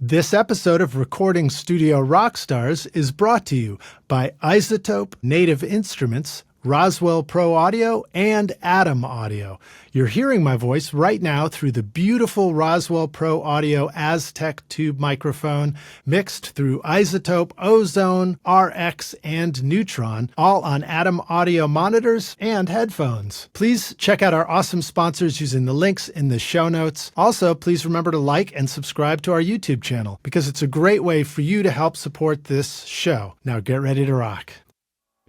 This episode of Recording Studio Rockstars is brought to you by Isotope, Native Instruments, Roswell Pro Audio, and Atom Audio. You're hearing my voice right now through the beautiful Roswell Pro Audio Aztec tube microphone, mixed through Isotope, Ozone, RX, and Neutron, all on Atom Audio monitors and headphones. Please check out our awesome sponsors using the links in the show notes. Also, please remember to like and subscribe to our YouTube channel because it's a great way for you to help support this show. Now get ready to rock.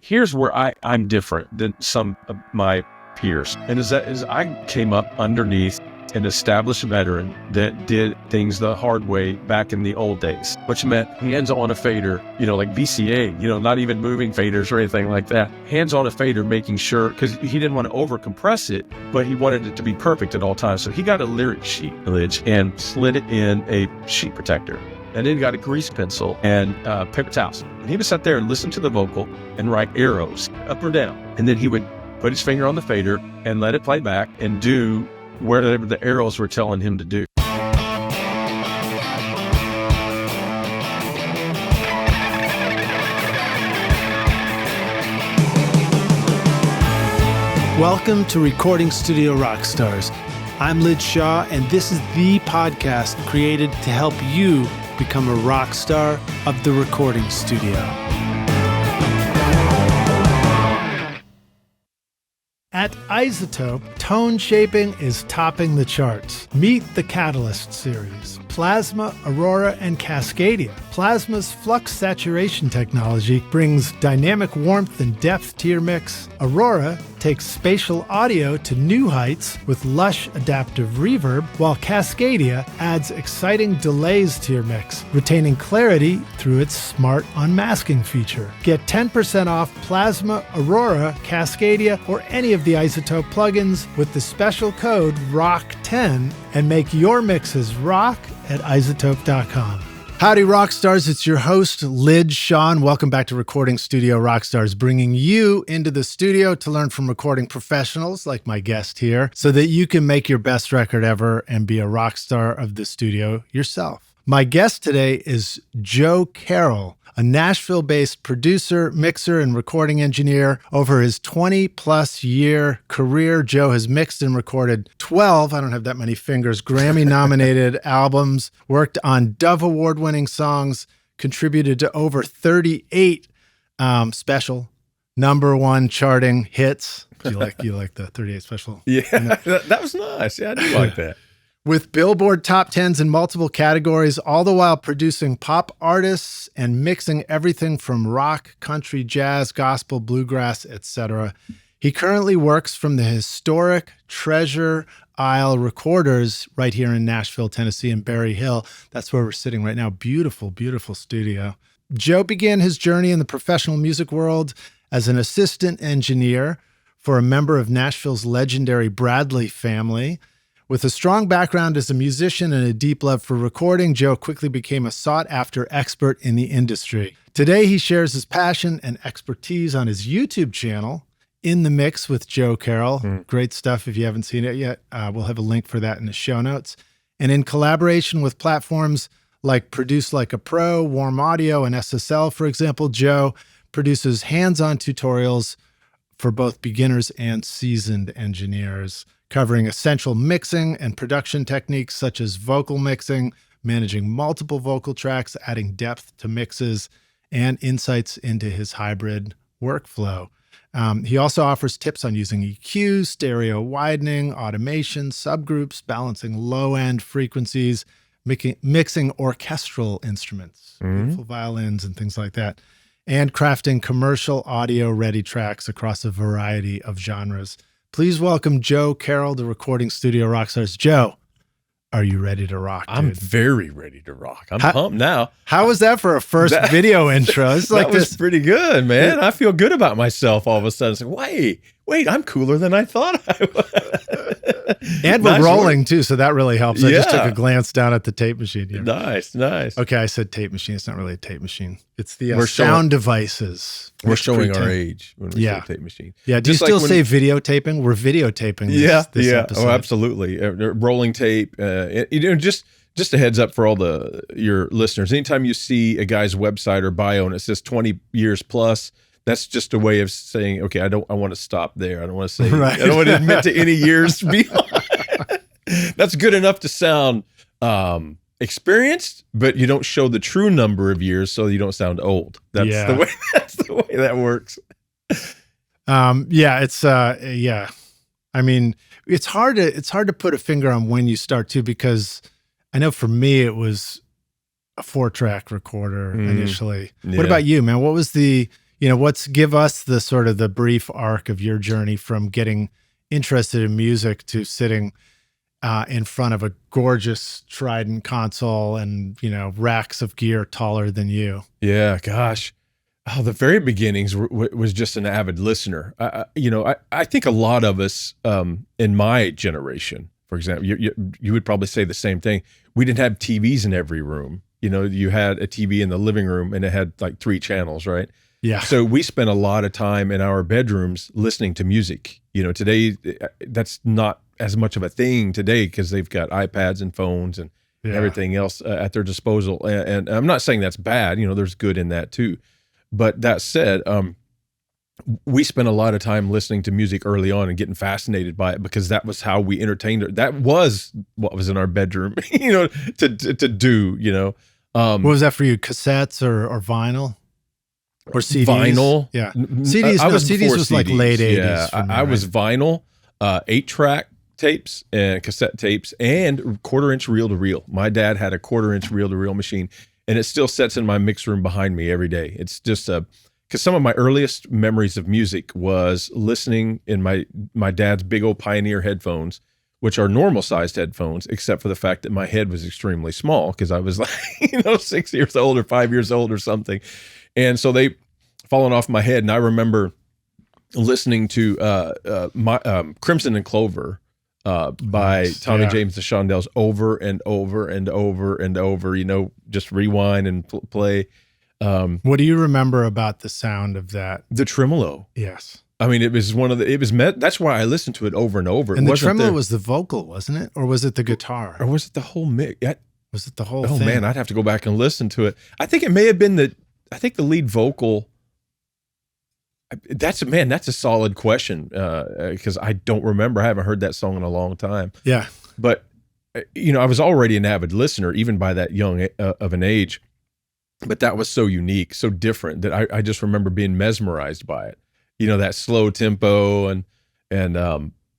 Here's where I'm different than some of my peers. And as I came up underneath an established veteran that did things the hard way back in the old days, which meant hands on a fader, like VCA, not even moving faders or anything like that. Hands on a fader, making sure, because he didn't want to over compress it, but he wanted it to be perfect at all times. So he got a lyric sheet and slid it in a sheet protector. And then got a grease pencil and paper towels. And he would sit there and listen to the vocal and write arrows up or down. And then he would put his finger on the fader and let it play back and do whatever the arrows were telling him to do. Welcome to Recording Studio Rockstars. I'm Lid Shaw, and this is the podcast created to help you become a rock star of the recording studio. At Isotope, tone shaping is topping the charts. Meet the Catalyst series, Plasma, Aurora, and Cascadia. Plasma's flux saturation technology brings dynamic warmth and depth to your mix. Aurora takes spatial audio to new heights with lush adaptive reverb, while Cascadia adds exciting delays to your mix, retaining clarity through its smart unmasking feature. Get 10% off Plasma, Aurora, Cascadia, or any of the Isotope plugins with the special code ROCK10 and make your mixes rock at isotope.com. Howdy, Rockstars. It's your host, Lid Shaw. Welcome back to Recording Studio Rockstars, bringing you into the studio to learn from recording professionals like my guest here so that you can make your best record ever and be a rock star of the studio yourself. My guest today is Joe Carrell, a Nashville-based producer, mixer, and recording engineer. Over his 20-plus year career, Joe has mixed and recorded 12, I don't have that many fingers, Grammy-nominated albums, worked on Dove Award-winning songs, contributed to over 38 special #1 charting hits. You like the 38 special? Yeah, that was nice. Yeah, I do like that. With Billboard top 10s in multiple categories, all the while producing pop artists and mixing everything from rock, country, jazz, gospel, bluegrass, etc. He currently works from the historic Treasure Isle Recorders right here in Nashville, Tennessee, in Berry Hill. That's where we're sitting right now. Beautiful, beautiful studio. Joe began his journey in the professional music world as an assistant engineer for a member of Nashville's legendary Bradley family. With a strong background as a musician and a deep love for recording, Joe quickly became a sought-after expert in the industry. Today, he shares his passion and expertise on his YouTube channel, In the Mix with Joe Carrell. Great stuff if you haven't seen it yet. We'll have a link for that in the show notes. And in collaboration with platforms like Produce Like a Pro, Warm Audio, and SSL, for example, Joe produces hands-on tutorials for both beginners and seasoned engineers, covering essential mixing and production techniques such as vocal mixing, managing multiple vocal tracks, adding depth to mixes, and insights into his hybrid workflow. He also offers tips on using EQ, stereo widening, automation, subgroups, balancing low-end frequencies, mixing orchestral instruments, beautiful violins and things like that, and crafting commercial audio-ready tracks across a variety of genres. Please welcome Joe Carrell, the Recording Studio Rockstars. Joe, are you ready to rock, dude? I'm very ready to rock. I'm pumped now. How was that for a first video intro? It's like that was pretty good, man. I feel good about myself all of a sudden. It's like, wait, I'm cooler than I thought I was. And we're rolling too, so that really helps. I just took a glance down at the tape machine here. Nice. Okay, I said tape machine. It's not really a tape machine. It's the sound devices. We're showing our age when we say tape machine. Yeah. Do you still say videotaping? We're videotaping this episode. Oh, absolutely. Rolling tape. Just just a heads up for all your listeners. Anytime you see a guy's website or bio and it says 20 years plus, that's just a way of saying, okay, I want to stop there. I don't want to say, Right. I don't want to admit to any years beyond. That's good enough to sound experienced, but you don't show the true number of years so you don't sound old. That's the way that works. Yeah. I mean, it's hard to put a finger on when you start too, because I know for me it was a 4-track recorder initially. Yeah. What about you, man? What was give us the sort of the brief arc of your journey from getting interested in music to sitting in front of a gorgeous Trident console and, racks of gear taller than you. Yeah, gosh. Oh, the very beginnings was just an avid listener. I think a lot of us in my generation, for example, you would probably say the same thing. We didn't have TVs in every room. You had a TV in the living room and it had like 3 channels, right? Yeah. So we spent a lot of time in our bedrooms listening to music. Today that's not as much of a thing today because they've got iPads and phones and everything else at their disposal. And I'm not saying that's bad. There's good in that too. But that said, we spent a lot of time listening to music early on and getting fascinated by it because that was how we entertained. That was what was in our bedroom, to do. What was that for you? Cassettes or vinyl? Or CDs? Vinyl. Yeah. CDs, CDs was like late 80s. Yeah, I was vinyl, 8-track tapes and cassette tapes and quarter-inch reel-to-reel. My dad had a quarter-inch reel-to-reel machine, and it still sits in my mix room behind me every day. It's just because some of my earliest memories of music was listening in my dad's big old Pioneer headphones, which are normal-sized headphones, except for the fact that my head was extremely small because I was 6 years old or 5 years old or something. And so they fallen off my head. And I remember listening to Crimson and Clover by Tommy James the Shondells over and over and over and over, just rewind and play. What do you remember about the sound of that? The tremolo. Yes. I mean, it was that's why I listened to it over and over. And the tremolo was the vocal, wasn't it? Or was it the guitar? Or was it the whole mix? Was it the whole thing? Oh man, I'd have to go back and listen to it. I think it may have been the lead vocal. That's a solid question because I don't remember. I haven't heard that song in a long time. Yeah. But, I was already an avid listener, even by that young of an age. But that was so unique, so different that I just remember being mesmerized by it. That slow tempo and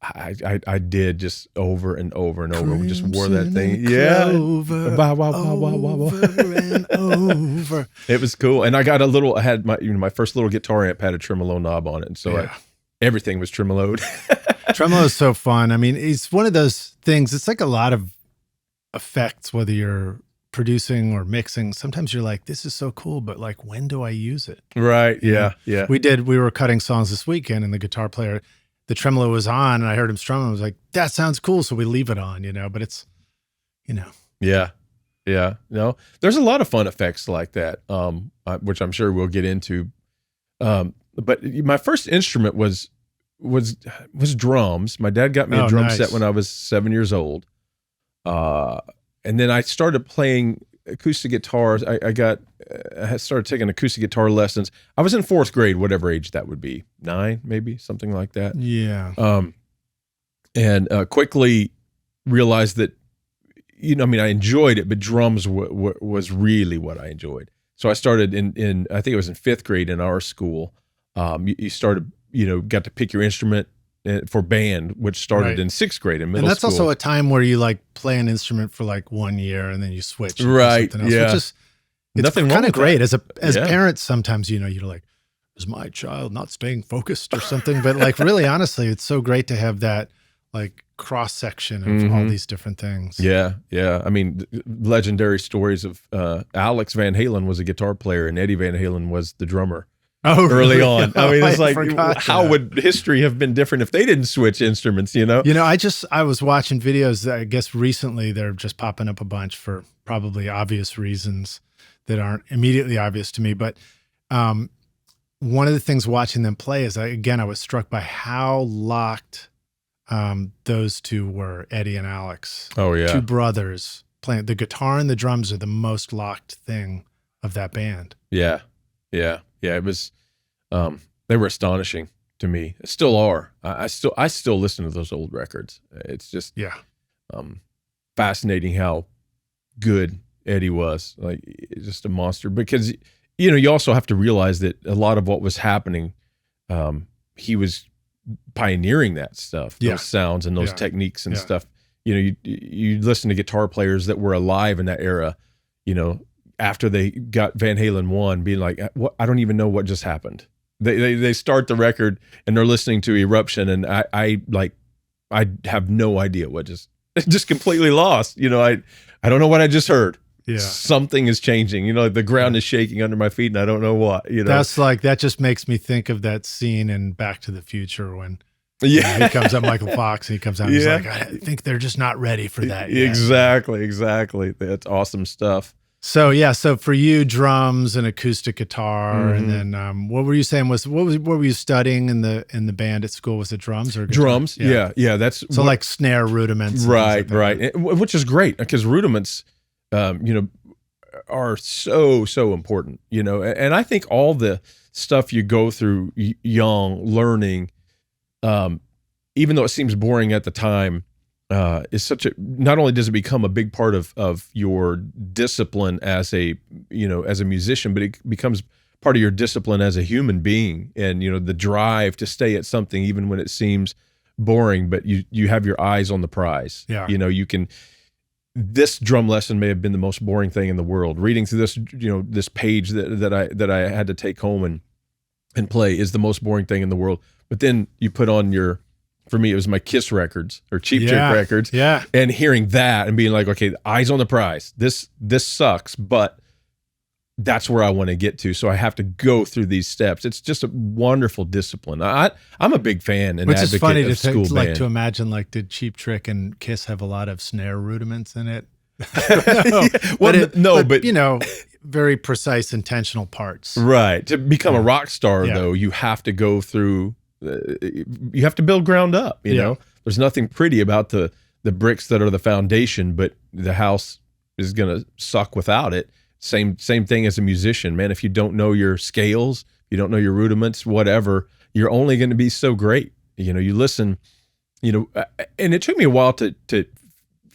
I did just over and over and over. We just wore that thing. Yeah. Over and over. It was cool. And I had my first little guitar amp had a tremolo knob on it. And so everything was tremoloed. Tremolo is so fun. I mean, it's one of those things. It's like a lot of effects, whether you're producing or mixing. Sometimes you're like, this is so cool, but like, when do I use it? Right. Yeah. Yeah. We were cutting songs this weekend and the guitar player, the tremolo was on and I heard him strumming. I was like, that sounds cool. So we leave it on, but it's, Yeah. Yeah. No, there's a lot of fun effects like that, which I'm sure we'll get into. But my first instrument was drums. My dad got me a drum set when I was 7 years old. And then I started playing acoustic guitars. I started taking acoustic guitar lessons. I was in 4th grade, whatever age that would be, 9, maybe something like that. Yeah. And quickly realized that, I enjoyed it, but drums was really what I enjoyed. So I started in I think it was in 5th grade in our school. You started, got to pick your instrument for band, which started in 6th grade in middle school. And that's also a time where you like play an instrument for like 1 year and then you switch. Right. Else, yeah. It's kind of great as parents. Sometimes, you're like, is my child not staying focused or something? But like, really, honestly, it's so great to have that like cross section of all these different things. Yeah. Yeah. I mean, legendary stories of Alex Van Halen was a guitar player and Eddie Van Halen was the drummer. Oh, early really? on. I mean, it's like, how would history have been different if they didn't switch instruments, I was watching videos, I guess recently they're just popping up a bunch for probably obvious reasons that aren't immediately obvious to me. But one of the things watching them play is, I was struck by how locked those two were, Eddie and Alex. Oh, yeah. Two brothers playing. The guitar and the drums are the most locked thing of that band. Yeah. It was, they were astonishing to me. Still are. I still listen to those old records. It's just fascinating how good Eddie was. Like, just a monster. Because, you know, you also have to realize that a lot of what was happening, he was pioneering that stuff, those sounds and those techniques and stuff. You know, you listen to guitar players that were alive in that era, you know, after they got Van Halen 1, being like, "What? I don't even know what just happened." They start the record and they're listening to Eruption, and I have no idea what just completely lost. You know, I don't know what I just heard. Yeah, something is changing. You know, the ground is shaking under my feet, and I don't know what. You know, that just makes me think of that scene in Back to the Future when. He comes up, Michael Fox, and he comes out and he's like, I think they're just not ready for that yet. Exactly. That's awesome stuff. So so for you, drums and acoustic guitar, and then what were you saying what were you studying in the band at school? Was it drums or guitar? Drums? Yeah. That's so like snare rudiments. Right. Which is great because rudiments, you know, are so important, you know, and I think all the stuff you go through young learning, even though it seems boring at the time, is not only does it become a big part of your discipline as a musician, but it becomes part of your discipline as a human being. And, you know, the drive to stay at something, even when it seems boring, but you have your eyes on the prize. Yeah. You know, this drum lesson may have been the most boring thing in the world. Reading through this, you know, this page that I had to take home and play is the most boring thing in the world. But then you put on for me, it was my Kiss records or Cheap Trick records. Yeah. And hearing that and being like, okay, eyes on the prize. This sucks, but that's where I want to get to. So I have to go through these steps. It's just a wonderful discipline. I'm a big fan and advocate of school band. Which is funny to like to imagine, like, did Cheap Trick and Kiss have a lot of snare rudiments in it? But you know, very precise, intentional parts. Right. To become a rock star, though, you have to go through. You have to build ground up. You know, there's nothing pretty about the bricks that are the foundation, but the house is gonna suck without it. Same thing as a musician, man. If you don't know your scales, you don't know your rudiments, whatever, you're only going to be so great. You know, you listen. You know, and it took me a while to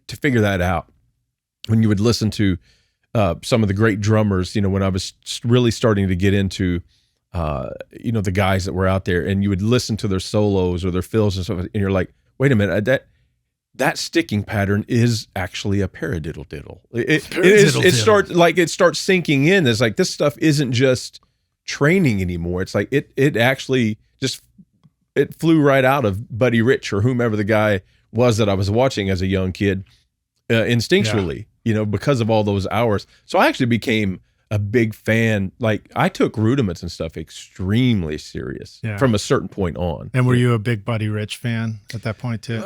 figure that out. When you would listen to some of the great drummers, you know, when I was really starting to get into, you know, the guys that were out there, and you would listen to their solos or their fills and stuff, and you're like, wait a minute, that sticking pattern is actually a paradiddle diddle. It starts sinking in. It's like, this stuff isn't just training anymore. It's like it actually just it flew right out of Buddy Rich or whomever the guy was that I was watching as a young kid, instinctually, you know, because of all those hours. So I actually became a big fan. Like, I took rudiments and stuff extremely serious from a certain point on. And were you a big Buddy Rich fan at that point too?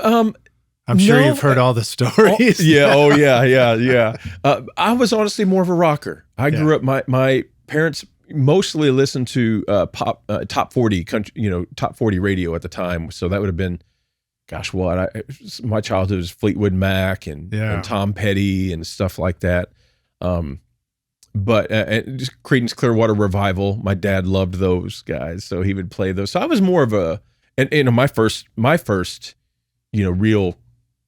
I'm sure you've heard all the stories. Yeah. I was honestly more of a rocker. I grew up. My parents mostly listened to top 40 country, you know, top 40 radio at the time. So that would have been, gosh, my childhood was Fleetwood Mac and Tom Petty and stuff like that. But just Creedence Clearwater Revival. My dad loved those guys, so he would play those. So I was more of and you know, my first, you know, real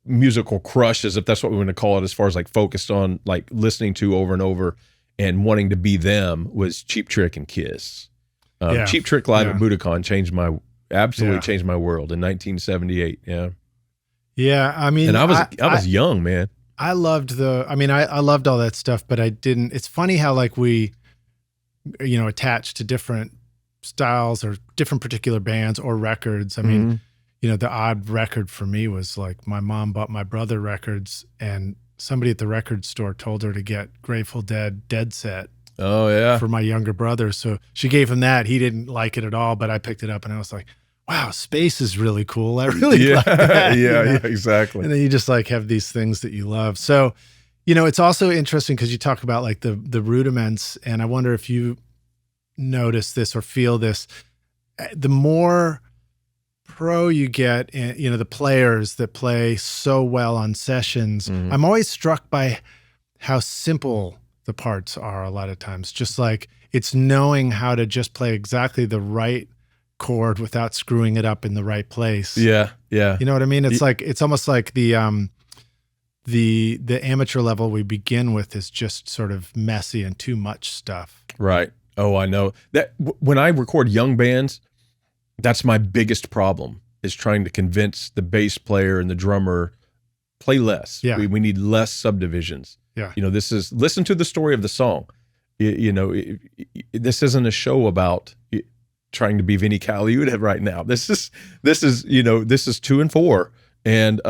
musical crushes, if that's what we want to call it, as far as like focused on like listening to over and over and wanting to be them, was Cheap Trick and Kiss. Cheap Trick live at Budokan changed my world in 1978. Yeah, I mean, and I was young, man. I loved I loved all that stuff, but I didn't. It's funny how like we, you know, attach to different styles or different particular bands or records. I mean, you know, the odd record for me was like my mom bought my brother records, and somebody at the record store told her to get Grateful Dead Dead Set. Oh yeah, for my younger brother. So she gave him that. He didn't like it at all, but I picked it up and I was like, wow, Space is really cool. I really like that. Yeah, exactly. And then you just like have these things that you love. So, you know, it's also interesting because you talk about like the rudiments, and I wonder if you notice this or feel this. The more pro you get, you know, the players that play so well on sessions, I'm always struck by how simple the parts are a lot of times. Just like it's knowing how to just play exactly the right chord without screwing it up in the right place. Yeah. Yeah. You know what I mean? It's like, it's almost like the amateur level we begin with is just sort of messy and too much stuff. Right. Oh, I know that when I record young bands, that's my biggest problem, is trying to convince the bass player and the drummer, play less. Yeah. We need less subdivisions. Yeah. You know, listen to the story of the song. This isn't a show about trying to be Vinnie Colaiuta right now. This is 2 and 4, and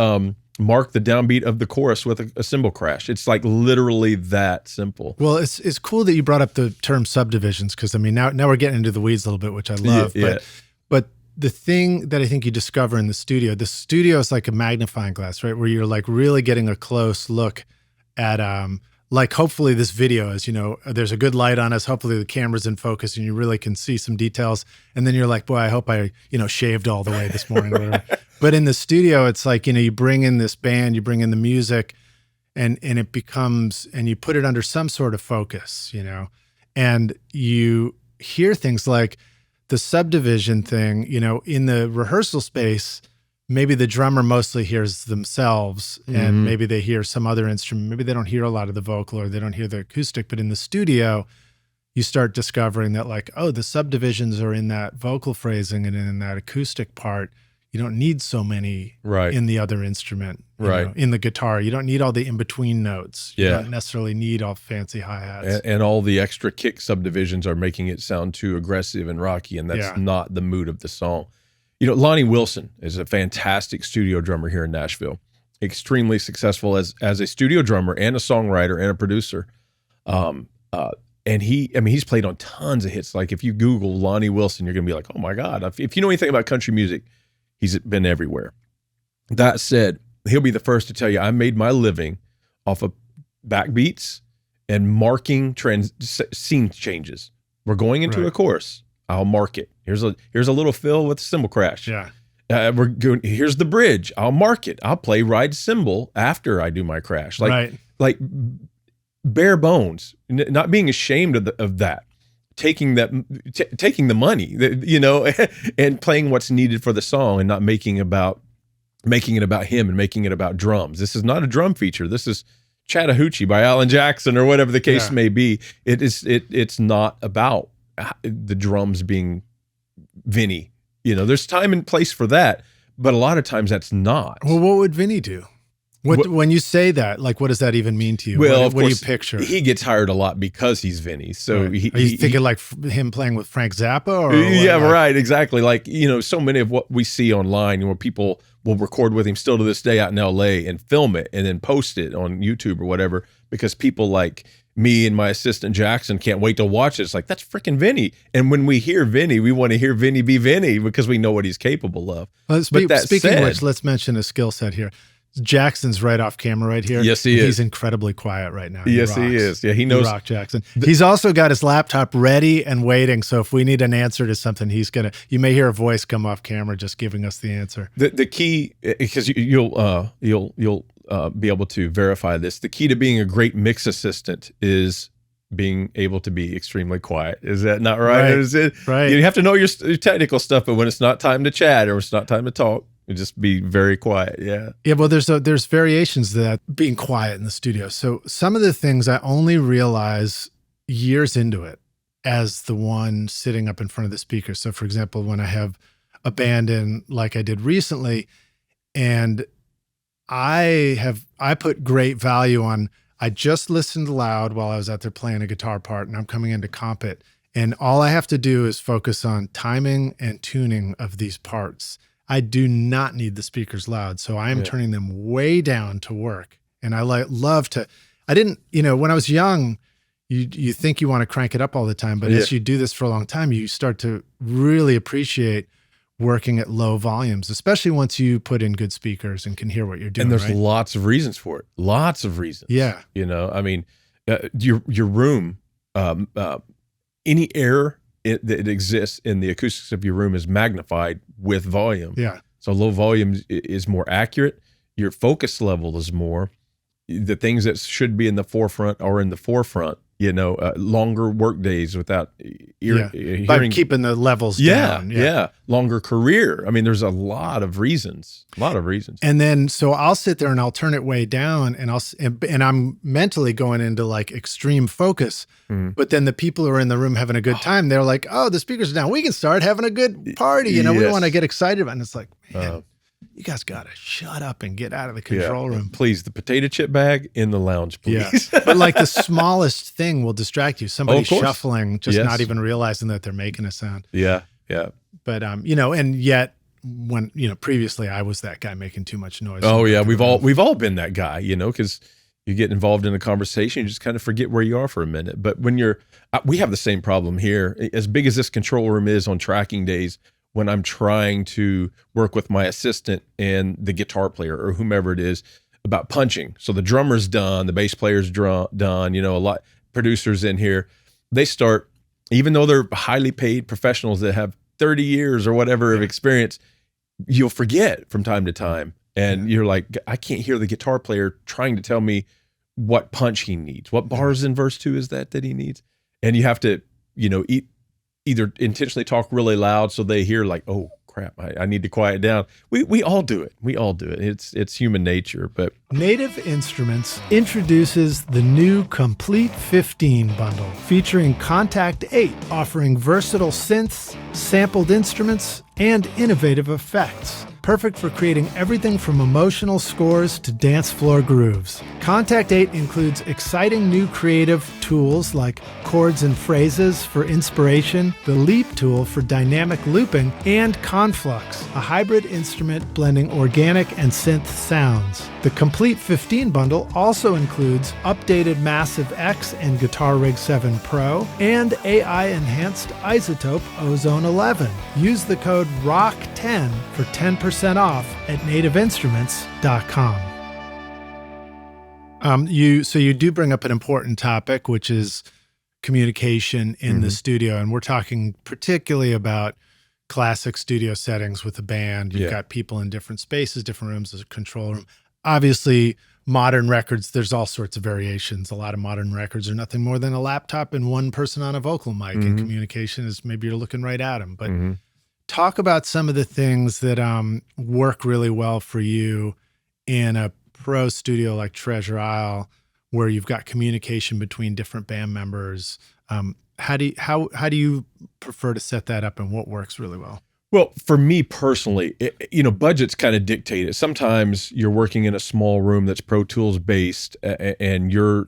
mark the downbeat of the chorus with a cymbal crash. It's like literally that simple. Well, it's cool that you brought up the term subdivisions, because I mean now we're getting into the weeds a little bit, which I love. Yeah. But the thing that I think you discover in the studio is like a magnifying glass, right? Where you're like really getting a close look at like hopefully this video is, there's a good light on us. Hopefully the camera's in focus and you really can see some details. And then you're like, boy, I hope I, shaved all the way this morning or whatever. But in the studio, it's like, you bring in this band, you bring in the music, and it becomes, and you put it under some sort of focus, and you hear things like the subdivision thing, in the rehearsal space, maybe the drummer mostly hears themselves, and maybe they hear some other instrument. Maybe they don't hear a lot of the vocal, or they don't hear the acoustic. But in the studio, you start discovering that like, oh, the subdivisions are in that vocal phrasing and in that acoustic part. You don't need so many in the other instrument, in the guitar. You don't need all the in-between notes. You don't necessarily need all fancy hi-hats. And all the extra kick subdivisions are making it sound too aggressive and rocky, and that's not the mood of the song. Lonnie Wilson is a fantastic studio drummer here in Nashville, extremely successful as a studio drummer and a songwriter and a producer. And he's played on tons of hits. Like if you Google Lonnie Wilson, you're going to be like, oh my God. If you know anything about country music, he's been everywhere. That said, he'll be the first to tell you, I made my living off of backbeats and marking scene changes. We're going into a chorus. I'll mark it. Here's a little fill with a cymbal crash. Yeah. Here's the bridge. I'll mark it. I'll play ride cymbal after I do my crash. Like bare bones, not being ashamed of that. Taking the money, and playing what's needed for the song, and not making it about him and making it about drums. This is not a drum feature. This is Chattahoochee by Alan Jackson or whatever the case may be. It's not about the drums being Vinnie. There's time and place for that, but a lot of times that's not. Well, what would Vinnie do? When you say that, like, what does that even mean to you? Well, what do you picture? He gets hired a lot because he's Vinnie. So are you thinking like him playing with Frank Zappa? Or right, exactly. Like, so many of what we see online, where people will record with him still to this day out in LA and film it and then post it on YouTube or whatever, because people like me and my assistant Jackson can't wait to watch it. It's like, that's freaking Vinnie. And when we hear Vinnie, we want to hear Vinnie be Vinnie because we know what he's capable of. Speaking of which, let's mention a skill set here. Jackson's right off camera right here. Yes, he is. He's incredibly quiet right now. Yes, he is. Yeah, he knows. Rock Jackson. He's also got his laptop ready and waiting. So if we need an answer to something, you may hear a voice come off camera just giving us the answer. The key, because you'll be able to verify this. The key to being a great mix assistant is being able to be extremely quiet. Is that not right? Right. You have to know your technical stuff, but when it's not time to chat or it's not time to talk, you just be very quiet. Yeah. Yeah. Well, there's variations to that, being quiet in the studio. So some of the things I only realize years into it as the one sitting up in front of the speaker. So for example, when I have a band in like I did recently, and I put great value on, I just listened loud while I was out there playing a guitar part, and I'm coming in to comp it. And all I have to do is focus on timing and tuning of these parts. I do not need the speakers loud. So I am turning them way down to work. And I love to, I didn't, when I was young, you think you want to crank it up all the time, but as you do this for a long time, you start to really appreciate working at low volumes, especially once you put in good speakers and can hear what you're doing. And there's lots of reasons for it. Lots of reasons. Yeah. I mean, your room, any error that exists in the acoustics of your room is magnified with volume. Yeah. So low volume is more accurate. Your focus level is more. the things that should be in the forefront are in the forefront. Longer work days without hearing. By keeping the levels down. Yeah. Longer career. I mean, there's a lot of reasons. And then, so I'll sit there and I'll turn it way down, and I'm mentally going into like extreme focus. But then the people who are in the room having a good time, they're like, oh, the speakers are down. We can start having a good party. We want to get excited about it. And it's like, man, you guys got to shut up and get out of the control room. Please, the potato chip bag in the lounge, please. Yeah. But like the smallest thing will distract you. Somebody shuffling, just not even realizing that they're making a sound. Yeah. But, and yet when, previously I was that guy making too much noise. Oh yeah. We've all been that guy, because you get involved in a conversation, you just kind of forget where you are for a minute. But when we have the same problem here. As big as this control room is on tracking days, when I'm trying to work with my assistant and the guitar player or whomever it is about punching. So the drummer's done, the bass player's done, a lot producers in here, they start, even though they're highly paid professionals that have 30 years or whatever of experience, you'll forget from time to time. And you're like, I can't hear the guitar player trying to tell me what punch he needs. What bars in verse 2 is that he needs? And you have to, either intentionally talk really loud so they hear like, oh crap, I need to quiet down. We all do it. It's human nature. But Native Instruments introduces the new Complete 15 bundle featuring Contact 8, offering versatile synths, sampled instruments, and innovative effects. Perfect for creating everything from emotional scores to dance floor grooves. Contact 8 includes exciting new creative tools like chords and phrases for inspiration, the Leap tool for dynamic looping, and Conflux, a hybrid instrument blending organic and synth sounds. The Complete 15 bundle also includes updated Massive X and Guitar Rig 7 Pro and AI-enhanced Isotope Ozone 11. Use the code ROCK10 for 10% off at nativeinstruments.com. You do bring up an important topic, which is communication in the studio. And we're talking particularly about classic studio settings with a band. You've got people in different spaces, different rooms, there's a control room. Obviously, modern records, there's all sorts of variations. A lot of modern records are nothing more than a laptop and one person on a vocal mic. And communication is maybe you're looking right at them. But talk about some of the things that work really well for you in a pro studio like Treasure Isle, where you've got communication between different band members. How do you prefer to set that up, and what works really well? Well, for me personally, budgets kind of dictate it. Sometimes you're working in a small room that's Pro Tools based, and you're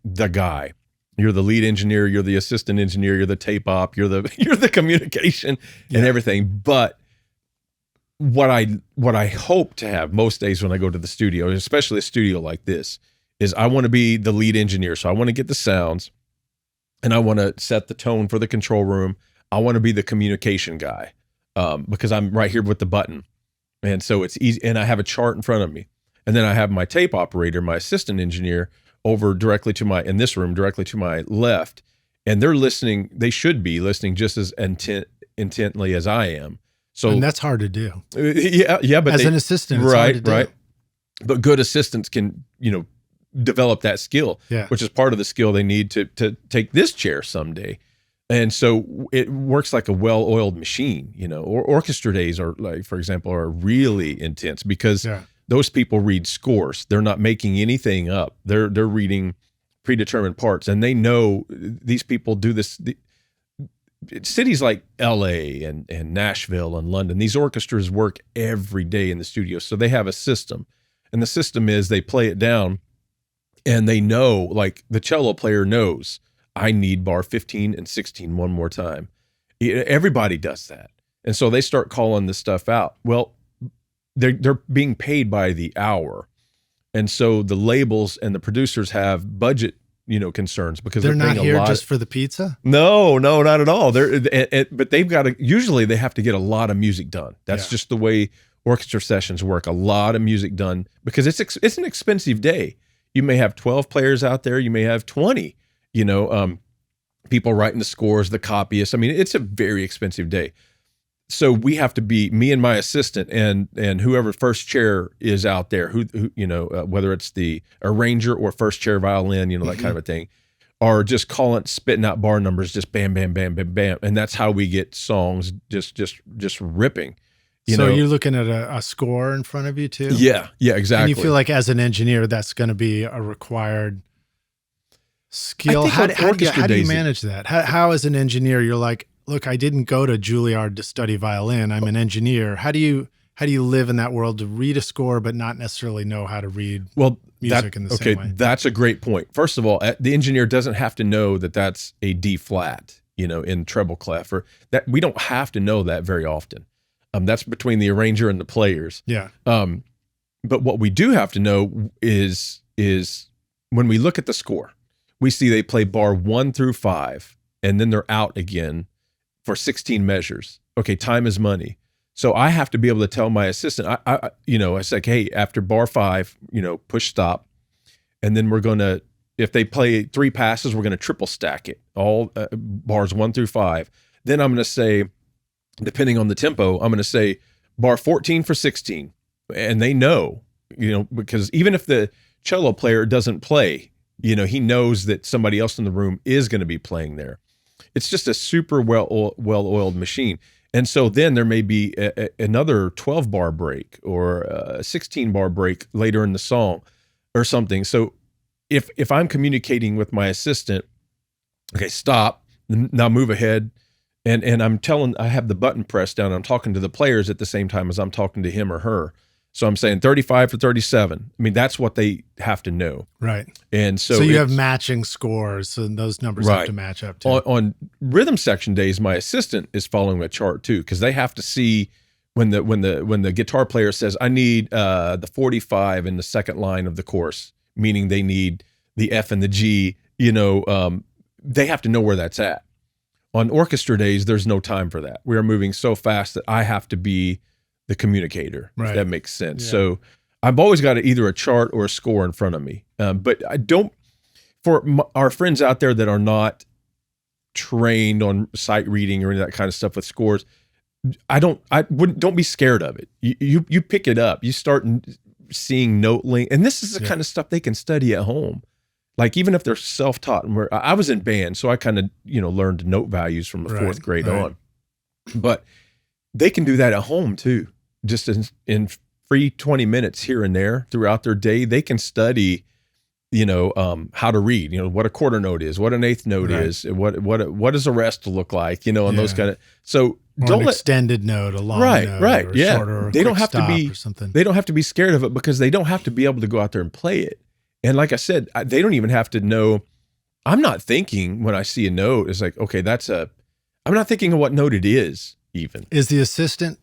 the guy. You're the lead engineer, you're the assistant engineer, you're the tape op, you're the communication and everything. But what I hope to have most days when I go to the studio, especially a studio like this, is I want to be the lead engineer. So I want to get the sounds, and I want to set the tone for the control room. I want to be the communication guy, because I'm right here with the button. And so it's easy, and I have a chart in front of me. And then I have my tape operator, my assistant engineer, over directly to my left, and they're listening. They should be listening just as intently as I am. So, and that's hard to do. Yeah, but as an assistant, it's hard to do. Right. But good assistants can, develop that skill, which is part of the skill they need to take this chair someday. And so it works like a well-oiled machine. Or orchestra days are, like, for example, are really intense because those people read scores. They're not making anything up. They're reading predetermined parts, and they know these people do this. Cities like LA and Nashville and London, these orchestras work every day in the studio. So they have a system, and the system is they play it down, and they know, like the cello player knows, I need bar 15 and 16 one more time. Everybody does that. And so they start calling this stuff out. Well, they're being paid by the hour. And so the labels and the producers have budget, concerns because they're paying not here a lot. Just for the pizza? No, not at all. But they've got to, usually they have to get a lot of music done. That's just the way orchestra sessions work. A lot of music done because it's an expensive day. You may have 12 players out there. You may have 20, people writing the scores, the copyists. I mean, it's a very expensive day. so we have to be, me and my assistant and whoever first chair is out there, who whether it's the arranger or first chair violin, that kind of a thing, are just spitting out bar numbers, just bam, bam, bam, bam, bam, and that's how we get songs just ripping. So you're looking at a score in front of you too? Yeah, exactly. And you feel like as an engineer, that's going to be a required skill. How do you manage that? How as an engineer, you're like, look, I didn't go to Juilliard to study violin. I'm an engineer. How do you live in that world to read a score but not necessarily know how to read music in the same way? That's a great point. First of all, the engineer doesn't have to know that that's a D flat, in treble clef, or that we don't have to know that very often. That's between the arranger and the players. Yeah. But what we do have to know is when we look at the score, we see they play bar 1 through 5, and then they're out again for 16 measures. Okay, time is money. So I have to be able to tell my assistant, I say, hey, after bar 5, push stop, and then we're going to, if they play 3 passes, we're going to triple stack it, all bars 1 through 5. Then I'm going to say, depending on the tempo, I'm going to say bar 14 for 16. And they know, because even if the cello player doesn't play, he knows that somebody else in the room is going to be playing there. It's just a super well-oiled machine. And so then there may be another 12-bar break or a 16-bar break later in the song or something. So if I'm communicating with my assistant, okay, stop, now move ahead, and I have the button pressed down, and I'm talking to the players at the same time as I'm talking to him or her. So I'm saying 35 for 37. I mean, that's what they have to know. Right. And so you have matching scores, and those numbers have to match up too. On rhythm section days, my assistant is following a chart too, because they have to see when the guitar player says, I need the 45 in the second line of the chorus, meaning they need the F and the G, they have to know where that's at. On orchestra days, there's no time for that. We are moving so fast that I have to be the communicator, if that makes sense. Yeah. So I've always got either a chart or a score in front of me. But I don't, our friends out there that are not trained on sight reading or any of that kind of stuff with scores, don't be scared of it. You pick it up, you start seeing note length, and this is the kind of stuff they can study at home. Like even if they're self-taught, and I was in band, so I kind of, learned note values from the 4th grade on, but they can do that at home too. Just in free 20 minutes here and there throughout their day, they can study, how to read, what a quarter note is, what an eighth note is, what does a rest look like, and those kind of, so or don't an extended note, a long note, or shorter, or they don't have to be, or something. They don't have to be scared of it because they don't have to be able to go out there and play it. And like I said, they don't even have to know. I'm not thinking when I see a note, it's like, okay, I'm not thinking of what note it is even. Is the assistant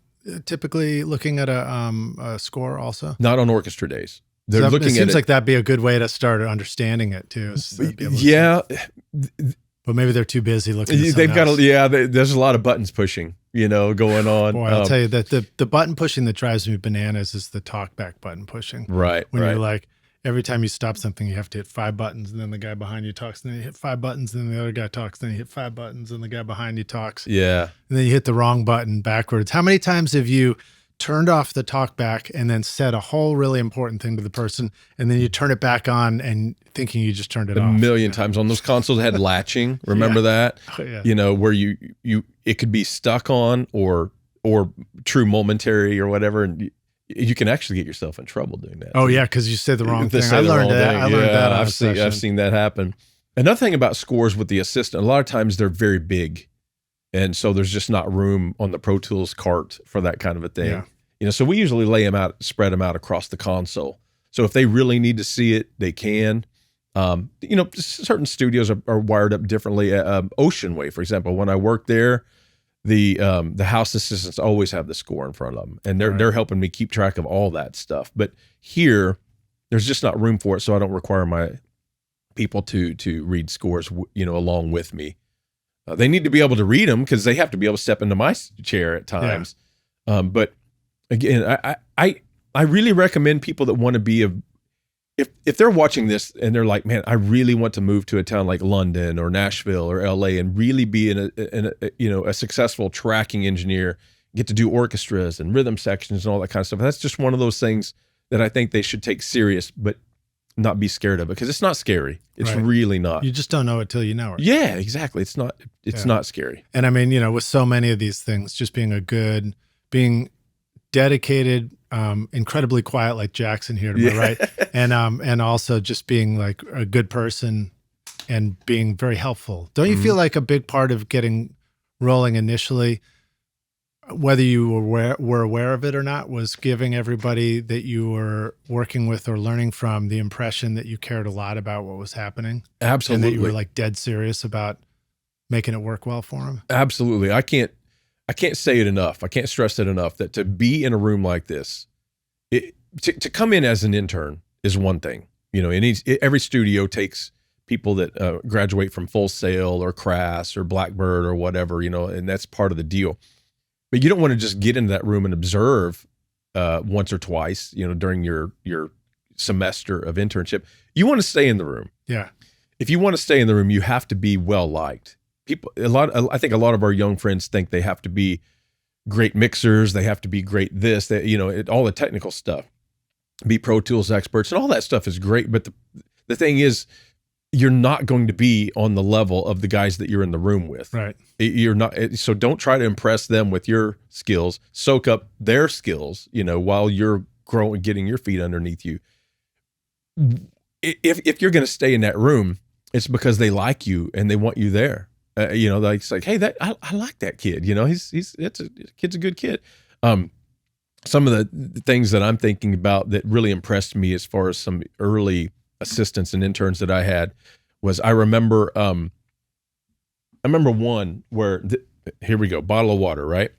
typically looking at a score also? Not on orchestra days. They're looking at it. It seems like that'd be a good way to start understanding it too. But maybe they're too busy looking at they've got there's a lot of buttons pushing, going on. Boy, I'll tell you that the button pushing that drives me bananas is the talkback button pushing. Right. When you're like, every time you stop something, you have to hit 5 buttons, and then the guy behind you talks, and then you hit 5 buttons, and then the other guy talks, then you hit 5 buttons, and the guy behind you talks. Yeah. And then you hit the wrong button backwards. How many times have you turned off the talkback and then said a whole really important thing to the person, and then you turn it back on and thinking you just turned it off? A million times. On those consoles that had latching. Remember that? Oh, yeah. Where you it could be stuck on or true momentary or whatever, and you can actually get yourself in trouble doing that. Oh yeah, because you said the wrong thing. I learned that. I've seen that happen. Another thing about scores with the assistant, a lot of times they're very big, and so there's just not room on the Pro Tools cart for that kind of a thing. Yeah. So we usually spread them out across the console. So if they really need to see it, they can. Certain studios are wired up differently. Ocean Way, for example, when I worked there, the house assistants always have the score in front of them, and they're helping me keep track of all that stuff. But here, there's just not room for it, so I don't require my people to read scores, along with me. They need to be able to read them because they have to be able to step into my chair at times. Yeah. But again, I really recommend people that want to be if they're watching this and they're like, man, I really want to move to a town like London or Nashville or LA and really be a successful tracking engineer get to do orchestras and rhythm sections and all that kind of stuff. That's just one of those things that I think they should take serious, but not be scared of it, because it's not scary. It's really not. You just don't know it till you know it. Yeah, exactly. It's not scary. And I mean, with so many of these things, just being dedicated, incredibly quiet, like Jackson here to my right, and also just being like a good person and being very helpful. Don't you feel like a big part of getting rolling initially, whether you were aware of it or not, was giving everybody that you were working with or learning from the impression that you cared a lot about what was happening? Absolutely. And that you were like dead serious about making it work well for them? Absolutely. I can't say it enough. I can't stress it enough that to be in a room like this, to come in as an intern is one thing. Every studio takes people that graduate from Full Sail or Crass or Blackbird or whatever, and that's part of the deal. But you don't want to just get into that room and observe once or twice, during your semester of internship. You want to stay in the room. Yeah. If you want to stay in the room, you have to be well liked. I think a lot of our young friends think they have to be great mixers. They have to be great this, that, all the technical stuff, be Pro Tools experts, and all that stuff is great. But the thing is, you're not going to be on the level of the guys that you're in the room with. Right. You're not. So don't try to impress them with your skills. Soak up their skills, while you're growing, getting your feet underneath you. If you're going to stay in that room, it's because they like you and they want you there. It's like, hey, I like that kid. Kid's a good kid. Some of the things that I'm thinking about that really impressed me as far as some early assistants and interns that I had was, I remember one where here we go, bottle of water, right?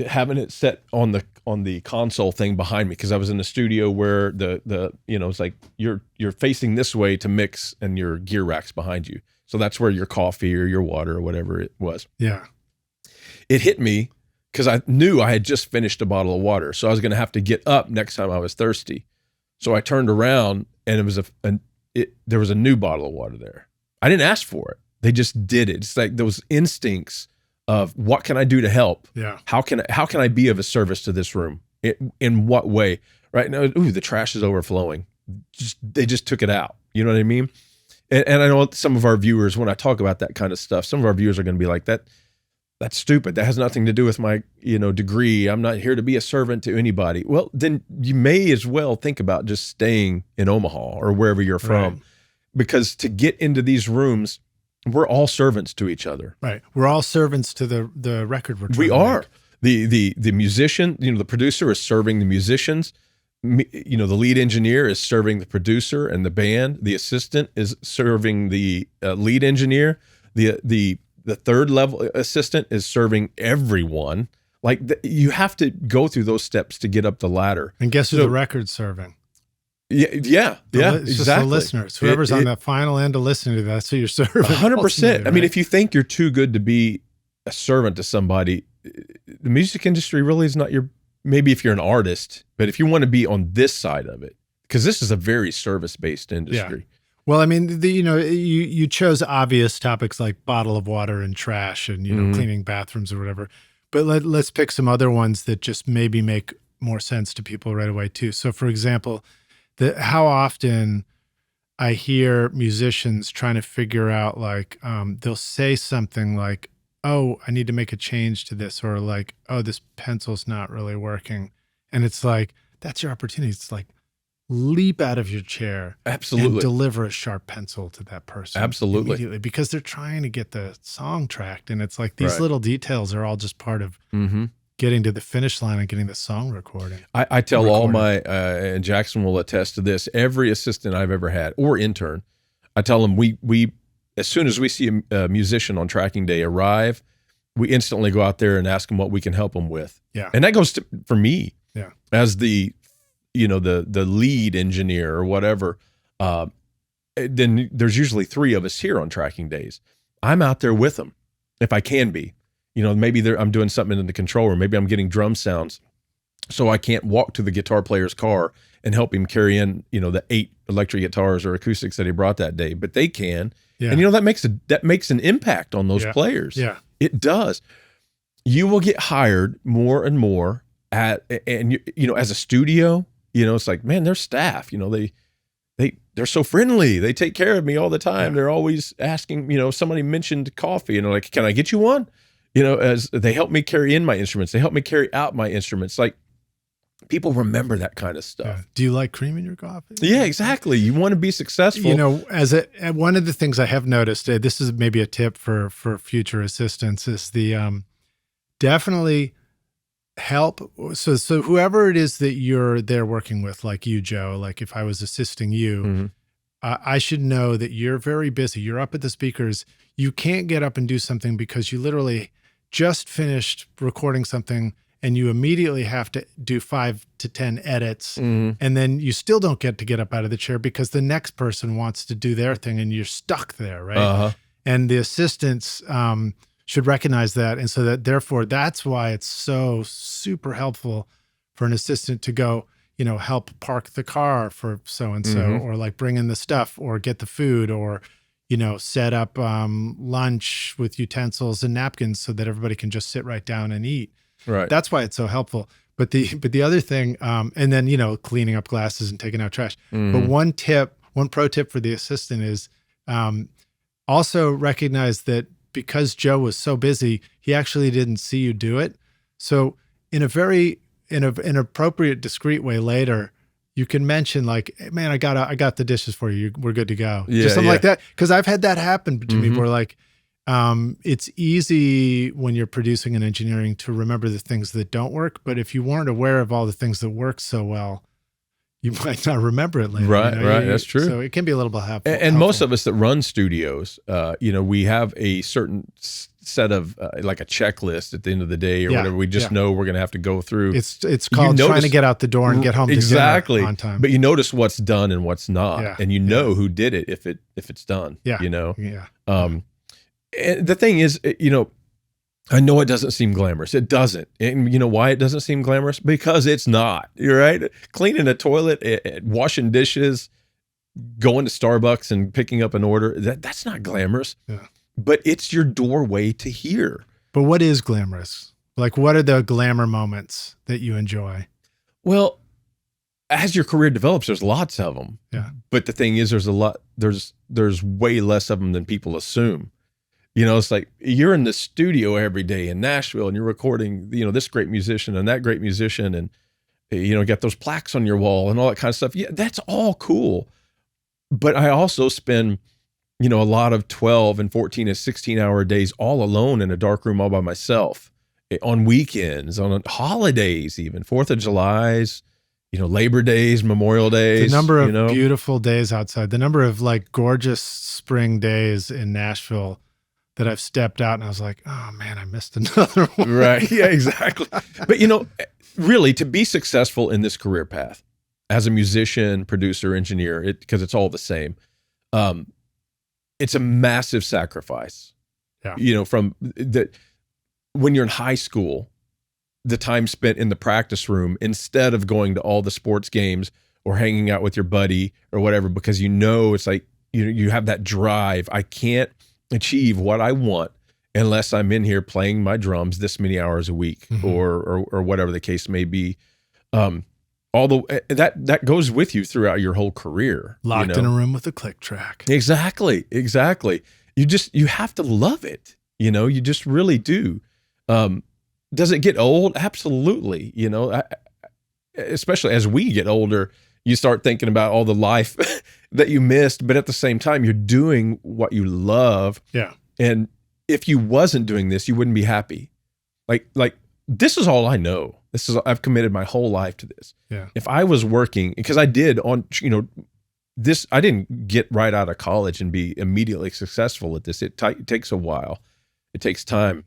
Having it set on the console thing behind me, because I was in the studio where it's like you're facing this way to mix and your gear rack's behind you. So that's where your coffee or your water or whatever it was. Yeah. It hit me because I knew I had just finished a bottle of water. So I was going to have to get up next time I was thirsty. So I turned around and it was there was a new bottle of water there. I didn't ask for it. They just did it. It's like those instincts of, what can I do to help? Yeah. How can I be of a service to this room? In what way? Right now, the trash is overflowing. They just took it out. You know what I mean? And I know some of our viewers, when I talk about that kind of stuff, some of our viewers are going to be like, that's stupid. That has nothing to do with my, degree. I'm not here to be a servant to anybody. Well, then you may as well think about just staying in Omaha or wherever you're from, right. Because to get into these rooms, we're all servants to each other. Right. We're all servants to the record we're trying We to are. make. The musician, the producer is serving the musicians. The lead engineer is serving the producer and the band. The assistant is serving the lead engineer. The third level assistant is serving everyone. Like you have to go through those steps to get up the ladder. And guess who the record's serving? Yeah, It's exactly. just the listeners. Whoever's on that final end of listening to that, that's who you're serving. 100%. Right? I mean, if you think you're too good to be a servant to somebody, the music industry really is not your. Maybe if you're an artist, but if you want to be on this side of it, because this is a very service-based industry. Yeah. Well, I mean, you chose obvious topics like bottle of water and trash and, cleaning bathrooms or whatever. But let's pick some other ones that just maybe make more sense to people right away too. So for example, how often I hear musicians trying to figure out, like, they'll say something like, oh, I need to make a change to this, or like, oh, this pencil's not really working. And it's like, that's your opportunity. It's like, leap out of your chair. Absolutely. And deliver a sharp pencil to that person. Absolutely. Immediately, because they're trying to get the song tracked. And it's like, these little details are all just part of getting to the finish line and getting the song recording. I tell all my, and Jackson will attest to this, every assistant I've ever had or intern, I tell them we as soon as we see a musician on tracking day arrive, we instantly go out there and ask them what we can help them with. Yeah. And that goes for me as the lead engineer or whatever. Then there's usually 3 of us here on tracking days. I'm out there with them if I can be. Maybe I'm doing something in the control room. Maybe I'm getting drum sounds, so I can't walk to the guitar player's car and help him carry in, the 8 electric guitars or acoustics that he brought that day. But they can, and that makes an impact on those players. Yeah, it does. you will get hired more and more and as a studio, it's like, man, their staff, they're so friendly. They take care of me all the time. They're always asking, somebody mentioned coffee and they're like, can I get you one? As they help me carry in my instruments, they help me carry out my instruments. Like, people remember that kind of stuff. Yeah. Do you like cream in your coffee? Yeah, exactly. You want to be successful. One of the things I have noticed, this is maybe a tip for future assistants, is the definitely help. So whoever it is that you're there working with, like you, Joe, like if I was assisting you, I should know that you're very busy. You're up at the speakers. You can't get up and do something because you literally just finished recording something and you immediately have to do 5 to 10 edits. And then you still don't get up out of the chair because the next person wants to do their thing and you're stuck there, right? And the assistants should recognize that. And so that therefore, that's why it's so super helpful for an assistant to go, help park the car for so-and-so, or like bring in the stuff or get the food, or, set up lunch with utensils and napkins so that everybody can just sit right down and eat. Right. That's why it's so helpful. But the other thing, and then, cleaning up glasses and taking out trash. But one pro tip for the assistant is also recognize that because Joe was so busy, he actually didn't see you do it. So in an appropriate, discreet way later, you can mention like, hey, man, I got the dishes for you. We're good to go. Just something like that. Because I've had that happen to me where like, it's easy when you're producing and engineering to remember the things that don't work. But if you weren't aware of all the things that work so well, you might not remember it later. Right, right. That's true. So it can be a little bit helpful. And most of us that run studios, we have a certain set of like a checklist at the end of the day or whatever. We just know we're going to have to go through. It's called trying to get out the door and get home to dinner on time. But you notice what's done and what's not, and who did it if it's done. And the thing is, I know it doesn't seem glamorous. It doesn't. And you know why it doesn't seem glamorous? Because it's not. You're right. Cleaning a toilet, washing dishes, going to Starbucks and picking up an order, that's not glamorous. Yeah. But it's your doorway to here. But what is glamorous? Like, what are the glamour moments that you enjoy? Well, as your career develops, there's lots of them. Yeah. But the thing is, there's way less of them than people assume. It's like you're in the studio every day in Nashville and you're recording, this great musician and that great musician and, get those plaques on your wall and all that kind of stuff. Yeah, that's all cool. But I also spend, a lot of 12 and 14 and 16-hour days all alone in a dark room all by myself on weekends, on holidays, even 4th of July's, Labor Days, Memorial Days. The number of beautiful days outside, the number of like gorgeous spring days in Nashville that I've stepped out and I was like, oh man, I missed another one. Right. Yeah, exactly. But really to be successful in this career path as a musician, producer, engineer, because it's all the same. It's a massive sacrifice. Yeah. From that when you're in high school, the time spent in the practice room instead of going to all the sports games or hanging out with your buddy or whatever, because it's like, you have that drive. I can't achieve what I want unless I'm in here playing my drums this many hours a week or whatever the case may be. Although that goes with you throughout your whole career. Locked in a room with a click track. Exactly. You have to love it. You just really do. Does it get old? Absolutely. Especially as we get older, you start thinking about all the life that you missed, but at the same time, you're doing what you love. Yeah. And if you wasn't doing this, you wouldn't be happy. Like this is all I know. I've committed my whole life to this. Yeah. If I was working, because I did on, this, I didn't get right out of college and be immediately successful at this. It takes a while. It takes time.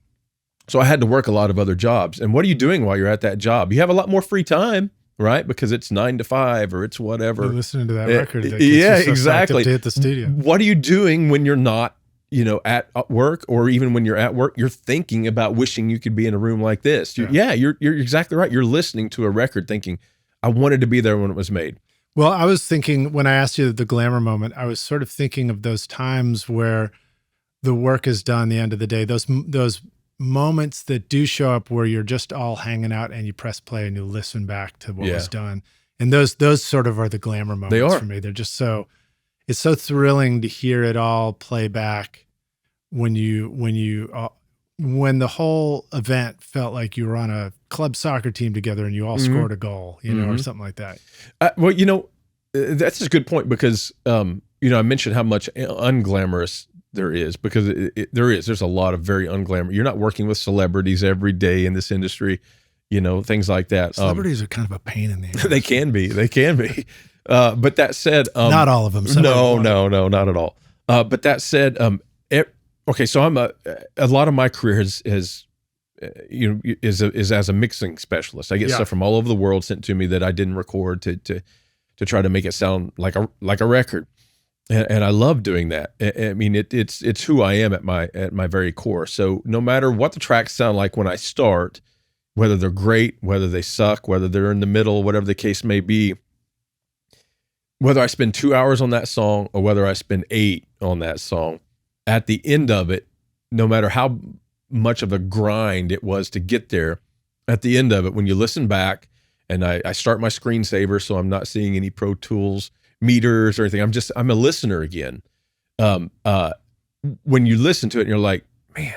So I had to work a lot of other jobs. And what are you doing while you're at that job? You have a lot more free time. Right, because it's 9 to 5 or it's whatever. You're listening to that record. That gets you so exactly. To hit the studio. What are you doing when you're not, at work, or even when you're at work? You're thinking about wishing you could be in a room like this. You're exactly right. You're listening to a record, thinking, I wanted to be there when it was made. Well, I was thinking when I asked you the glamour moment, I was sort of thinking of those times where the work is done. The end of the day, those moments that do show up where you're just all hanging out and you press play and you listen back to what was done. And those sort of are the glamour moments for me. They're just it's so thrilling to hear it all play back when the whole event felt like you were on a club soccer team together and you all scored a goal, or something like that. Well, that's a good point because, I mentioned how much unglamorous there is because there's a lot of very unglamorous. You're not working with celebrities every day in this industry, things like that. Celebrities are kind of a pain in the ass. They can be. But that said, not all of them. No, not at all. But that said, okay, so I'm a lot of my career is as a mixing specialist. I get stuff from all over the world sent to me that I didn't record to try to make it sound like a record, and I love doing that. I mean, it's who I am at my very core. So no matter what the tracks sound like when I start, whether they're great, whether they suck, whether they're in the middle, whatever the case may be, whether I spend 2 hours on that song or whether I spend 8 on that song, at the end of it, no matter how much of a grind it was to get there, at the end of it, when you listen back, and I start my screensaver so I'm not seeing any Pro Tools meters or anything, I'm a listener again. When you listen to it and you're like, man,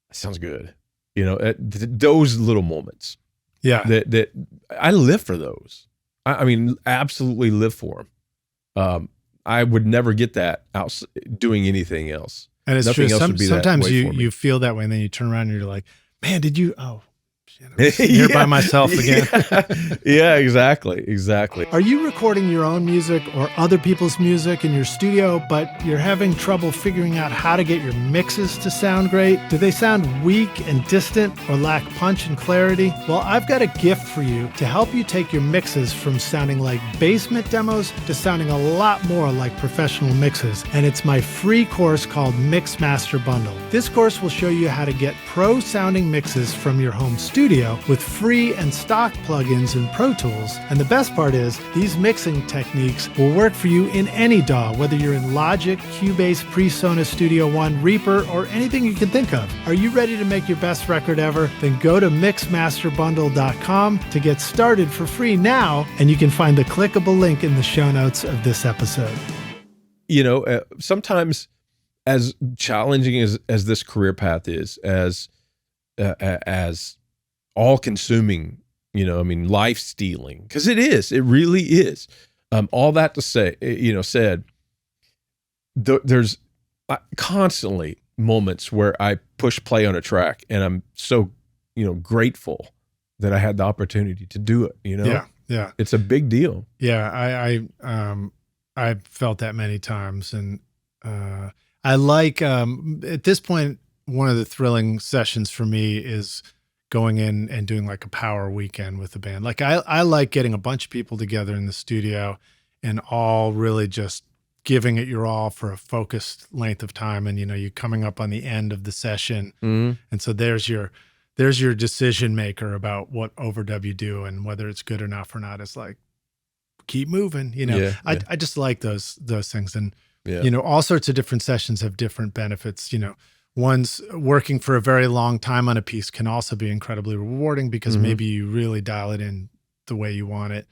that sounds good. Those little moments. Yeah. That I live for those. I mean, absolutely live for them. I would never get that out doing anything else. And it's true. Sometimes you feel that way, and then you turn around and you're like, man, did you? Oh, shit, I'm here by myself again. Yeah, exactly. Are you recording your own music or other people's music in your studio, but you're having trouble figuring out how to get your mixes to sound great? Do they sound weak and distant or lack punch and clarity? Well, I've got a gift for you to help you take your mixes from sounding like basement demos to sounding a lot more like professional mixes. And it's my free course called Mix Master Bundle. This course will show you how to get pro-sounding mixes from your home studio with free and stock plugins in Pro Tools. And the best part is, these mixing techniques will work for you in any DAW, whether you're in Logic, Cubase, PreSonus Studio One, Reaper, or anything you can think of. Are you ready to make your best record ever? Then go to mixmasterbundle.com to get started for free now, and you can find the clickable link in the show notes of this episode. Sometimes as challenging as this career path is, as all-consuming, life stealing, because it really is. All that to say, said, there's constantly moments where I push play on a track, and I'm so, grateful that I had the opportunity to do it. Yeah, it's a big deal. Yeah, I've felt that many times, and I like at this point, one of the thrilling sessions for me is going in and doing like a power weekend with the band. Like I like getting a bunch of people together in the studio and all really just giving it your all for a focused length of time. And, you coming up on the end of the session. Mm-hmm. And so there's your decision maker about what overdub you do and whether it's good enough or not. It's like, keep moving, I just like those things. And, all sorts of different sessions have different benefits, One's working for a very long time on a piece can also be incredibly rewarding because maybe you really dial it in the way you want it.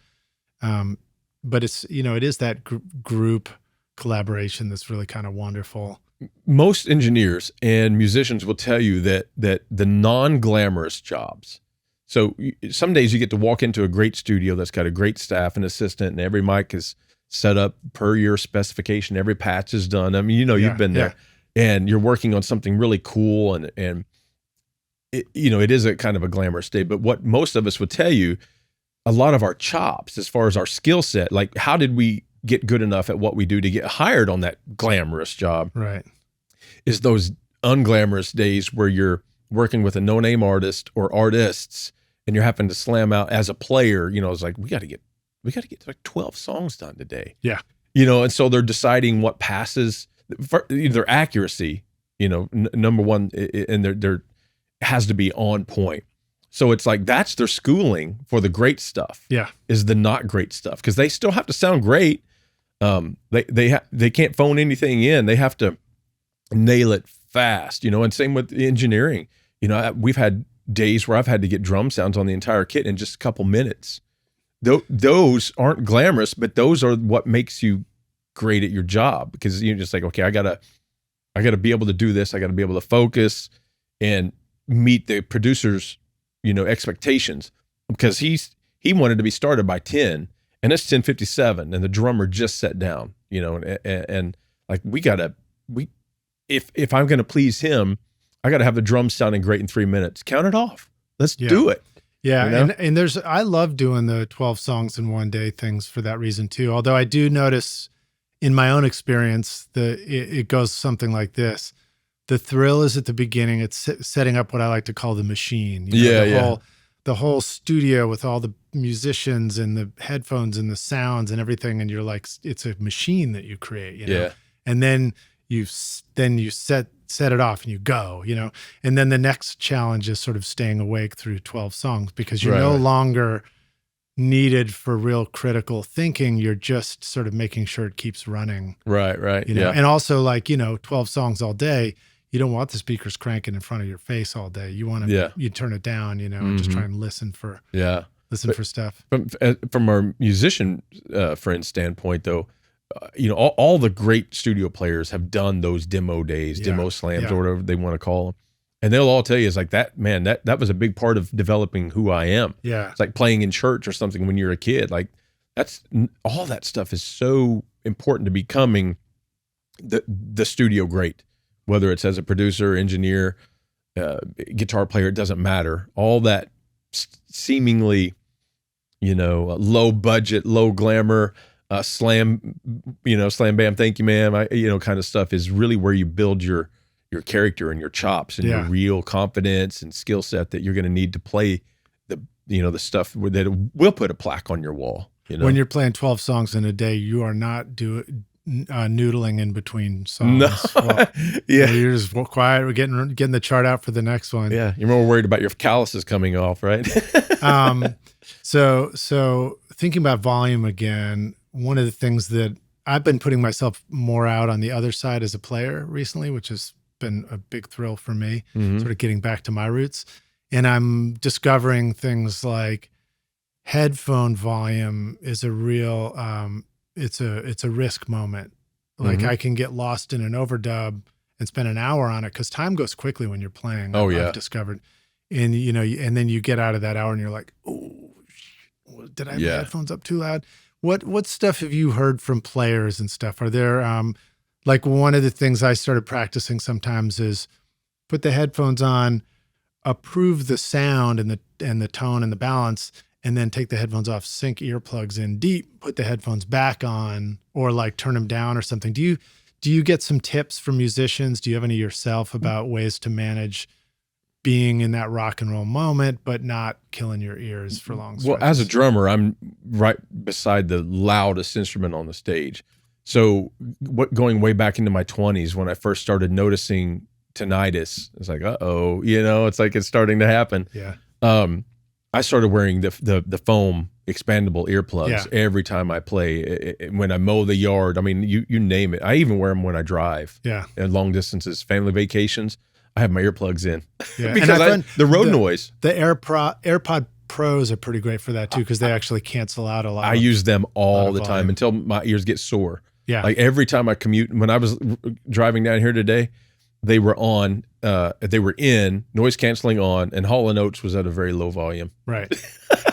But it's, it is that group collaboration that's really kind of wonderful. Most engineers and musicians will tell you that the non-glamorous jobs. So some days you get to walk into a great studio that's got a great staff and assistant, and every mic is set up per your specification. Every patch is done. I mean, you've been there. And you're working on something really cool, and it is a kind of a glamorous day. But what most of us would tell you, a lot of our chops, as far as our skill set, like how did we get good enough at what we do to get hired on that glamorous job? Right. Is those unglamorous days where you're working with a no-name artist or artists, and you're having to slam out as a player. It's like we got to get like 12 songs done today. Yeah. And so they're deciding what passes. Their accuracy, number one, and their has to be on point. So it's like that's their schooling for the great stuff. Yeah, is the not great stuff because they still have to sound great. They can't phone anything in. They have to nail it fast, and same with engineering. We've had days where I've had to get drum sounds on the entire kit in just a couple minutes. Those aren't glamorous, but those are what makes you great at your job, because you're just like, okay, I gotta be able to do this. I gotta be able to focus and meet the producer's, expectations, because he wanted to be started by 10, and it's 10:57, and the drummer just sat down, and like if I'm going to please him, I got to have the drums sounding great in 3 minutes. Count it off. Let's do it. Yeah. And I love doing the 12 songs in one day things for that reason too. Although I do notice in my own experience, it goes something like this. The thrill is at the beginning. It's setting up what I like to call the machine. The whole studio with all the musicians and the headphones and the sounds and everything. And you're like, it's a machine that you create, Yeah. And then you set it off and you go, and then the next challenge is sort of staying awake through 12 songs, because you're no longer needed for real critical thinking. You're just sort of making sure it keeps running. Right. And also 12 songs all day, you don't want the speakers cranking in front of your face all day. You want to, you turn it down, and just try and listen for stuff. From our musician friend standpoint though, all the great studio players have done those demo days, demo slams, or whatever they want to call them. And they'll all tell you, it's like that was a big part of developing who I am. Yeah. It's like playing in church or something when you're a kid. Like all that stuff is so important to becoming the studio great, whether it's as a producer, engineer, guitar player, it doesn't matter. All that seemingly, low budget, low glamour, slam bam, thank you, ma'am, kind of stuff is really where you build your character and your chops and your real confidence and skill set that you're going to need to play the stuff that will put a plaque on your wall. When you're playing 12 songs in a day, you are not noodling in between songs. No. You're just quiet. We're getting the chart out for the next one. Yeah, you're more worried about your calluses coming off, right? So thinking about volume again, one of the things that I've been putting myself more out on the other side as a player recently, which has been a big thrill for me, sort of getting back to my roots. And I'm discovering things like headphone volume is a real, it's a risk moment. Like I can get lost in an overdub and spend an hour on it because time goes quickly when you're playing. I've discovered. And, and then you get out of that hour and you're like, oh, did I have my headphones up too loud? What stuff have you heard from players and stuff? Are there, like one of the things I started practicing sometimes is put the headphones on, approve the sound and the tone and the balance, and then take the headphones off, sink earplugs in deep, put the headphones back on, or like turn them down or something. Do you get some tips from musicians? Do you have any yourself about ways to manage being in that rock and roll moment, but not killing your ears for long stretches? Well, as a drummer, I'm right beside the loudest instrument on the stage. So going way back into my 20s, when I first started noticing tinnitus, it's like, uh-oh, it's like it's starting to happen. Yeah. I started wearing the foam expandable earplugs every time I play. When I mow the yard, I mean, you name it. I even wear them when I drive. Yeah. And long distances, family vacations, I have my earplugs in. Yeah. Because the road noise. The AirPod Pros are pretty great for that too, because they actually cancel out a lot. I use them all the time until my ears get sore. Yeah. Like every time I commute, when I was driving down here today, they were on, they were in, noise canceling on, and Hall & Oates was at a very low volume. Right.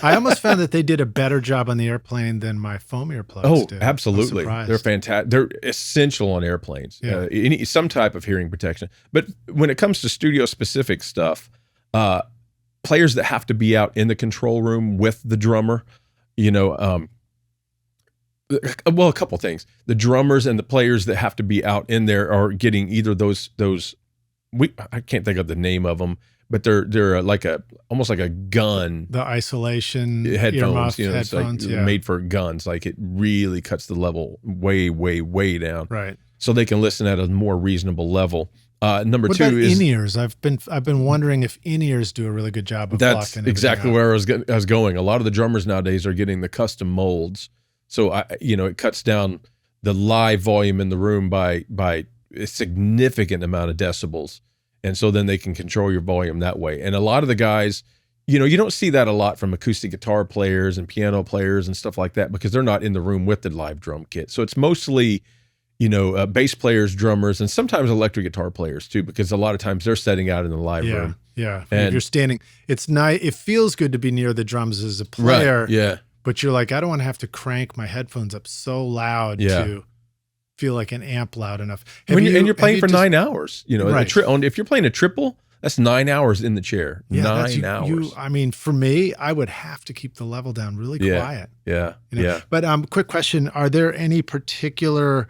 I almost found that they did a better job on the airplane than my foam earplugs did. Absolutely. They're fantastic. They're essential on airplanes. Yeah. Some type of hearing protection. But when it comes to studio-specific stuff, players that have to be out in the control room with the drummer, well, a couple things. The drummers and the players that have to be out in there are getting either those I can't think of the name of them, but they're like almost like a gun. The isolation headphones, headphones, made for guns. Like it really cuts the level way, way, way down. Right. So they can listen at a more reasonable level. Number what two about is in-ears. I've been wondering if in-ears do a really good job of that's blocking exactly where I was going. A lot of the drummers nowadays are getting the custom molds. So it cuts down the live volume in the room by a significant amount of decibels. And so then they can control your volume that way. And a lot of the guys, you know, you don't see that a lot from acoustic guitar players and piano players and stuff like that, because they're not in the room with the live drum kit. So it's mostly, you know, bass players, drummers, and sometimes electric guitar players too, because a lot of times they're setting out in the live room. Yeah. And if you're standing, it's nice. It feels good to be near the drums as a player. Right, yeah. But you're like, I don't want to have to crank my headphones up so loud to feel like an amp loud enough. And you're playing for 9 hours. You know, Right. if you're playing a triple, that's 9 hours in the chair. Yeah, 9 hours. I mean, for me, I would have to keep the level down really quiet. Yeah. You know? But quick question: are there any particular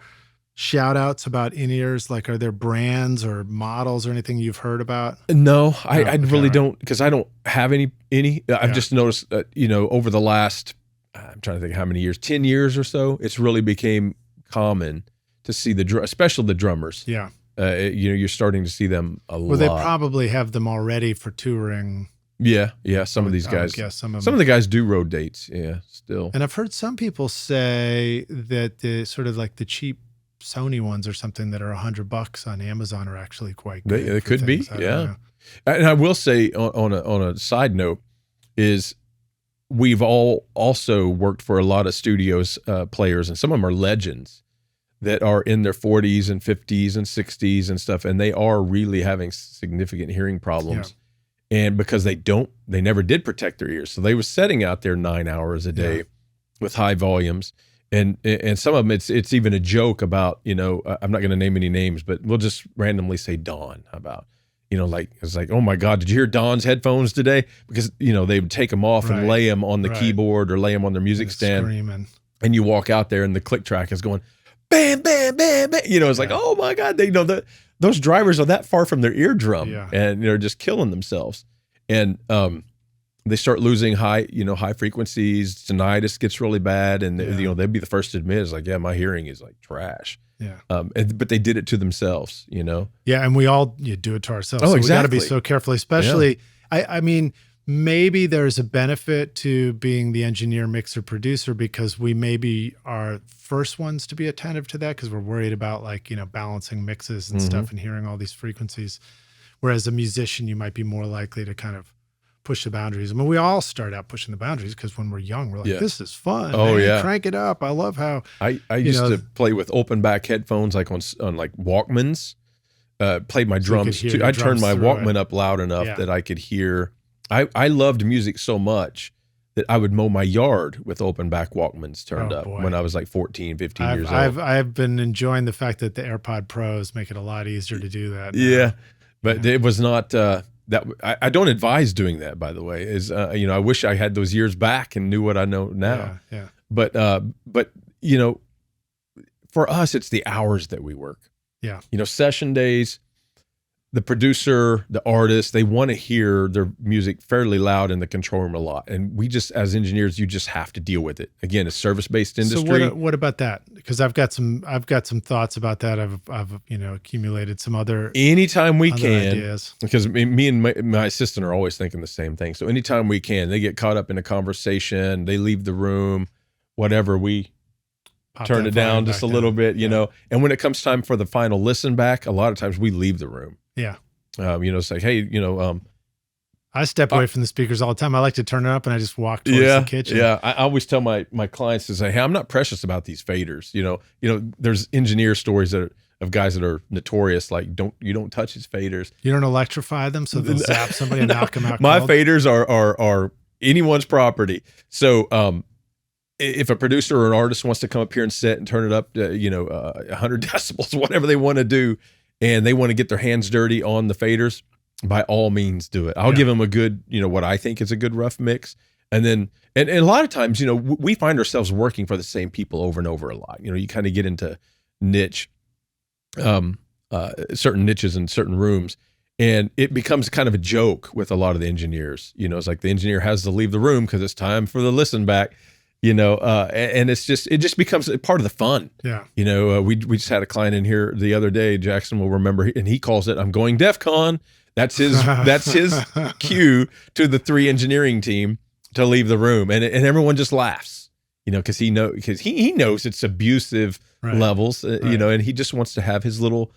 shout outs about in-ears? Like, are there brands or models or anything you've heard about? No, I really right. don't, because I don't have any. I've just noticed, you know, over the last, I'm trying to think how many years, 10 years or so, it's really became common to see especially the drummers. Yeah. You know, you're starting to see them a lot. Well, they probably have them already for touring. Yeah. Some of these guys. Yeah, some of the guys do road dates. Yeah, still. And I've heard some people say that the sort of like the cheap Sony ones or something that are $100 on Amazon are actually quite good. They could be. Yeah. And I will say on a side note is we've all also worked for a lot of studios players, and some of them are legends that are in their 40s and 50s and 60s and stuff, and they are really having significant hearing problems. And because they never did protect their ears, so they was setting out there 9 hours a day with high volumes, and some of them it's even a joke about, you know, I'm not going to name any names, but we'll just randomly say Don about, you know, like it's like, oh my God, did you hear Don's headphones today? Because, you know, they would take them off and lay them on the keyboard or lay them on their music stand, screaming. And you walk out there and the click track is going bam, bam, bam, bam. You know, it's like, oh my God, they know that those drivers are that far from their eardrum, and they're just killing themselves. And they start losing high frequencies. Tinnitus gets really bad, and you know, they'd be the first to admit, it's like, yeah, my hearing is like trash. Yeah. But they did it to themselves, you know. Yeah, and we all do it to ourselves. Oh, so exactly. We got to be so careful, especially. I mean, maybe there's a benefit to being the engineer, mixer, producer, because we maybe are first ones to be attentive to that because we're worried about, like, you know, balancing mixes and stuff and hearing all these frequencies. Whereas a musician, you might be more likely to kind of push the boundaries. I mean, we all start out pushing the boundaries because when we're young, we're like, this is fun. Oh, man. Crank it up. I love how I used to play with open back headphones, like on like Walkmans. Played my drums too. I turned my Walkman up loud enough that I could hear. I loved music so much that I would mow my yard with open back Walkmans turned up when I was like 14, 15 years old. I've been enjoying the fact that the AirPod Pros make it a lot easier to do that now. Yeah, but it was not that. I don't advise doing that, by the way. Is you know, I wish I had those years back and knew what I know now. Yeah. But you know, for us, it's the hours that we work. Yeah. You know, session days, the producer, the artist, they want to hear their music fairly loud in the control room a lot. And we just, as engineers, you just have to deal with it. Again, a service-based industry. So what about that? Because I've got some thoughts about that. I've you know, accumulated some other anytime we can ideas. Because me and my assistant are always thinking the same thing. So anytime we can, they get caught up in a conversation, they leave the room, whatever, we turn it down just a little bit, you know. And when it comes time for the final listen back, a lot of times we leave the room. Yeah. You know, it's like, hey, you know, I step away from the speakers all the time. I like to turn it up and I just walk towards the kitchen. Yeah. I always tell my clients to say, hey, I'm not precious about these faders. You know, there's engineer stories of guys that are notorious, like, you don't touch his faders. You don't electrify them so they'll zap somebody and knock them out. My faders are anyone's property. So, if a producer or an artist wants to come up here and sit and turn it up to, 100 decibels, whatever they want to do, and they want to get their hands dirty on the faders, by all means do it. I'll give them a good, what I think is a good rough mix. And then, and a lot of times, we find ourselves working for the same people over and over a lot. You kind of get into niche, certain niches in certain rooms, and it becomes kind of a joke with a lot of the engineers. It's like the engineer has to leave the room because it's time for the listen back. And it just becomes a part of the fun. Yeah. We just had a client in here the other day, Jackson will remember, and he calls it, I'm going DEF CON. That's his cue to the 3 engineering team to leave the room. And everyone just laughs, because he knows it's abusive levels, and he just wants to have his little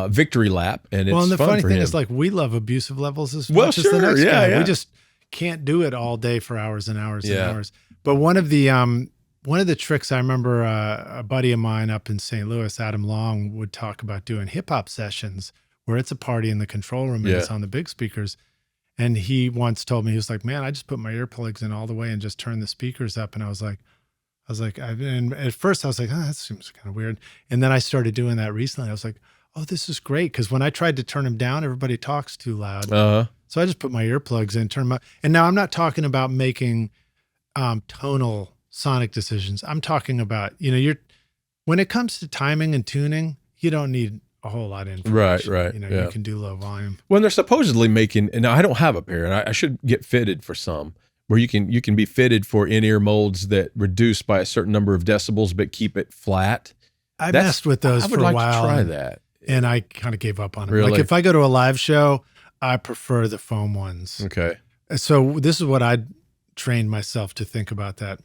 victory lap, and it's and the fun funny for thing him. is, like, we love abusive levels as Well, much as the sure, next yeah, guy. yeah. We just can't do it all day for hours and hours and Yeah. hours. But one of the tricks I remember, a buddy of mine up in St. Louis, Adam Long, would talk about doing hip hop sessions where it's a party in the control room and Yeah. it's on the big speakers. And he once told me, he was like, man, I just put my earplugs in all the way and just turn the speakers up. And I was like, and at first I was like, oh, that seems kind of weird. And then I started doing that recently. I was like, oh, this is great. Cause when I tried to turn them down, everybody talks too loud. So I just put my earplugs in, turn them up. And now I'm not talking about making tonal sonic decisions. I'm talking about, when it comes to timing and tuning, you don't need a whole lot of information. Right. You can do low volume. When they're supposedly making, and I don't have a pair, and I should get fitted for some, where you can be fitted for in-ear molds that reduce by a certain number of decibels but keep it flat. I messed with those for a while. I would like to try that. And I kind of gave up on it. Really? Like if I go to a live show, I prefer the foam ones. Okay. So this is what I trained myself to think about that.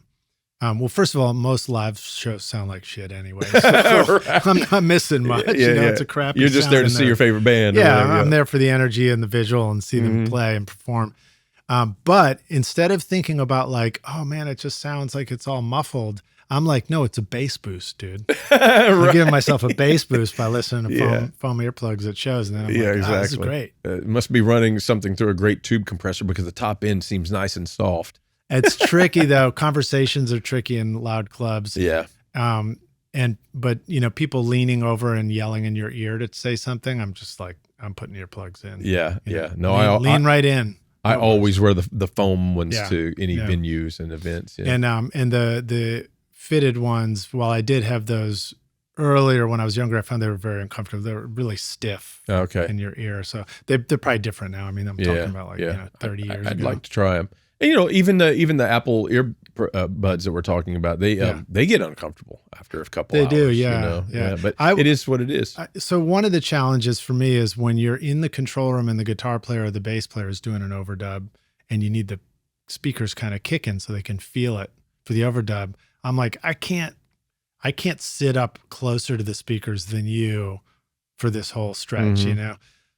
Well, first of all, most live shows sound like shit anyway. So Right. I'm not missing much. It's a crappy You're just sound there to in see your favorite band. or Yeah, whatever, I'm there for the energy and the visual and see them Mhm. play and perform. But instead of thinking about like, oh man, it just sounds like it's all muffled, I'm like, no, it's a bass boost, dude. I'm Right. giving myself a bass boost by listening to Yeah. foam earplugs at shows. And then I'm Yeah, like, exactly. this is great. It must be running something through a great tube compressor because the top end seems nice and soft. It's tricky though. Conversations are tricky in loud clubs. Yeah. But people leaning over and yelling in your ear to say something, I'm just like, I'm putting earplugs in. Yeah. Yeah. No, lean right in. I always wear the foam ones Yeah. to any Yeah. venues and events. Yeah. And the fitted ones, while I did have those earlier when I was younger, I found they were very uncomfortable. They were really stiff Okay. in your ear. So they're probably different now. I mean, I'm talking about 30 years I'd ago. like to try them. And even the Apple ear buds that we're talking about, they get uncomfortable after a couple They hours. do, yeah. But it is what it is. So one of the challenges for me is when you're in the control room and the guitar player or the bass player is doing an overdub and you need the speakers kind of kicking so they can feel it for the overdub. I'm like, I can't sit up closer to the speakers than you for this whole stretch, Mhm.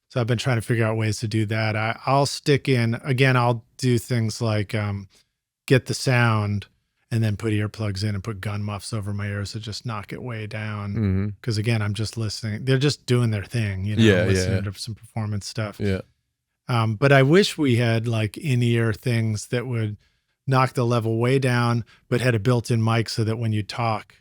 So I've been trying to figure out ways to do that. I'll stick in, again, I'll do things like get the sound and then put earplugs in and put gun muffs over my ears to just knock it way down. Mm-hmm. Because again, I'm just listening. They're just doing their thing, listening to some performance stuff. Yeah. But I wish we had like in-ear things that would knock the level way down, but had a built-in mic so that when you talk,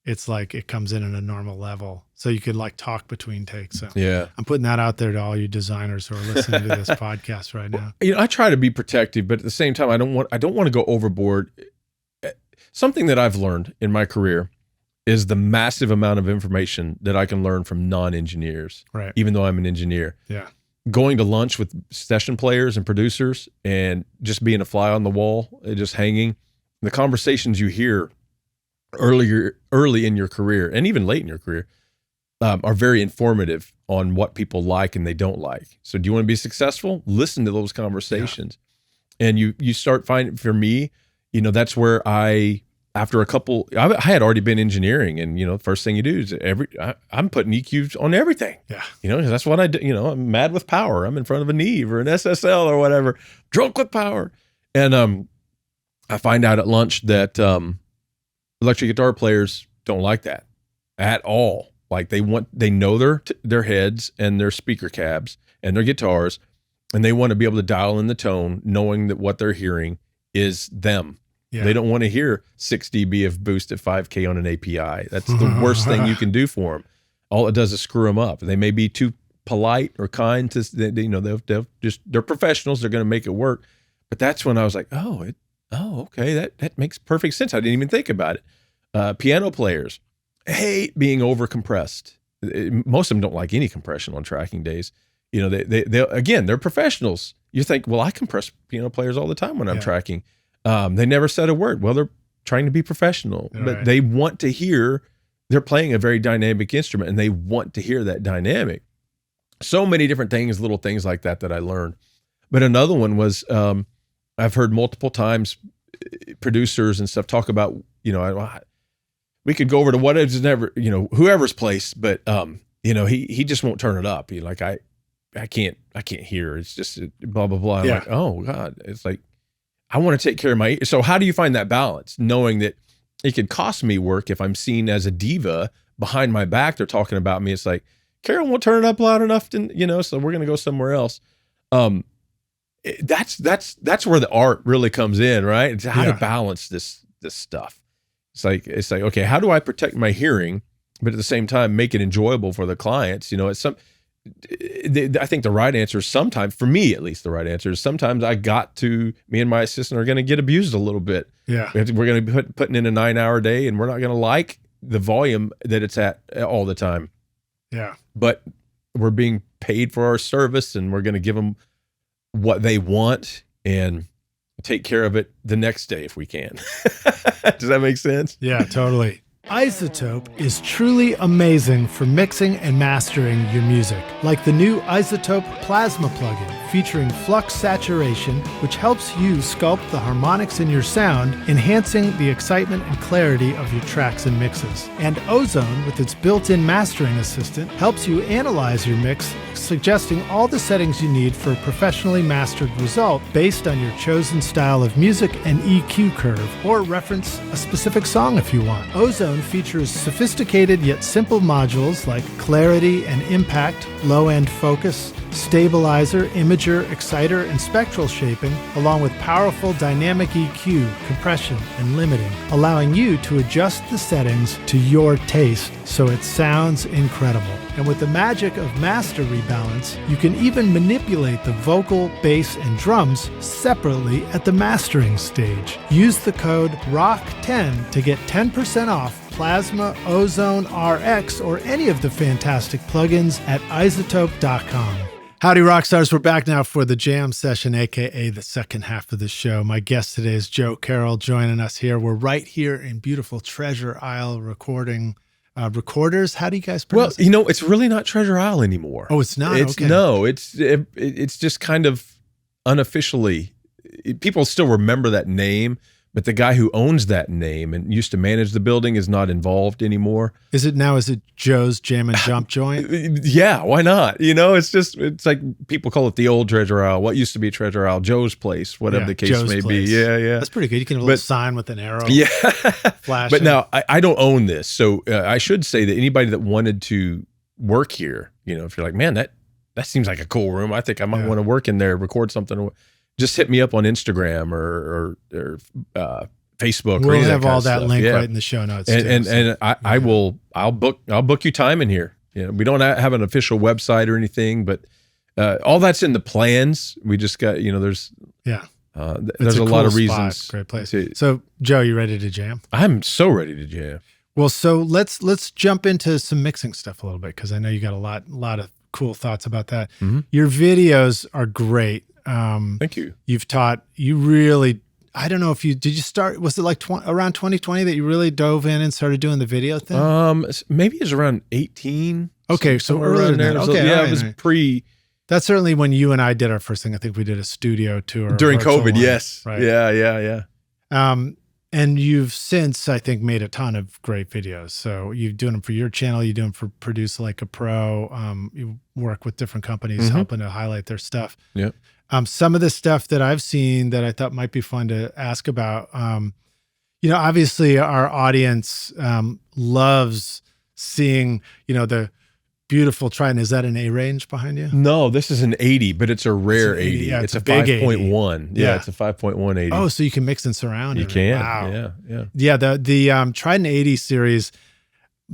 it's like it comes in at a normal level. So you could like talk between takes. So Yeah. I'm putting that out there to all you designers who are listening to this podcast right now. I try to be protective, but at the same time, I don't want to go overboard. Something that I've learned in my career is the massive amount of information that I can learn from non-engineers, Right. even though I'm an engineer. Yeah. Going to lunch with session players and producers and just being a fly on the wall, just hanging, the conversations you hear early in your career and even late in your career are very informative on what people like and they don't like. So do you want to be successful? Listen to those conversations. Yeah. And you start finding, for me, that's where I had already been engineering, and the first thing you do is I'm putting EQs on everything. Yeah. 'Cause that's what I do. I'm mad with power. I'm in front of a Neve or an SSL or whatever, drunk with power. And I find out at lunch that electric guitar players don't like that at all. Like they know their heads and their speaker cabs and their guitars, and they want to be able to dial in the tone, knowing that what they're hearing is them. Yeah. They don't want to hear 6 dB of boost at 5K on an API. That's the worst thing you can do for them. All it does is screw them up. They may be too polite or kind to, they're professionals. They're going to make it work. But that's when I was like, okay, that makes perfect sense. I didn't even think about it. Piano players hate being over compressed. Most of them don't like any compression on tracking days. They're professionals. You think, well, I compress piano players all the time when I'm tracking. They never said a word. Well, they're trying to be professional, but they want to hear, they're playing a very dynamic instrument and they want to hear that dynamic. So many different things, little things like that I learned. But another one was, I've heard multiple times producers and stuff talk about, we could go over to whatever's never, whoever's place, but he just won't turn it up. He like, I can't hear. It's just blah, blah, blah. I'm like, oh God. It's like, I want to take care of my ear. So how do you find that balance? Knowing that it could cost me work if I'm seen as a diva behind my back. They're talking about me. It's like, Carroll won't turn it up loud enough to, so we're going to go somewhere else. That's where the art really comes in, right? It's how to balance this stuff. It's like, okay, how do I protect my hearing, but at the same time, make it enjoyable for the clients? I think the right answer is sometimes, for me at least, the right answer is sometimes me and my assistant are going to get abused a little bit. Yeah. We're going to be putting in a 9-hour day, and we're not going to like the volume that it's at all the time. Yeah. But we're being paid for our service, and we're going to give them what they want and take care of it the next day if we can. Does that make sense? Yeah, totally. Isotope is truly amazing for mixing and mastering your music, like the new Isotope Plasma plugin featuring flux saturation, which helps you sculpt the harmonics in your sound, enhancing the excitement and clarity of your tracks and mixes. And Ozone, with its built-in mastering assistant, helps you analyze your mix, suggesting all the settings you need for a professionally mastered result based on your chosen style of music and EQ curve, or reference a specific song if you want. Ozone features sophisticated yet simple modules like clarity and impact, low-end focus, stabilizer, imager, exciter, and spectral shaping, along with powerful dynamic EQ, compression, and limiting, allowing you to adjust the settings to your taste so it sounds incredible. And with the magic of master rebalance, you can even manipulate the vocal, bass, and drums separately at the mastering stage. Use the code ROCK10 to get 10% off Plasma, Ozone, RX, or any of the fantastic plugins at isotope.com. Howdy, rock stars. We're back now for the jam session, aka the second half of the show. My guest today is Joe Carrell joining us here. We're right here in beautiful Treasure Isle recording recorders. How do you guys pronounce it? It's really not Treasure Isle anymore. Oh, it's not? Okay. No, it's just kind of unofficially. People still remember that name, but the guy who owns that name and used to manage the building is not involved anymore. Is it Joe's Jam and Jump Joint? Yeah, why not? It's like people call it the old Treasure Isle. What used to be Treasure Isle, Joe's Place, whatever the case Joe's may place. be. Yeah. That's pretty good. You can have a little sign with an arrow. Yeah. Flashing. But now, I don't own this. So I should say that anybody that wanted to work here, if you're like, man, that seems like a cool room. I think I might want to work in there, record something. Just hit me up on Instagram or Facebook. We'll have all that stuff. link right in the show notes. I'll book you time in here. We don't have an official website or anything, but all that's in the plans. We just got there's a lot of reasons. Great place. So Joe, you ready to jam? I'm so ready to jam. Well, so let's jump into some mixing stuff a little bit, because I know you got a lot of cool thoughts about that. Mm-hmm. Your videos are great. Thank you. You really, I don't know if did you start, was it like around 2020 that you really dove in and started doing the video thing? Maybe it was around 18. Okay. So earlier than that. Okay. Yeah, it was pre. That's certainly when you and I did our first thing. I think we did a studio tour. During COVID. One, yes. Right. Yeah. And you've since, I think, made a ton of great videos. So you're doing them for your channel. You do them for Produce Like a Pro. You work with different companies helping to highlight their stuff. Yeah. Some of the stuff that I've seen that I thought might be fun to ask about, obviously our audience loves seeing, the beautiful Triton. Is that an A range behind you? No, this is an 80, but it's a rare 80. Yeah, it's a big 5.1. Yeah, it's a 5.1 80. Oh, so you can mix and surround. You can. Wow. Yeah. Yeah, the Triton 80 series,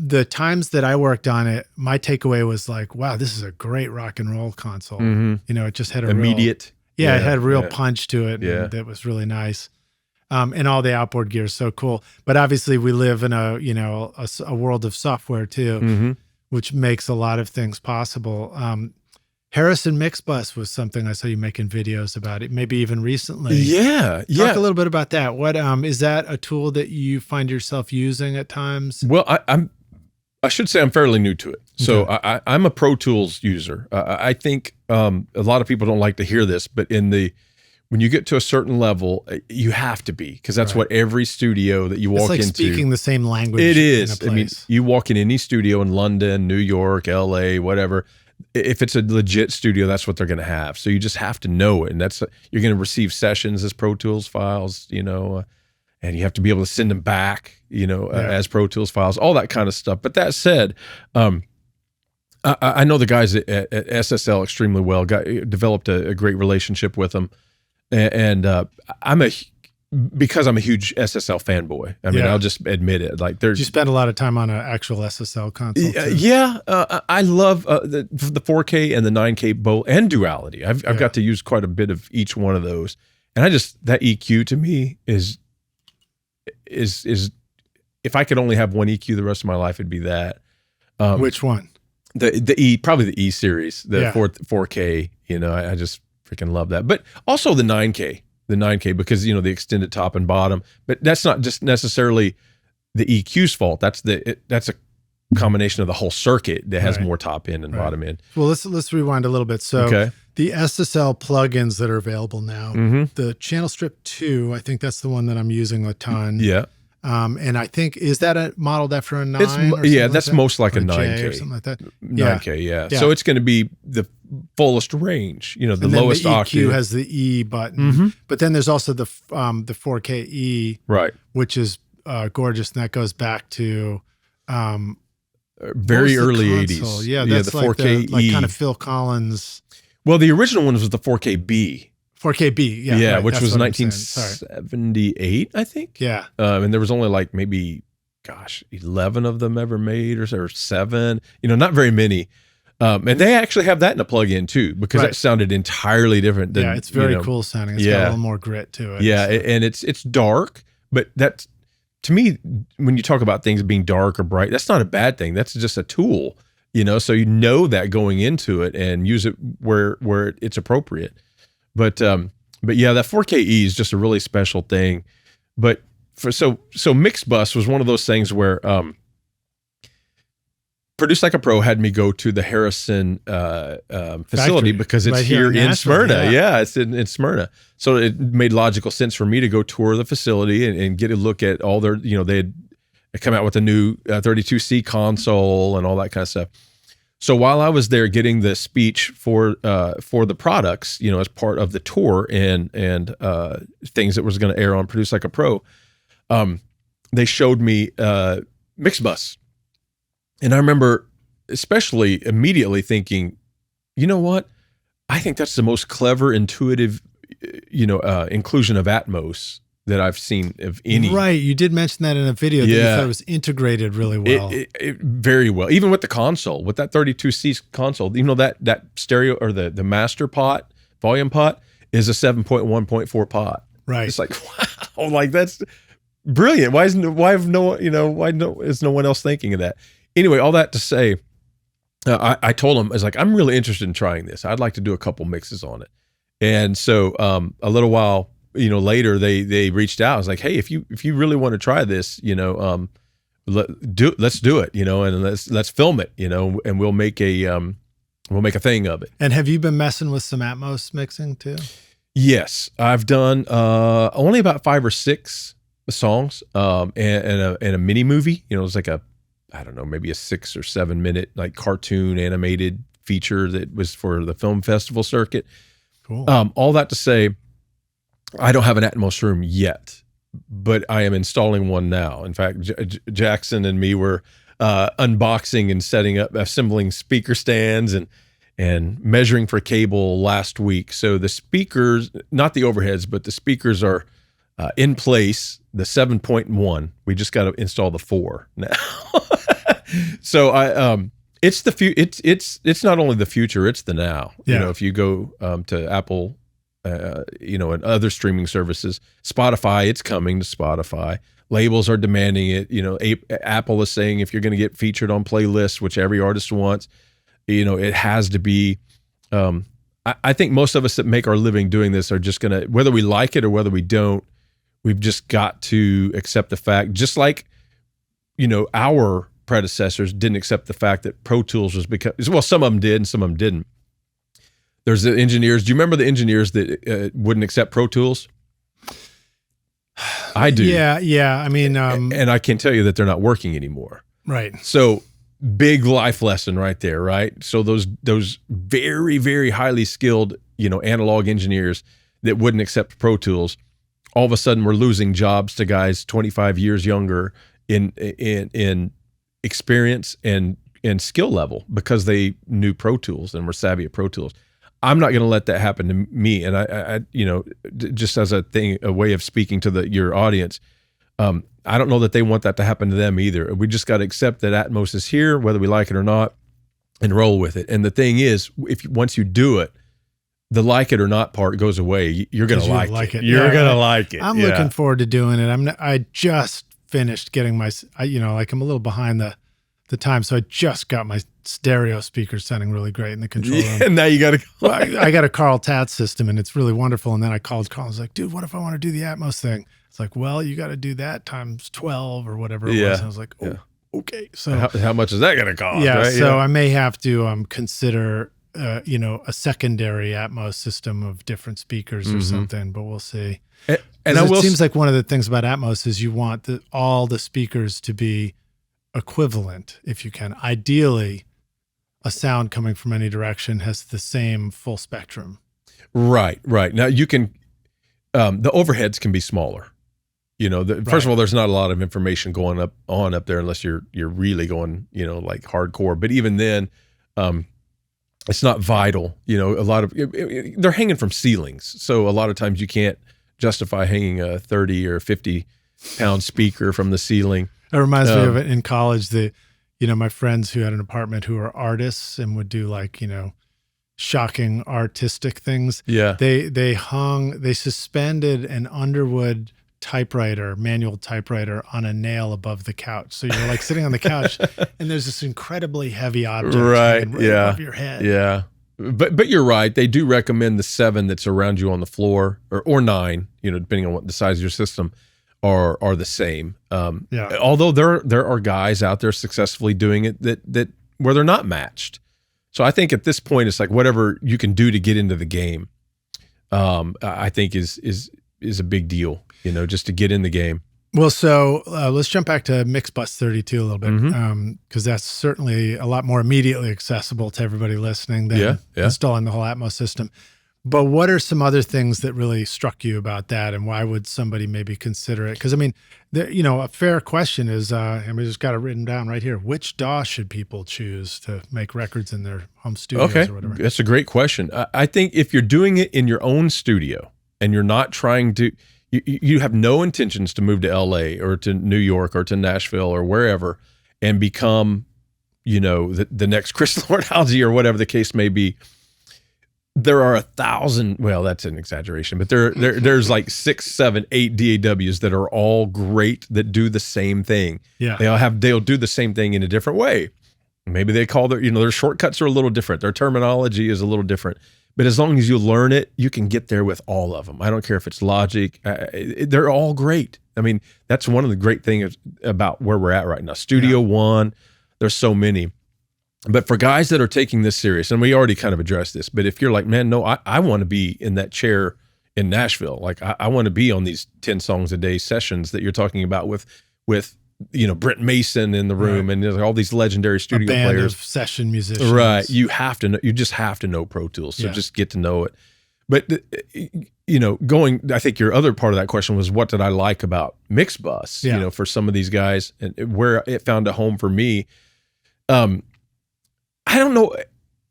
the times that I worked on it, my takeaway was like, wow, this is a great rock and roll console. Mm-hmm. It just had a immediate. it had a real punch to it. Yeah. And that was really nice. And all the outboard gear is so cool. But obviously we live in a world of software too, which makes a lot of things possible. Harrison Mixbus was something I saw you making videos about it, maybe even recently. Yeah. Talk a little bit about that. What is that a tool that you find yourself using at times? Well, I should say I'm fairly new to it. So I'm a Pro Tools user. I think a lot of people don't like to hear this, but when you get to a certain level, you have to be, because that's what every studio that you walk it's like into. Speaking the same language. It is. In a place. I mean, you walk in any studio in London, New York, LA, whatever. If it's a legit studio, that's what they're going to have. So you just have to know it, and you're going to receive sessions as Pro Tools files, and you have to be able to send them back, as Pro Tools files, all that kind of stuff. But that said, I know the guys at SSL extremely well. Developed a great relationship with them. And because I'm a huge SSL fanboy. I mean, I'll just admit it. Like, you spend a lot of time on an actual SSL console too. Yeah, I love the 4K and the 9K both, and duality. I've got to use quite a bit of each one of those, and that EQ to me is if I could only have one EQ the rest of my life, it'd be that. Which one? Probably the E series, the 4K. I just freaking love that. But also the 9K, because the extended top and bottom. But that's not just necessarily the EQ's fault. That's a combination of the whole circuit that has more top end and bottom end. Well, let's rewind a little bit. So the SSL plugins that are available now, the Channel Strip 2, I think that's the one that I'm using a ton. Yeah. And I think, is that modeled after a 9? That's most like a 9K or something like that. 9K, yeah. So it's going to be the fullest range, the lowest octave. The EQ has the E button, but then there's also the 4K E, right, which is gorgeous, and that goes back to very early 80s. Yeah, that's the like 4K E, like kind of Phil Collins. Well, the original one was the 4K B. 4KB, right, which was 1978, I think. Yeah. And there was only like maybe, 11 of them ever made, or 7, not very many. And they actually have that in a plugin too, because it sounded entirely different than, it's very cool sounding. It's got a little more grit to it. Yeah, and it's dark, but that's, to me, when you talk about things being dark or bright, that's not a bad thing. That's just a tool, so that going into it and use it where it's appropriate. But yeah, that 4KE is just a really special thing. But so Mixbus was one of those things where Produce Like a Pro had me go to the Harrison facility because it's here in Smyrna. Yeah, it's in Smyrna. So it made logical sense for me to go tour the facility and get a look at all their, they had come out with a new 32C console and all that kind of stuff. So while I was there getting the speech for the products, as part of the tour and things that was going to air on Produce Like a Pro, they showed me Mixbus, and I remember especially immediately thinking, you know what? I think that's the most clever, intuitive, inclusion of Atmos that I've seen of any. Right. You did mention that in a video that you thought it was integrated really well. It very well. Even with the console, with that 32C console, that stereo or the master pot, volume pot is a 7.1.4 pot. Right. It's like, wow, like that's brilliant. Why is no one else thinking of that? Anyway, all that to say, I told him, I was like, I'm really interested in trying this. I'd like to do a couple mixes on it. And so a little while later they reached out. I was like, hey, if you really want to try this, let's do it, and let's film it, and we'll make a thing of it. And have you been messing with some Atmos mixing too? Yes, I've done only about 5 or 6 songs, and a mini movie. It's like maybe a 6 or 7 minute like cartoon animated feature that was for the film festival circuit. Cool. All that to say, I don't have an Atmos room yet, but I am installing one now. In fact, Jackson and me were unboxing and setting up, assembling speaker stands and measuring for cable last week. So the speakers, not the overheads, but the speakers are in place. The 7.1. We just got to install the 4 now. So it's it's not only the future, it's the now. Yeah. If you go to Apple. And other streaming services, Spotify, it's coming to Spotify. Labels are demanding it. Apple is saying if you're going to get featured on playlists, which every artist wants, it has to be. I think most of us that make our living doing this are just going to, whether we like it or whether we don't, we've just got to accept the fact, just like, our predecessors didn't accept the fact that Pro Tools was some of them did and some of them didn't. There's the engineers. Do you remember the engineers that wouldn't accept Pro Tools? I do. Yeah. I mean, and I can tell you that they're not working anymore. right. So big life lesson right there, right? So those very, very highly skilled, analog engineers that wouldn't accept Pro Tools, all of a sudden we're losing jobs to guys 25 years younger in experience and skill level because they knew Pro Tools and were savvy at Pro Tools. I'm not going to let that happen to me. And I just as a way of speaking to your audience, I don't know that they want that to happen to them either. We just got to accept that Atmos is here, whether we like it or not, and roll with it. And the thing is, once you do it, the like it or not part goes away. You're going to like it. You're going to like it. I'm looking forward to doing it. I just finished getting I'm a little behind the time, so I just got my stereo speakers sounding really great in the control room. And now you got to go. I got a Carl Tat system, and it's really wonderful. And then I called Carl. I was like, dude, what if I want to do the Atmos thing? It's like, well, you got to do that times 12 or whatever it was. And I was like, okay. So how much is that going to cost? Yeah. Right? So I may have to consider, a secondary Atmos system of different speakers or something, but we'll see. And it seems like one of the things about Atmos is you want all the speakers to be equivalent if you can. Ideally, a sound coming from any direction has the same full spectrum. Right. Now you can, the overheads can be smaller. First of all, there's not a lot of information going up there unless you're really going, like hardcore. But even then, it's not vital. A lot of they're hanging from ceilings, so a lot of times you can't justify hanging a 30 or 50 pound speaker from the ceiling. It reminds me of it in college. My friends who had an apartment who are artists and would do shocking artistic things. Yeah. They suspended an Underwood manual typewriter on a nail above the couch. So you're sitting on the couch and there's this incredibly heavy object above your head. Yeah. But you're right. They do recommend the 7 that's around you on the floor or 9, depending on what the size of your system are the same. Although there are guys out there successfully doing it that where they're not matched. So I think at this point it's like whatever you can do to get into the game, I think is a big deal, just to get in the game. Well, so let's jump back to Mixbus 32 a little bit, because that's certainly a lot more immediately accessible to everybody listening than installing the whole Atmos system. But what are some other things that really struck you about that, and why would somebody maybe consider it? Because a fair question is, we just got it written down right here. Which DAW should people choose to make records in their home studios or whatever? That's a great question. I think if you're doing it in your own studio and you're not trying to, you have no intentions to move to LA or to New York or to Nashville or wherever and become, the next Chris Lord-Alge or whatever the case may be. There are 1,000. Well, that's an exaggeration, but there's like 6, 7, 8 DAWs that are all great that do the same thing. Yeah, they'll do the same thing in a different way. Maybe they call their shortcuts are a little different. Their terminology is a little different. But as long as you learn it, you can get there with all of them. I don't care if it's Logic. They're all great. I mean, that's one of the great things about where we're at right now. Studio One, there's so many. But for guys that are taking this serious, and we already kind of addressed this, but if you're like, man, no, I want to be in that chair in Nashville. Like I want to be on these 10 songs a day sessions that you're talking about with Brent Mason in the room and all these legendary studio players, of session musicians. Right. You just have to know Pro Tools. So just get to know it. But, I think your other part of that question was, what did I like about Mixbus, for some of these guys and where it found a home for me. I don't know.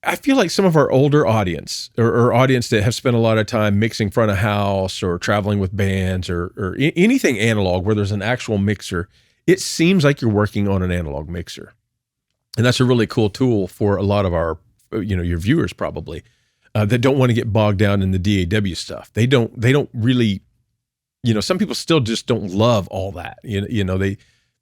I feel like some of our older audience or audience that have spent a lot of time mixing front of house or traveling with bands or anything analog where there's an actual mixer, it seems like you're working on an analog mixer. And that's a really cool tool for a lot of our, your viewers probably, that don't want to get bogged down in the DAW stuff. They don't really, some people still just don't love all that.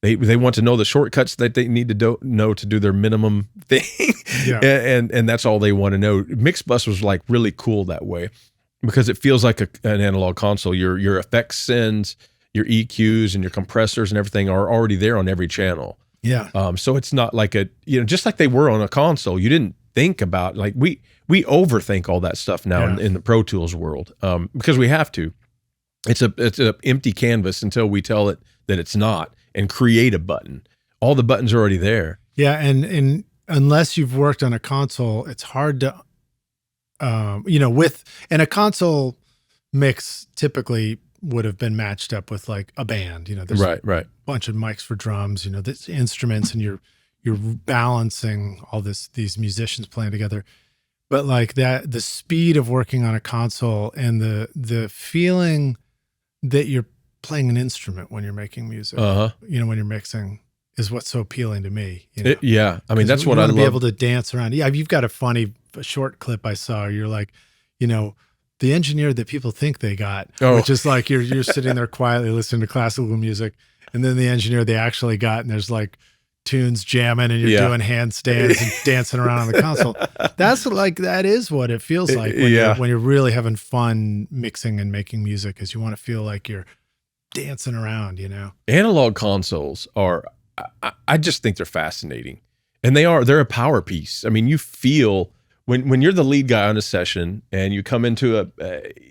They want to know the shortcuts that they need to know to do their minimum thing. And that's all they want to know. Mixbus was like really cool that way because it feels like an analog console. Your effects sends, your EQs and your compressors and everything are already there on every channel. Yeah. So it's not like just like they were on a console. You didn't think about we we overthink all that stuff now Yeah. in the Pro Tools world, because we have to. It's a empty canvas until we tell it that it's not, and create a button. All the buttons are already there. Yeah, and unless you've worked on a console, it's hard to, and a console mix typically would have been matched up with like a band. There's Right. a bunch of mics for drums. There's instruments, and you're balancing all these musicians playing together. But like that, the speed of working on a console and the feeling that you're playing an instrument when you're making music, when you're mixing, is what's so appealing to me. Yeah. I mean, that's what I love. Be able to dance around. Yeah. You've got a short clip I saw. You're like, the engineer that people think they got, which is like, you're sitting there quietly listening to classical music. And then the engineer they actually got, and there's like tunes jamming, and you're doing handstands and dancing around on the console. That is what it feels like when you're really having fun mixing and making music, is you want to feel like you're dancing around, Analog consoles I just think they're fascinating, and they're a power piece. I mean, you feel when you're the lead guy on a session and you come into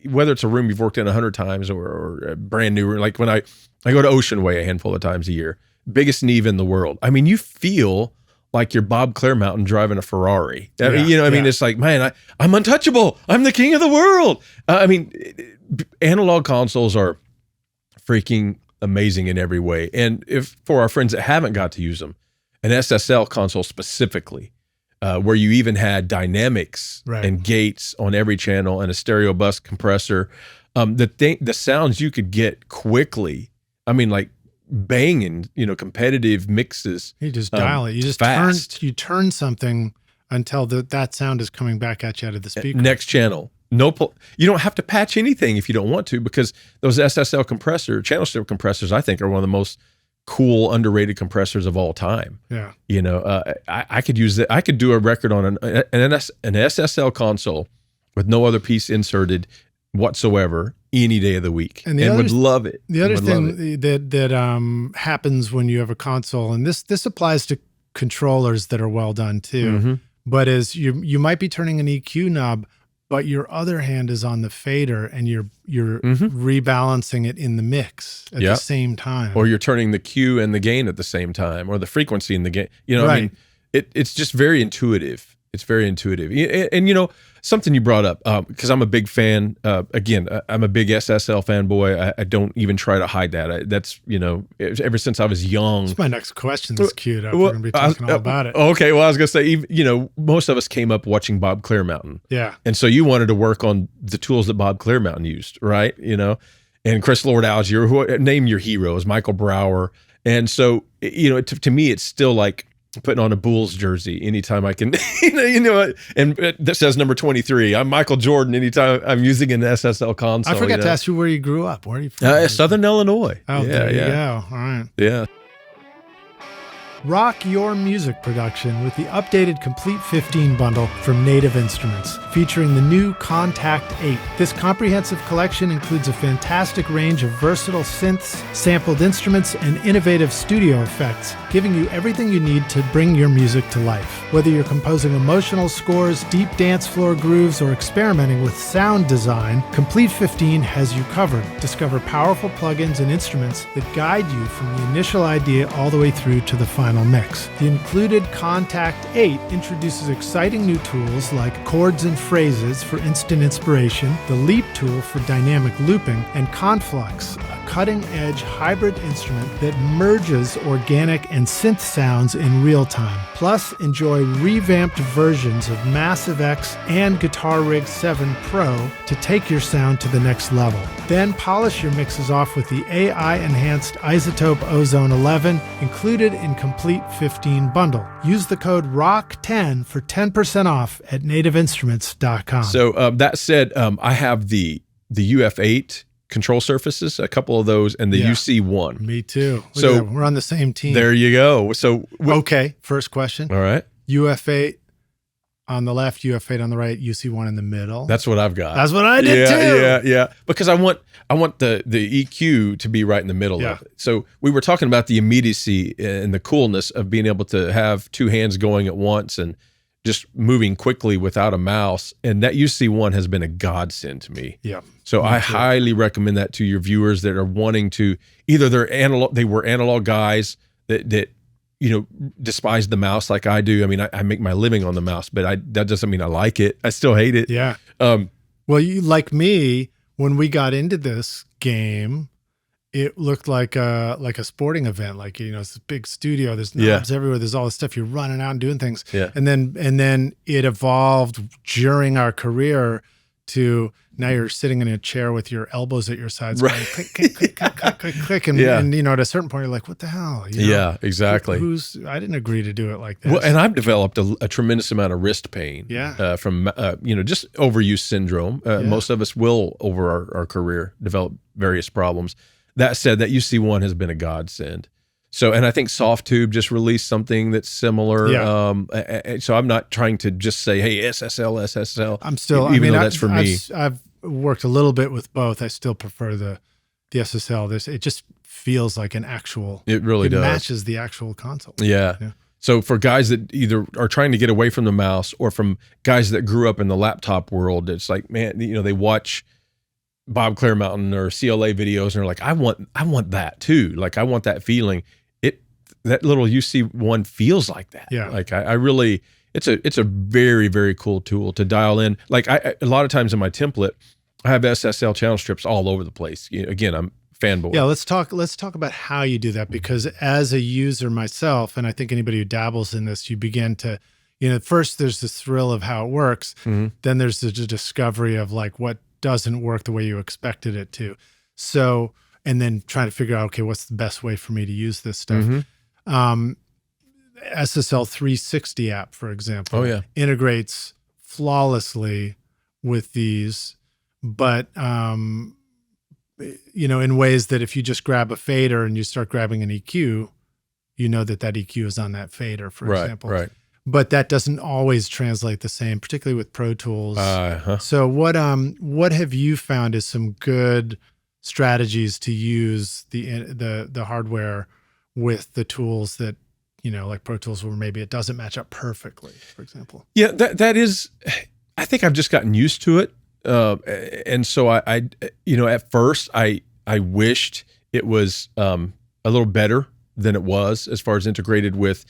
whether it's a room you've worked in 100 times or a brand new room, like when I go to Ocean Way a handful of times a year, biggest Neve in the world. I mean, you feel like you're Bob Clearmountain driving a Ferrari. I mean, it's like, man, I'm untouchable. I'm the king of the world. Analog consoles are freaking amazing in every way. And if for our friends that haven't got to use them, an SSL console specifically, where you even had dynamics and gates on every channel and a stereo bus compressor, the sounds you could get quickly. I mean, like banging, competitive mixes. You just dial it. You just turn something until that sound is coming back at you out of the speaker. Next channel. You don't have to patch anything if you don't want to, because those SSL channel strip compressors, I think, are one of the most cool, underrated compressors of all time. Yeah. I could use that. I could do a record on an SSL console with no other piece inserted whatsoever any day of the week, and would love it. The other thing that happens when you have a console, and this applies to controllers that are well done too, but is you might be turning an EQ knob, but your other hand is on the fader, and you're rebalancing it in the mix at the same time. Or you're turning the Q and the gain at the same time, or the frequency and the gain. I mean, it's just very intuitive. It's very intuitive. And something you brought up, because I'm a big fan. Again, I'm a big SSL fanboy. I don't even try to hide that. That's ever since I was young. That's my next question. That's queued up. We're going to be talking all about it. Okay, well, I was going to say, most of us came up watching Bob Clearmountain. Yeah, and so you wanted to work on the tools that Bob Clearmountain used, right? And Chris Lord-Alge, or name your heroes, Michael Brower. And so to me, it's still like putting on a Bulls jersey anytime I can, and that says number 23. I'm Michael Jordan anytime I'm using an SSL console. I forgot to ask you where you grew up. Where are you from? Southern Illinois. Oh, there you go. All right. Yeah. Rock your music production with the updated Complete 15 bundle from Native Instruments, featuring the new Contact 8. This comprehensive collection includes a fantastic range of versatile synths, sampled instruments, and innovative studio effects, giving you everything you need to bring your music to life. Whether you're composing emotional scores, deep dance floor grooves, or experimenting with sound design, Complete 15 has you covered. Discover powerful plugins and instruments that guide you from the initial idea all the way through to the final mix. The included Contact 8 introduces exciting new tools like chords and phrases for instant inspiration, the Leap tool for dynamic looping, and Conflux, a cutting-edge hybrid instrument that merges organic and synth sounds in real time. Plus, enjoy revamped versions of Massive X and Guitar Rig 7 Pro to take your sound to the next level. Then polish your mixes off with the AI-enhanced Isotope Ozone 11 included in Complete 15 bundle. Use the code ROCK10 for 10% off at nativeinstruments.com. So that said, I have the UF8 control surfaces, a couple of those, and the UC-1. Me too. So we're on the same team. There you go. So okay, first question. All right. UF8 on the left, UF8 on the right, UC-1 in the middle. That's what I've got. That's what I did too. Yeah. Because I want the EQ to be right in the middle of it. So we were talking about the immediacy and the coolness of being able to have two hands going at once and just moving quickly without a mouse. And that UC-1 has been a godsend to me. Yeah. So I highly recommend that to your viewers that are wanting to, either they were analog guys that despise the mouse like I do. I mean, I make my living on the mouse, but that doesn't mean I like it. I still hate it. Yeah. Well, you, like me, when we got into this game, it looked like a sporting event. Like, it's a big studio. There's knobs everywhere. There's all this stuff. You're running out and doing things. Yeah. And then it evolved during our career to now you're sitting in a chair with your elbows at your sides, right? Going, click, click, click, click, click, click, click, and at a certain point you're like, what the hell? Yeah, exactly. I didn't agree to do it like this. Well, and I've developed a tremendous amount of wrist pain. Yeah. From just overuse syndrome. Most of us will over our career develop various problems. That said, that UC-1 has been a godsend. So, and I think SoftTube just released something that's similar. Yeah. So I'm not trying to just say, hey, SSL. I'm still, even though that's for me. I've worked a little bit with both. I still prefer the SSL. It just feels like an actual. It really does. Matches the actual console. Yeah. So for guys that either are trying to get away from the mouse or from guys that grew up in the laptop world, it's like, man, they watch Bob Clearmountain or CLA videos and they're like, I want that too. Like, I want that feeling. That little UC-1 feels like that. Yeah. Like I really, it's a very, very cool tool to dial in. Like a lot of times in my template, I have SSL channel strips all over the place. Again, I'm fanboy. Yeah. Let's talk about how you do that, because as a user myself, and I think anybody who dabbles in this, you begin to, first there's this thrill of how it works. Mm-hmm. Then there's the discovery of like what doesn't work the way you expected it to. So, and then trying to figure out, okay, what's the best way for me to use this stuff? Mm-hmm. SSL 360 app, for example, integrates flawlessly with these, but in ways that if you just grab a fader and you start grabbing an EQ, that EQ is on that fader, for example. Right. But that doesn't always translate the same, particularly with Pro Tools. So what have you found is some good strategies to use the hardware with the tools that, like Pro Tools, where maybe it doesn't match up perfectly, for example? Yeah, that is, I think I've just gotten used to it. And so I at first I wished it was a little better than it was as far as integrated with,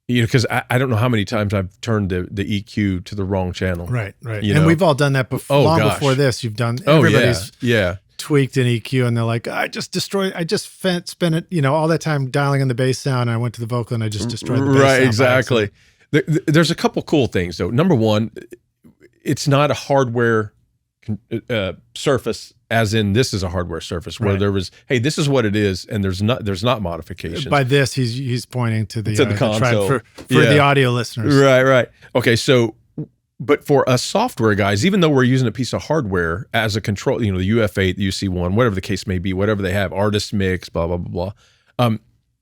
because I don't know how many times I've turned the EQ to the wrong channel. Right. And we've all done that before. Before this, you've done, everybody's tweaked an EQ and they're like, I just spent it, all that time dialing in the bass sound. And I went to the vocal and I just destroyed the bass sound. Right, exactly. There's a couple cool things though. Number one, it's not a hardware surface, as in this is a hardware surface where there was, hey, this is what it is, and there's not modifications. By this, he's pointing to the console for the audio listeners. Right. Okay, so but for us software guys, even though we're using a piece of hardware as a control, the UF8, the UC-1, whatever the case may be, whatever they have, artist mix, blah blah blah blah.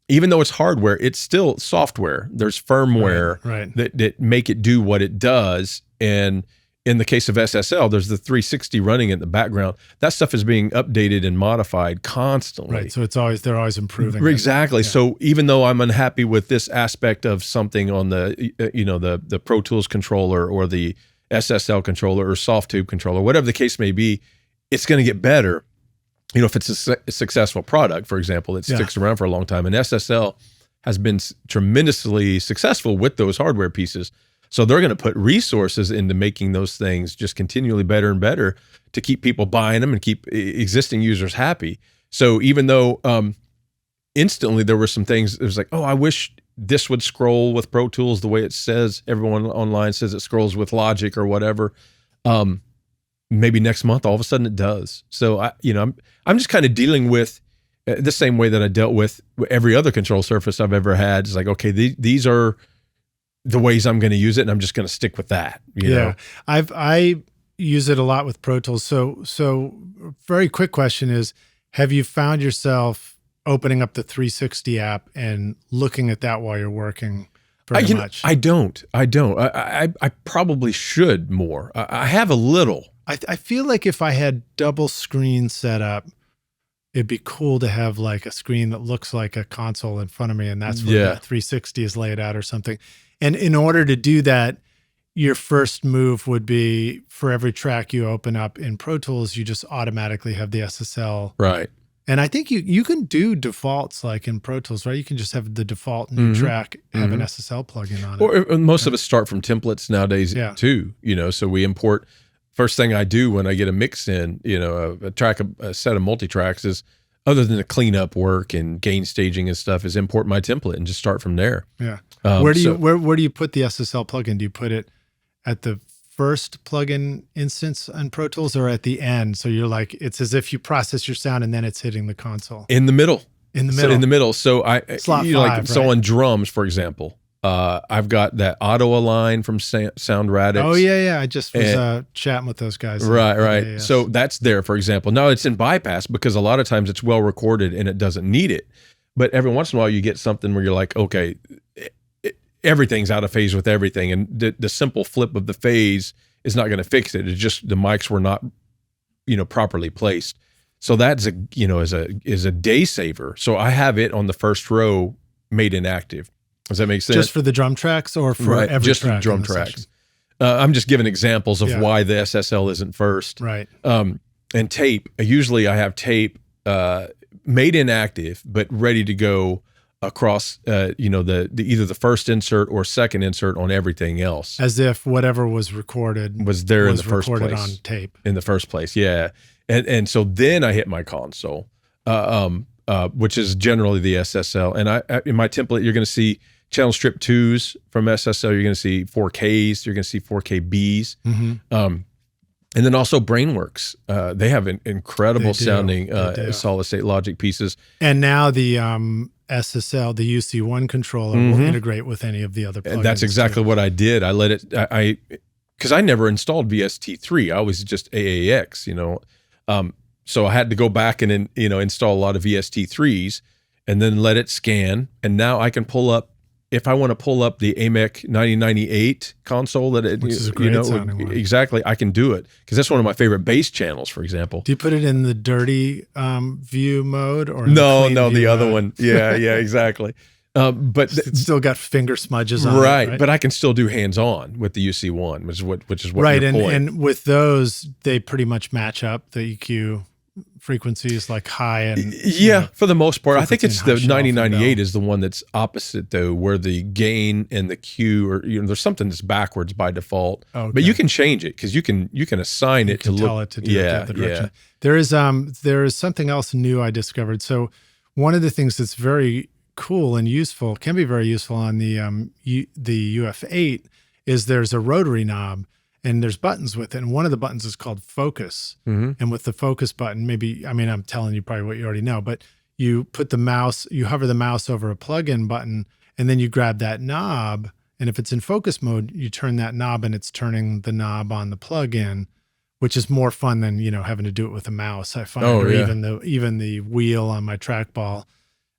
Even though it's hardware, it's still software. There's firmware that make it do what it does. And in the case of SSL, there's the 360 running in the background. That stuff is being updated and modified constantly. Right. So they're always improving. Exactly. Yeah. So even though I'm unhappy with this aspect of something on the Pro Tools controller or the SSL controller or SoftTube controller, whatever the case may be, it's going to get better. If it's a successful product, for example, it sticks around for a long time. And SSL has been tremendously successful with those hardware pieces. So they're going to put resources into making those things just continually better and better to keep people buying them and keep existing users happy. So even though instantly there were some things, it was like, oh, I wish this would scroll with Pro Tools the way it says. Everyone online says it scrolls with Logic or whatever. Maybe next month, all of a sudden it does. So I'm just kind of dealing with the same way that I dealt with every other control surface I've ever had. It's like, okay, these are the ways I'm going to use it, and I'm just going to stick with that. You know? I use it a lot with Pro Tools. So very quick question is, have you found yourself opening up the 360 app and looking at that while you're working very much? I don't. I probably should more. I have a little. I feel like if I had double screen set up, it'd be cool to have like a screen that looks like a console in front of me, and that's where that 360 is laid out or something. And in order to do that, your first move would be for every track you open up in Pro Tools, you just automatically have the SSL. Right. And I think you can do defaults like in Pro Tools, right? You can just have the default new track have an SSL plugin on it. Or most of us start from templates nowadays too, so we import. First thing I do when I get a mix in, a set of multi-tracks is, other than the cleanup work and gain staging and stuff, is import my template and just start from there. Yeah. Where do you put the SSL plugin? Do you put it at the first plugin instance on Pro Tools or at the end? So you're like, it's as if you process your sound and then it's hitting the console. In the middle. So Slot 5, so on drums, for example, I've got that auto align from Sound Radix. Oh yeah. I just was chatting with those guys. Right. Yes. So that's there, for example. Now it's in bypass because a lot of times it's well recorded and it doesn't need it. But every once in a while you get something where you're like, okay, everything's out of phase with everything, and the simple flip of the phase is not going to fix it. It's just the mics were not, properly placed. So that's is a day saver. So I have it on the first row, made inactive. Does that make sense? Just for the drum tracks or for every just track? Just drum tracks. I'm just giving examples of why the SSL isn't first. Right. And tape. Usually I have tape made inactive but ready to go across, the either the first insert or second insert on everything else. As if whatever was recorded was there in the first place. On tape. In the first place, yeah. And so then I hit my console, which is generally the SSL. And in my template, you're going to see channel strip 2s from SSL. You're going to see 4Ks. You're going to see 4KBs. And then also Brainworks. They have an incredible sounding solid state logic pieces. And now the SSL, the UC-1 controller will integrate with any of the other plugins. And that's exactly what I did. I let it, because I never installed VST3. I always just AAX, so I had to go back and install a lot of VST3s and then let it scan. And now I can pull up, if I want to pull up the AMEC 9098 console, which is a great sounding one. Exactly, I can do it because that's one of my favorite bass channels, for example. Do you put it in the dirty view mode or the other one? Yeah, exactly. But it's still got finger smudges on it, right? But I can still do hands-on with the UC-1, which is what right. You're pulling. And with those, they pretty much match up the EQ frequencies, like high and for the most part. I think it's the 9098 is the one that's opposite though, where the gain and the Q or there's something that's backwards by default. Okay. But you can change it because you can assign it to tell it to do it the other direction. There is something else new I discovered. So one of the things that's very cool and useful, can be very useful on the UF8, is there's a rotary knob. And there's buttons with it. And one of the buttons is called focus. And with the focus button, I'm telling you probably what you already know, but you hover the mouse over a plug-in button, and then you grab that knob. And if it's in focus mode, you turn that knob and it's turning the knob on the plug-in, which is more fun than, having to do it with a mouse, I find, even the wheel on my trackball.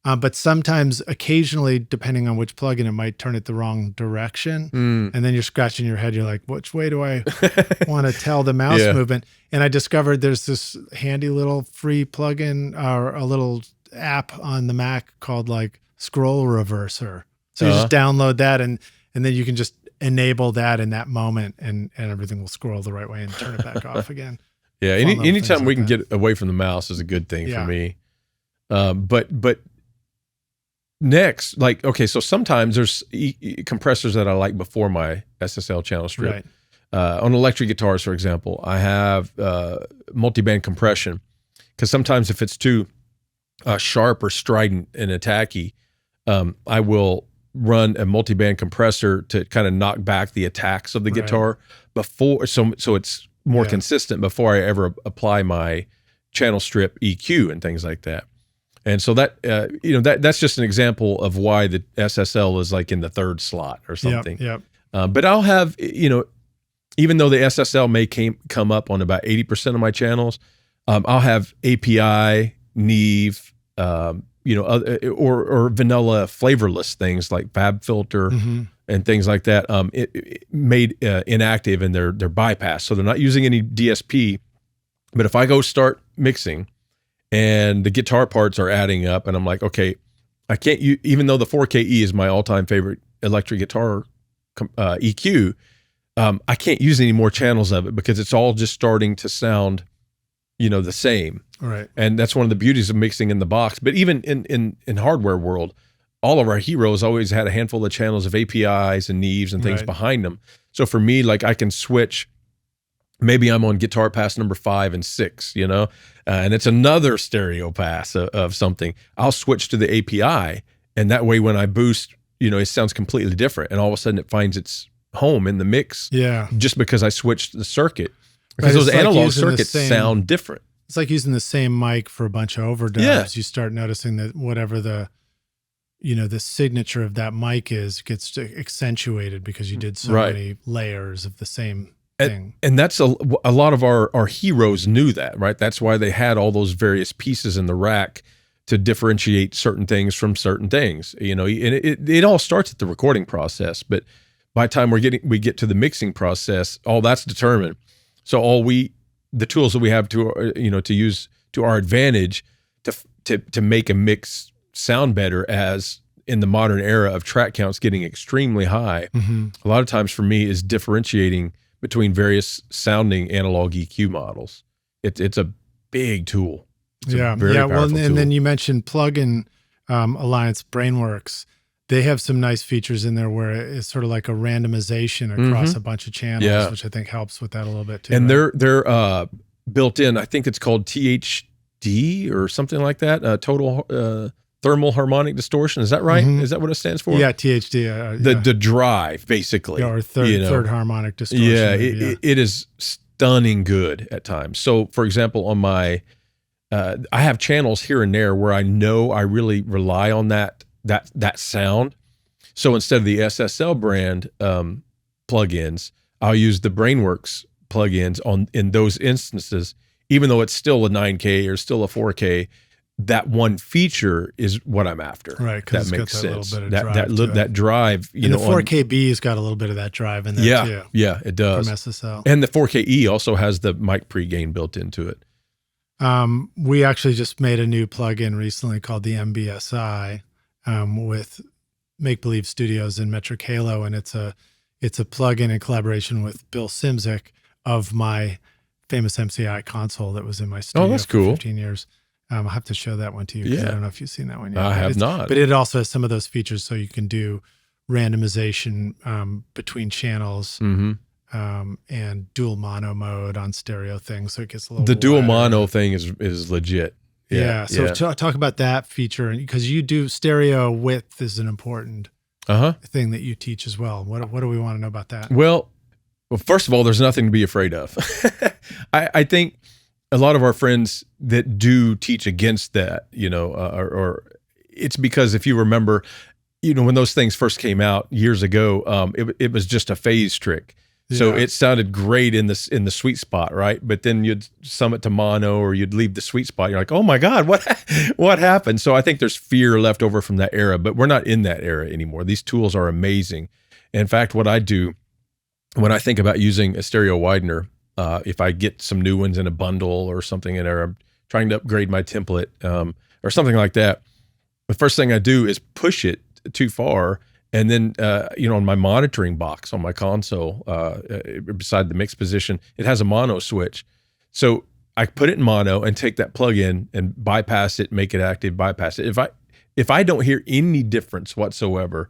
But sometimes, occasionally, depending on which plugin, it might turn it the wrong direction. And then you're scratching your head. You're like, which way do I want to tell the mouse movement? And I discovered there's this handy little free plugin or a little app on the Mac called like Scroll Reverser. So you just download that and then you can just enable that in that moment and everything will scroll the right way and turn it back off again. Yeah, anytime we can get away from the mouse is a good thing for me. But next, so sometimes there's compressors that I like before my SSL channel strip. Right. On electric guitars, for example, I have multiband compression because sometimes if it's too sharp or strident and attacky, I will run a multiband compressor to kind of knock back the attacks of the guitar before, so it's more consistent before I ever apply my channel strip EQ and things like that. And so that, that's just an example of why the SSL is like in the third slot or something. But I'll have, even though the SSL may come up on about 80% of my channels, I'll have API, Neve, or vanilla flavorless things like Fab Filter and things like that, it made inactive and they're bypassed. So they're not using any DSP. But if I go start mixing, and the guitar parts are adding up, and I'm like, okay, I can't even though the 4KE is my all-time favorite electric guitar EQ, I can't use any more channels of it because it's all just starting to sound, the same. Right. And that's one of the beauties of mixing in the box. But even in hardware world, all of our heroes always had a handful of channels of APIs and Neves and things behind them. So for me, like I can switch. Maybe I'm on guitar pass number 5 and 6, and it's another stereo pass of something. I'll switch to the API, and that way when I boost, it sounds completely different, and all of a sudden it finds its home in the mix. Yeah. Just because I switched the circuit, because those analog circuits sound different. It's like using the same mic for a bunch of overdubs. Yeah. You start noticing that whatever the signature of that mic gets accentuated because you did so many layers of the same thing. And that's a lot of our heroes knew that, right? That's why they had all those various pieces in the rack to differentiate certain things from certain things, and it all starts at the recording process, but by the time we get to the mixing process, all that's determined. So the tools that we have to use to our advantage to make a mix sound better, as in the modern era of track counts getting extremely high, a lot of times for me is differentiating between various sounding analog EQ models. It's a big tool. It's a very powerful tool. And then you mentioned Plugin Alliance Brainworks. They have some nice features in there where it's sort of like a randomization across a bunch of channels, which I think helps with that a little bit too. And they're built in. I think it's called THD or something like that. Total thermal harmonic distortion. Is that right? Is that what it stands for? Yeah, THD. The drive, basically. Or third harmonic distortion. Yeah, it is stunning good at times. So, for example, on my, I have channels here and there where I know I really rely on that sound. So instead of the SSL brand plugins, I'll use the Brainworks plugins in those instances, even though it's still a 9K or still a 4K. That one feature is what I'm after. Right, that makes sense. That drive, and the 4KB has got a little bit of that drive in there too. Yeah, it does. From SSL. And the 4KE also has the mic pre-gain built into it. We actually just made a new plugin recently called the MBSI with Make Believe Studios and Metric Halo, and it's a plugin in collaboration with Bill Simzik of my famous MCI console that was in my studio for 15 years. I'll have to show that one to you because I don't know if you've seen that one yet. I have not. But it also has some of those features, so you can do randomization between channels and dual mono mode on stereo things, so it gets a little. The dual mono thing is legit. Yeah. So talk about that feature, because you do stereo width is an important thing that you teach as well. What do we want to know about that? Well, first of all, there's nothing to be afraid of. I think a lot of our friends that do teach against that, or it's because if you remember, when those things first came out years ago, it was just a phase trick. So it sounded great in the sweet spot, right? But then you'd sum it to mono, or you'd leave the sweet spot. You're like, oh my God, what happened? So I think there's fear left over from that era, but we're not in that era anymore. These tools are amazing. In fact, what I do when I think about using a stereo widener, if I get some new ones in a bundle or something, and I'm trying to upgrade my template or something like that, the first thing I do is push it too far. And then, on my monitoring box on my console, beside the mix position, it has a mono switch. So I put it in mono and take that plug in and bypass it, make it active, bypass it. If I don't hear any difference whatsoever,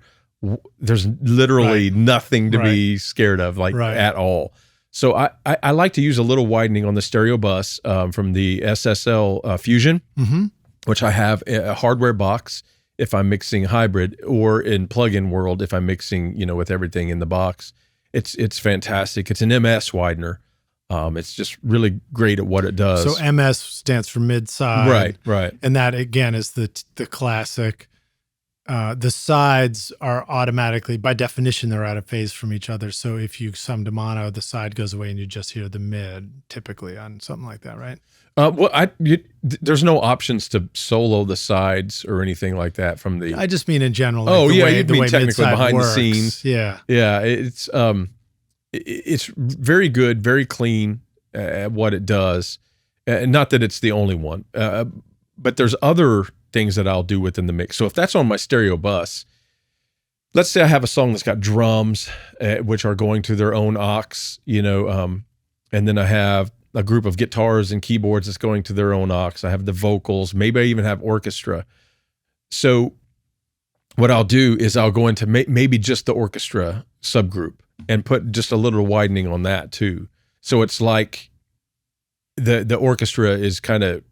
there's literally nothing to be scared of, at all. So I like to use a little widening on the stereo bus from the SSL Fusion, which I have a hardware box if I'm mixing hybrid, or in plugin world if I'm mixing, with everything in the box. It's fantastic. It's an MS widener. It's just really great at what it does. So MS stands for mid-side. Right. And that again is the classic. The sides are automatically, by definition, they're out of phase from each other. So if you sum to mono, the side goes away and you just hear the mid, typically on something like that, right? There's no options to solo the sides or anything like that from the. I just mean in general. You mean technically behind the scenes. Yeah. It's very good, very clean at what it does, and not that it's the only one, but there's other things that I'll do within the mix. So if that's on my stereo bus, let's say I have a song that's got drums, which are going to their own aux, and then I have a group of guitars and keyboards that's going to their own aux. I have the vocals. Maybe I even have orchestra. So what I'll do is I'll go into maybe just the orchestra subgroup and put just a little widening on that too. So it's like the orchestra is kind of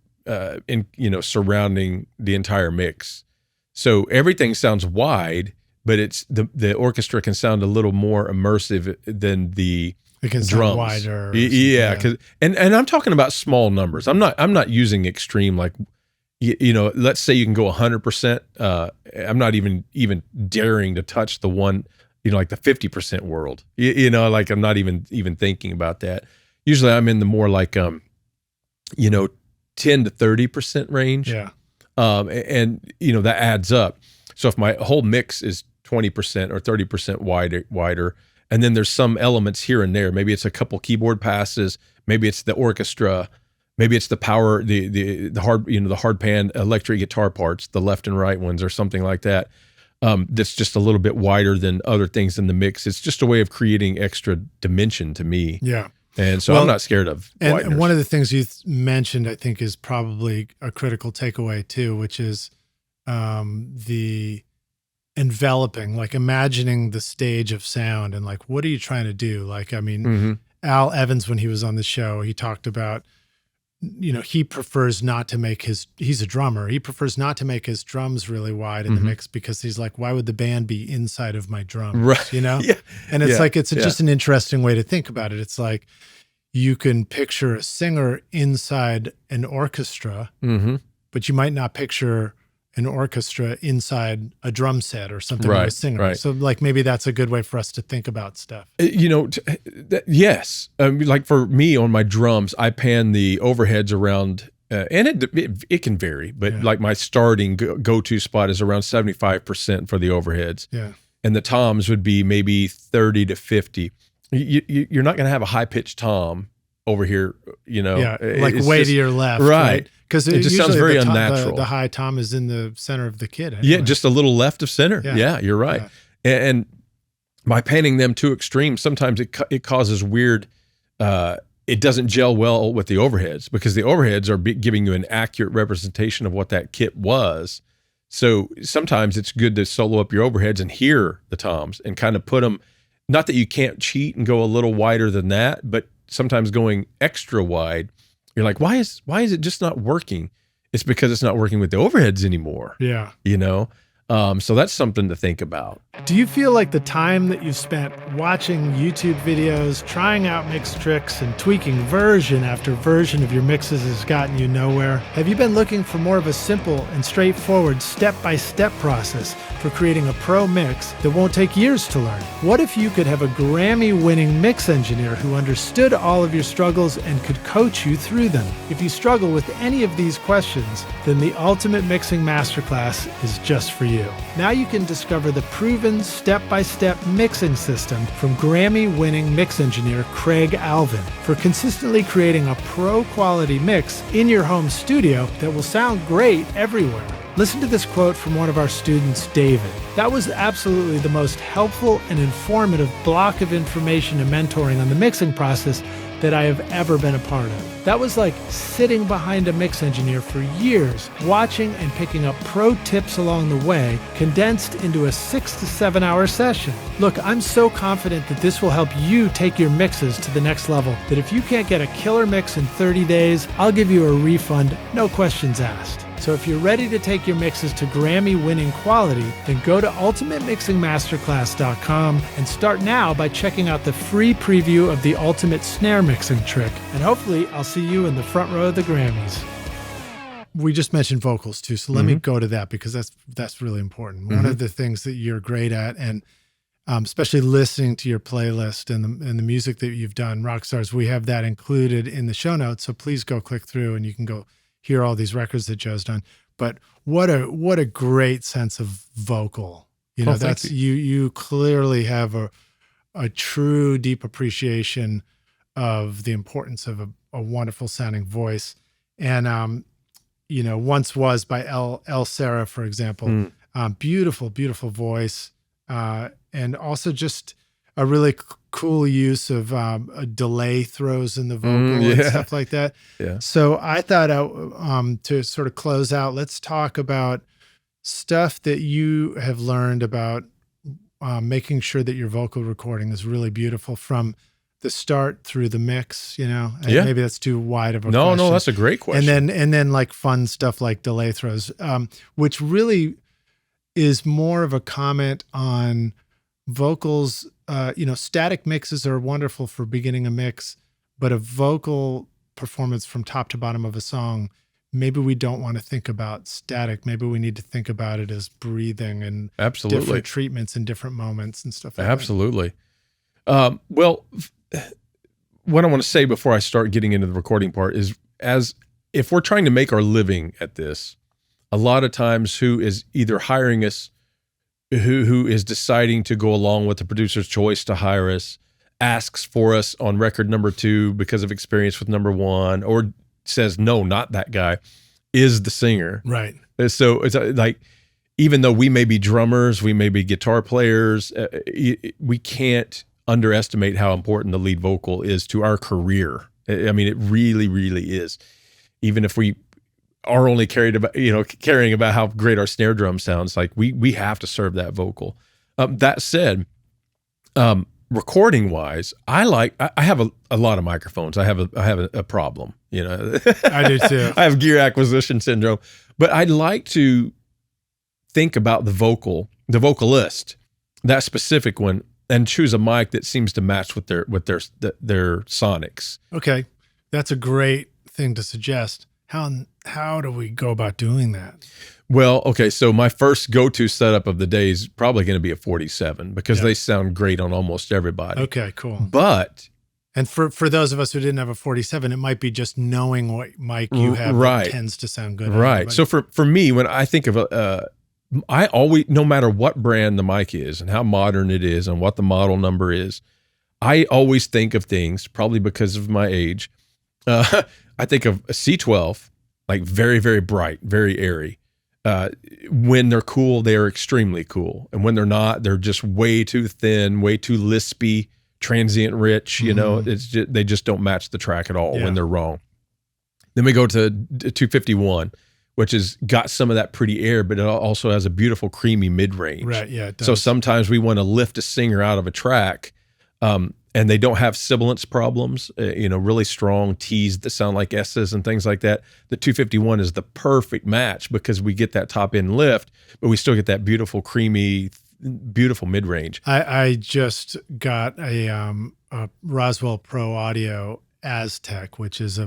surrounding the entire mix. So everything sounds wide, but it's the orchestra can sound a little more immersive than the drums. Wider. Yeah, and I'm talking about small numbers. I'm not using extreme, like, let's say you can go 100%. I'm not even daring to touch the one, like the 50% world. Like I'm not even thinking about that. Usually I'm in the more like 10 to 30% range. Yeah. And that adds up. So if my whole mix is 20% or 30% wider, and then there's some elements here and there. Maybe it's a couple keyboard passes. Maybe it's the orchestra. Maybe it's the power, the hard, the hard pan electric guitar parts, the left and right ones, or something like that. That's just a little bit wider than other things in the mix. It's just a way of creating extra dimension to me. Yeah. And so I'm not scared of wideners. And one of the things you mentioned, I think, is probably a critical takeaway too, which is the enveloping, like imagining the stage of sound and like, what are you trying to do? Like, I mean, Al Evans, when he was on the show, he talked about, he prefers not to make he's a drummer. He prefers not to make his drums really wide in the mix because he's like, why would the band be inside of my drums? Right. Yeah. And it's like, it's just an interesting way to think about it. It's like, you can picture a singer inside an orchestra, but you might not picture an orchestra inside a drum set or something with a singer. Right. So like maybe that's a good way for us to think about stuff. Yes. Like for me on my drums, I pan the overheads around, and it can vary, but like my starting go-to spot is around 75% for the overheads. Yeah. And the toms would be maybe 30 to 50. You're not going to have a high-pitched tom over here, like way to your left, right? Because it just sounds very unnatural. The high tom is in the center of the kit. Anyway. Yeah, just a little left of center. Yeah, you're right. Yeah. And by panning them too extreme, sometimes it causes weird. It doesn't gel well with the overheads because the overheads are giving you an accurate representation of what that kit was. So sometimes it's good to solo up your overheads and hear the toms and kind of put them. Not that you can't cheat and go a little wider than that, but sometimes going extra wide, you're like, why is it just not working? It's because it's not working with the overheads anymore. Yeah. So that's something to think about. Do you feel like the time that you've spent watching YouTube videos, trying out mix tricks, and tweaking version after version of your mixes has gotten you nowhere? Have you been looking for more of a simple and straightforward step-by-step process for creating a pro mix that won't take years to learn? What if you could have a Grammy-winning mix engineer who understood all of your struggles and could coach you through them? If you struggle with any of these questions, then the Ultimate Mixing Masterclass is just for you. Now you can discover the proven step-by-step mixing system from Grammy-winning mix engineer Craig Alvin for consistently creating a pro-quality mix in your home studio that will sound great everywhere. Listen to this quote from one of our students, David. That was absolutely the most helpful and informative block of information and mentoring on the mixing process that I have ever been a part of. That was like sitting behind a mix engineer for years, watching and picking up pro tips along the way, condensed into a 6 to 7 hour session. Look, I'm so confident that this will help you take your mixes to the next level, that if you can't get a killer mix in 30 days, I'll give you a refund, no questions asked. So if you're ready to take your mixes to Grammy-winning quality, then go to ultimatemixingmasterclass.com and start now by checking out the free preview of the ultimate snare mixing trick. And hopefully I'll see you in the front row of the Grammys. We just mentioned vocals too, so let me go to that because that's really important. One of the things that you're great at, and especially listening to your playlist and the music that you've done, Rockstars, we have that included in the show notes. So please go click through and you can go hear all these records that Joe's done. But what a great sense of vocal. That's you clearly have a true deep appreciation of the importance of a wonderful sounding voice. And Once Was by El Sarah, for example. Beautiful, beautiful voice. and also just a really cool use of delay throws in the vocal and stuff like that. Yeah. So I thought to sort of close out, let's talk about stuff that you have learned about making sure that your vocal recording is really beautiful from the start through the mix, and maybe that's too wide of a question. No, that's a great question. And then like fun stuff like delay throws, which really is more of a comment on vocals. Static mixes are wonderful for beginning a mix, but a vocal performance from top to bottom of a song, maybe we don't want to think about static. Maybe we need to think about it as breathing and different treatments in different moments and stuff like that. Absolutely. Well, what I want to say before I start getting into the recording part is, if we're trying to make our living at this, a lot of times who is either hiring us, who is deciding to go along with the producer's choice to hire us, asks for us on record number 2 because of experience with number 1, or says, no, not that guy, is the singer. Right. So it's like, even though we may be drummers, we may be guitar players, we can't underestimate how important the lead vocal is to our career. I mean, it really, really is. Even if we are only caring about how great our snare drum sounds, like we have to serve that vocal. That said, recording wise, I have a lot of microphones. I have a problem, I do too. I have gear acquisition syndrome, but I'd like to think about the vocalist, that specific one, and choose a mic that seems to match with their sonics. Okay. That's a great thing to suggest. How do we go about doing that? Well, okay, so my first go-to setup of the day is probably going to be a 47 because they sound great on almost everybody. Okay, cool. And for those of us who didn't have a 47, it might be just knowing what mic you have that tends to sound good. Right. So for me, when I think of I always, no matter what brand the mic is and how modern it is and what the model number is, I always think of things, probably because of my age. I think of a C12, like very, very bright, very airy. When they're cool, they are extremely cool. And when they're not, they're just way too thin, way too lispy, transient rich, they just don't match the track at all when they're wrong. Then we go to 251, which has got some of that pretty air, but it also has a beautiful creamy mid-range. Right, yeah, it does. So sometimes we want to lift a singer out of a track, and they don't have sibilance problems, really strong T's that sound like S's and things like that. The 251 is the perfect match because we get that top end lift, but we still get that beautiful, creamy, beautiful mid-range. I just got a Roswell Pro Audio Aztec, which is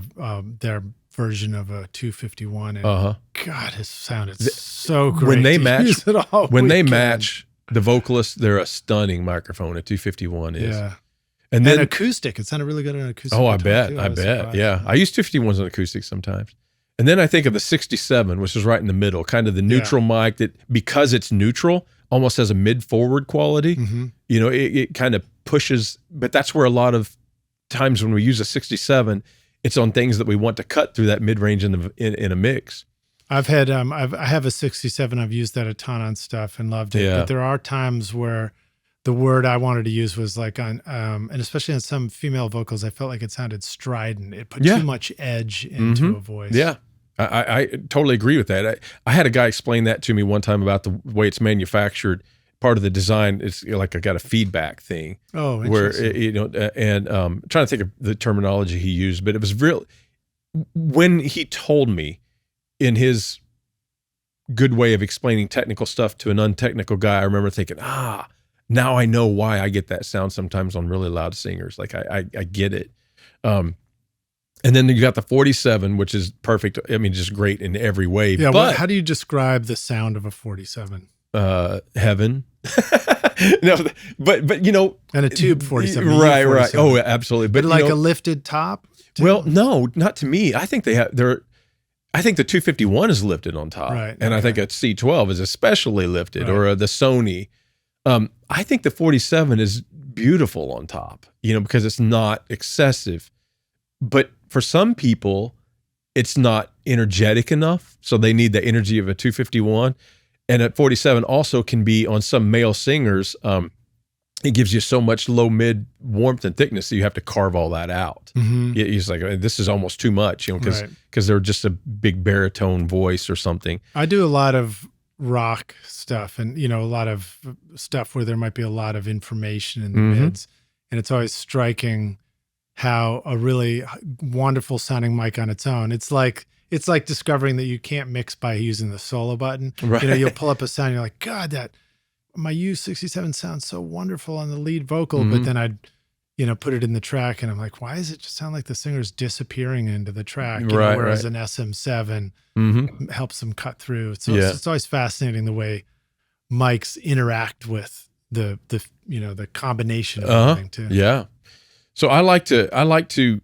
their version of a 251. And God, it sounded so great. When they match the vocalist, they're a stunning microphone. A 251 is. Yeah. And then acoustic. It sounded really good on acoustic. Oh, I bet. Yeah. I use 251s on acoustic sometimes. And then I think of the 67, which is right in the middle, kind of the neutral mic that, because it's neutral, almost has a mid-forward quality. Mm-hmm. It kind of pushes, but that's where a lot of times when we use a 67, it's on things that we want to cut through that mid-range in a mix. I have a 67. I've used that a ton on stuff and loved it. Yeah. But there are times where the word I wanted to use was like on, and especially on some female vocals, I felt like it sounded strident. It put too much edge into a voice. Yeah, I totally agree with that. I had a guy explain that to me one time about the way it's manufactured. Part of the design is like I got a feedback thing. Oh, where and trying to think of the terminology he used, but it was real. When he told me in his good way of explaining technical stuff to an untechnical guy, I remember thinking, now I know why I get that sound sometimes on really loud singers. Like I get it. And then you got the 47, which is perfect. I mean, just great in every way. Yeah. But how do you describe the sound of a 47? Heaven. No, but and a tube 47. Right. 47. Oh, absolutely. But like a lifted top? Too? Well, no, not to me. I think I think the 251 is lifted on top. Right. And I think a C12 is especially lifted, or the Sony. I think the 47 is beautiful on top, because it's not excessive. But for some people, it's not energetic enough. So they need the energy of a 251. And at 47 also can be on some male singers. It gives you so much low mid warmth and thickness that you have to carve all that out. It's like, this is almost too much, because they're just a big baritone voice or something. I do a lot of rock stuff and, a lot of stuff where there might be a lot of information in the mids. And it's always striking how a really wonderful sounding mic on its own. It's like discovering that you can't mix by using the solo button. Right. You'll pull up a sound, you're like, God, my U67 sounds so wonderful on the lead vocal, but then I'd, put it in the track and I'm like, why does it just sound like the singer's disappearing into the track? Whereas an SM7 helps them cut through. So it's always fascinating the way mics interact with the combination of everything too. Yeah. So I like to,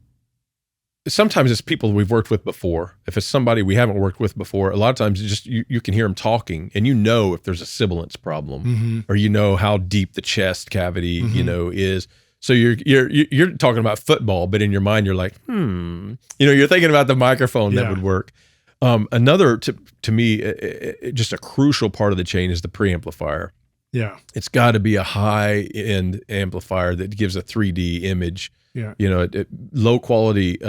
sometimes it's people we've worked with before. If it's somebody we haven't worked with before, a lot of times you can hear them talking and if there's a sibilance problem or how deep the chest cavity, is. So you're talking about football, but in your mind you're like, you're thinking about the microphone that would work. Another to me, just a crucial part of the chain is the preamplifier. Yeah. It's got to be a high-end amplifier that gives a 3D image. Yeah. Low quality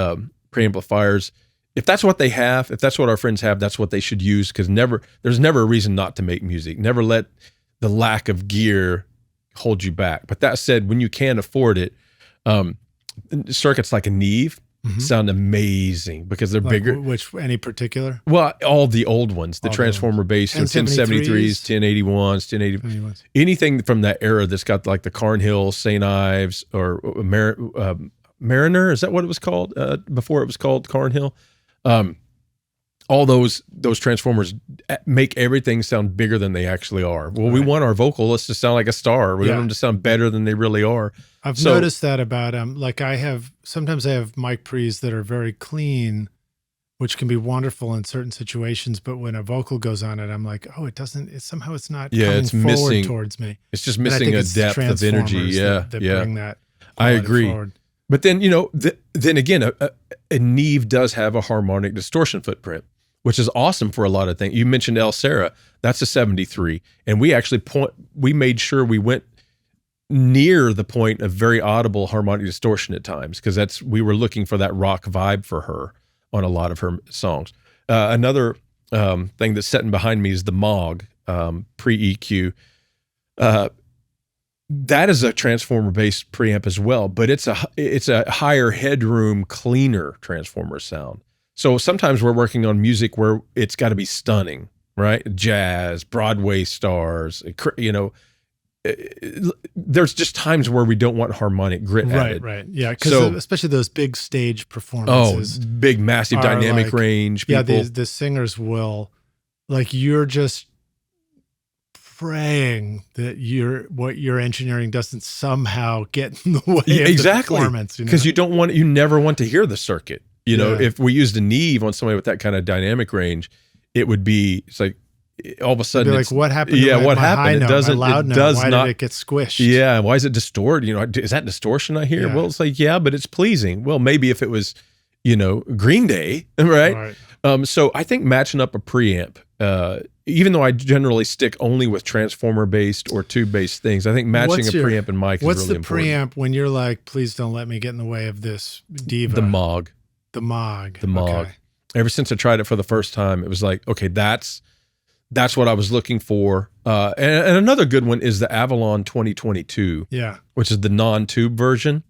preamplifiers. If that's what they have, if that's what our friends have, that's what they should use, because there's never a reason not to make music. Never let the lack of gear hold you back. But that said, when you can afford it, circuits like a Neve sound amazing because they're bigger. Which, any particular? Well, all the old ones, the transformer-based, 1073s, 1081s, 1080, anything from that era that's got like the Carnhill, St. Ives, or Mariner. Is that what it was called before it was called Carnhill? All those transformers make everything sound bigger than they actually are. Well, we want our vocalists to sound like a star. We want them to sound better than they really are. I've noticed that about like sometimes I have mic pre's that are very clean, which can be wonderful in certain situations, but when a vocal goes on it, I'm like, oh, somehow it's not coming forward missing towards me. It's just missing a depth of energy. That bring that. I agree. Forward. But then, then again, a Neve does have a harmonic distortion footprint, which is awesome for a lot of things. You mentioned El Sarah, that's a 73. And we actually we made sure we went near the point of very audible harmonic distortion at times, because we were looking for that rock vibe for her on a lot of her songs. Another thing that's sitting behind me is the Moog pre-EQ. That is a transformer-based preamp as well, but it's a higher headroom, cleaner transformer sound. So sometimes we're working on music where it's got to be stunning, right? Jazz, Broadway stars, there's just times where we don't want harmonic grit added. Right. Yeah, because especially those big stage performances. Oh, big, massive dynamic range. People. Yeah, the singers will, you're just praying that what you're engineering doesn't somehow get in the way of the performance. Because you never want to hear the circuit. If we used a Neve on somebody with that kind of dynamic range, it's like all of a sudden, what happened? What happened? It does not. Why did it get squished? Yeah, why is it distorted? Is that distortion I hear? Yeah. Well, it's like, but it's pleasing. Well, maybe if it was, Green Day, right? So I think matching up a preamp, even though I generally stick only with transformer-based or tube-based things, I think matching a preamp and mic is really important. What's the preamp when you're like, please don't let me get in the way of this diva? The Moog. The Moog. The Moog. Okay. Ever since I tried it for the first time, it was like, okay, that's what I was looking for. And another good one is the Avalon 2022. Yeah. Which is the non-tube version.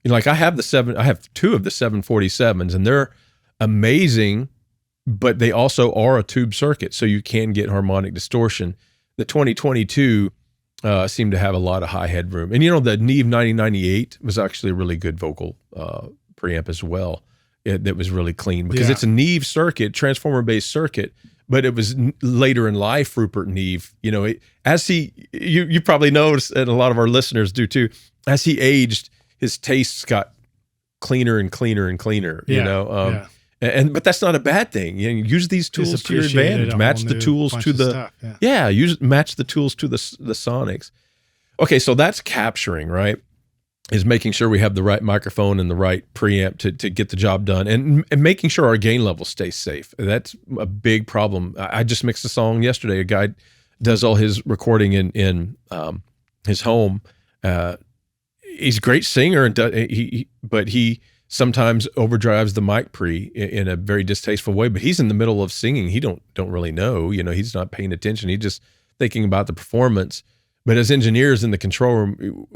I have two of the 747s, and they're amazing, but they also are a tube circuit, so you can get harmonic distortion. The 2022 seemed to have a lot of high headroom. And the Neve 9098 was actually a really good vocal preamp as well. That was really clean because it's a Neve circuit, transformer-based circuit, but it was later in life, Rupert Neve. You probably noticed, and a lot of our listeners do too, as he aged, his tastes got cleaner and cleaner and cleaner, but that's not a bad thing. Use these tools to your advantage. Match the tools to the match the tools to the sonics. Okay, so that's capturing, right? is making sure we have the right microphone and the right preamp to get the job done, and making sure our gain level stays safe. That's a big problem. I just mixed a song yesterday. A guy does all his recording in his home. He's a great singer, and but he sometimes overdrives the mic pre in a very distasteful way. But he's in the middle of singing. He don't really know. He's not paying attention. He's just thinking about the performance. But as engineers in the control room,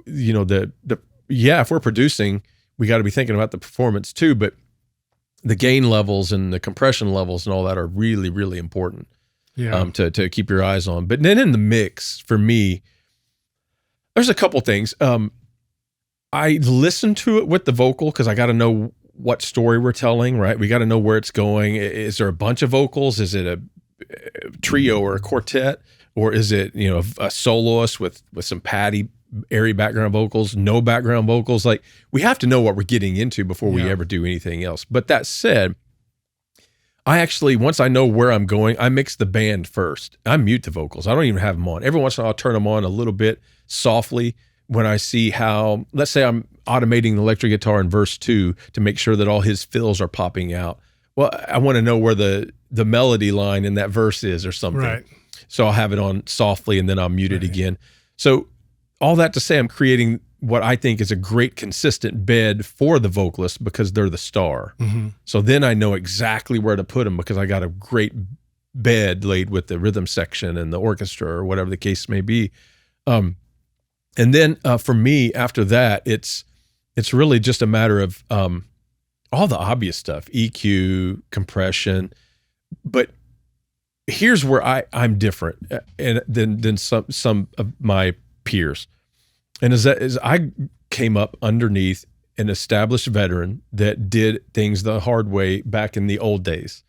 if we're producing, we got to be thinking about the performance too. But the gain levels and the compression levels and all that are really, really important. Yeah. To keep your eyes on. But then in the mix, for me, there's a couple things. I listen to it with the vocal because I got to know what story we're telling, right? We got to know where it's going. Is there a bunch of vocals? Is it a trio or a quartet? Or is it, a soloist with some airy background vocals, no background vocals? Like, we have to know what we're getting into before we ever do anything else. But that said, I actually, once I know where I'm going, I mix the band first. I mute the vocals. I don't even have them on. Every once in a while, I'll turn them on a little bit softly when I see how, let's say I'm automating the electric guitar in verse 2 to make sure that all his fills are popping out. Well, I want to know where the melody line in that verse is or something. Right. So I'll have it on softly and then I'll mute it again. So all that to say, I'm creating what I think is a great consistent bed for the vocalist because they're the star. Mm-hmm. So then I know exactly where to put them because I got a great bed laid with the rhythm section and the orchestra or whatever the case may be. And then for me, after that, it's really just a matter of all the obvious stuff, EQ, compression. But here's where I'm different than some of my peers. And as I came up underneath an established veteran that did things the hard way back in the old days,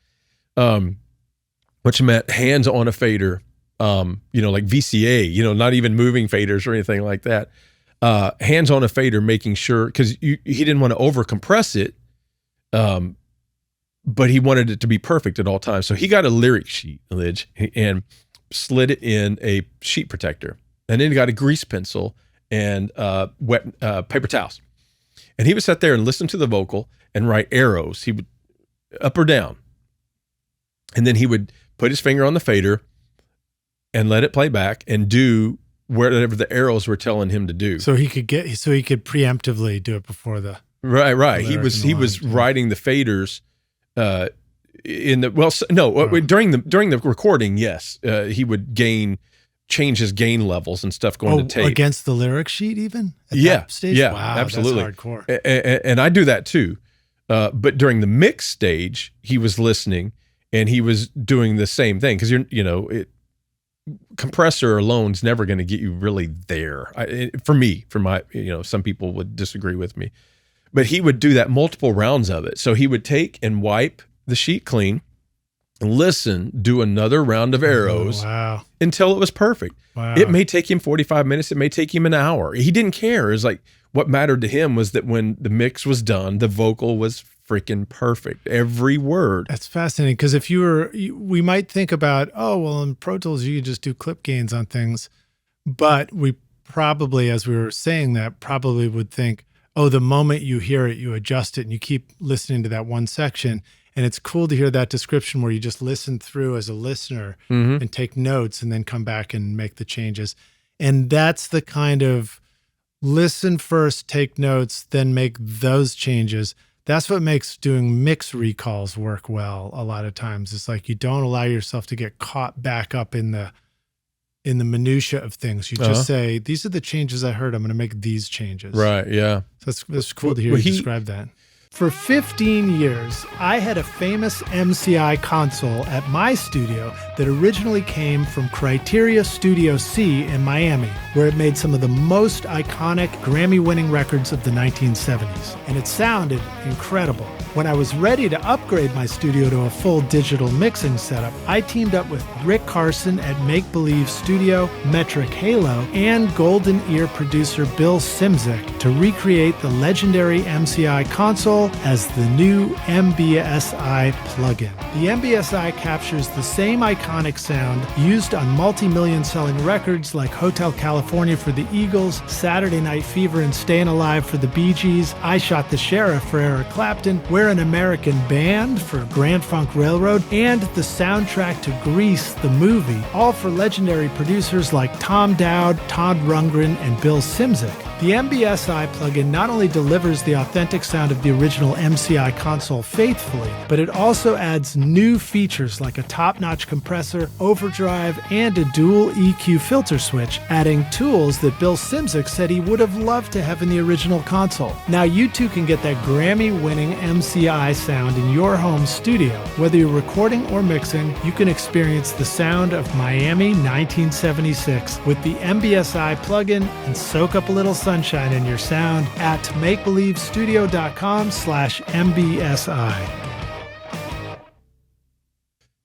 which meant hands on a fader, like VCA, not even moving faders or anything like that. Hands on a fader, making sure, because he didn't want to over compress it, but he wanted it to be perfect at all times. So he got a lyric sheet, and slid it in a sheet protector. And then he got a grease pencil and wet paper towels. And he would sit there and listen to the vocal and write arrows. He would up or down. And then he would put his finger on the fader and let it play back and do whatever the arrows were telling him to do. So he could preemptively do it before the right. He was writing the faders during the recording. Yes, he would change his gain levels and stuff going to tape against the lyric sheet even at that stage? Yeah, wow, absolutely. That's hardcore. And I do that too. But during the mix stage, he was listening and he was doing the same thing because compressor alone is never going to get you really there. For my, some people would disagree with me, but he would do that multiple rounds of it. So he would take and wipe the sheet clean, listen, do another round of arrows until it was perfect. Wow. It may take him 45 minutes. It may take him an hour. He didn't care. It's like what mattered to him was that when the mix was done, the vocal was freaking perfect. Every word. That's fascinating because we might think about, in Pro Tools, you just do clip gains on things. But we probably, as we were saying that, probably would think, the moment you hear it, you adjust it and you keep listening to that one section. And it's cool to hear that description where you just listen through as a listener and take notes and then come back and make the changes. And that's the kind of listen first, take notes, then make those changes. That's what makes doing mix recalls work well a lot of times. It's like you don't allow yourself to get caught back up in the minutia of things. You just say, these are the changes I heard. I'm going to make these changes. Right, yeah. So that's cool to hear you describe that. For 15 years, I had a famous MCI console at my studio that originally came from Criteria Studio C in Miami, where it made some of the most iconic Grammy-winning records of the 1970s. And it sounded incredible. When I was ready to upgrade my studio to a full digital mixing setup, I teamed up with Rick Carson at Make Believe Studio, Metric Halo, and Golden Ear producer Bill Simzik to recreate the legendary MCI console available as the new MBSI plugin. The MBSI captures the same iconic sound used on multi-million selling records like Hotel California for the Eagles, Saturday Night Fever and Staying Alive for the Bee Gees, I Shot the Sheriff for Eric Clapton, We're an American Band for Grand Funk Railroad, and the soundtrack to Grease, the movie, all for legendary producers like Tom Dowd, Todd Rundgren, and Bill Szymczyk. The MBSI plugin not only delivers the authentic sound of the original MCI console faithfully, but it also adds new features like a top-notch compressor, overdrive, and a dual EQ filter switch, adding tools that Bill Szymczyk said he would have loved to have in the original console. Now you too can get that Grammy-winning MCI sound in your home studio. Whether you're recording or mixing, you can experience the sound of Miami 1976 with the MBSI plugin and soak up a little sunshine in your sound at makebelievestudio.com/MBSI.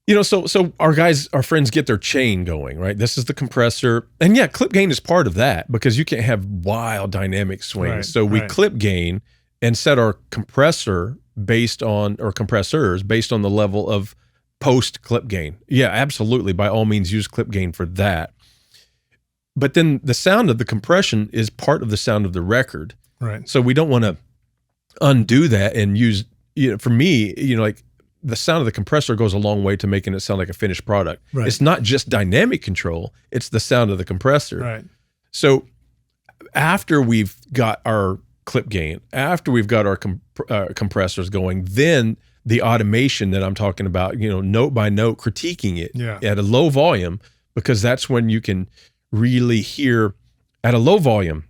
You know, so our friends get their chain going, right? This is the compressor. And yeah, clip gain is part of that because you can't have wild dynamic swings. Right, so we right. clip gain and set our compressors based on the level of post clip gain. Yeah, absolutely. By all means, use clip gain for that. But then the sound of the compression is part of the sound of the record. Right. So we don't want to undo that and use, for me, like the sound of the compressor goes a long way to making it sound like a finished product. Right. It's not just dynamic control, it's the sound of the compressor. Right. So after we've got our clip gain, after we've got our compressors going, then the automation that I'm talking about, note by note, critiquing it at a low volume, because that's when you can really hear at a low volume,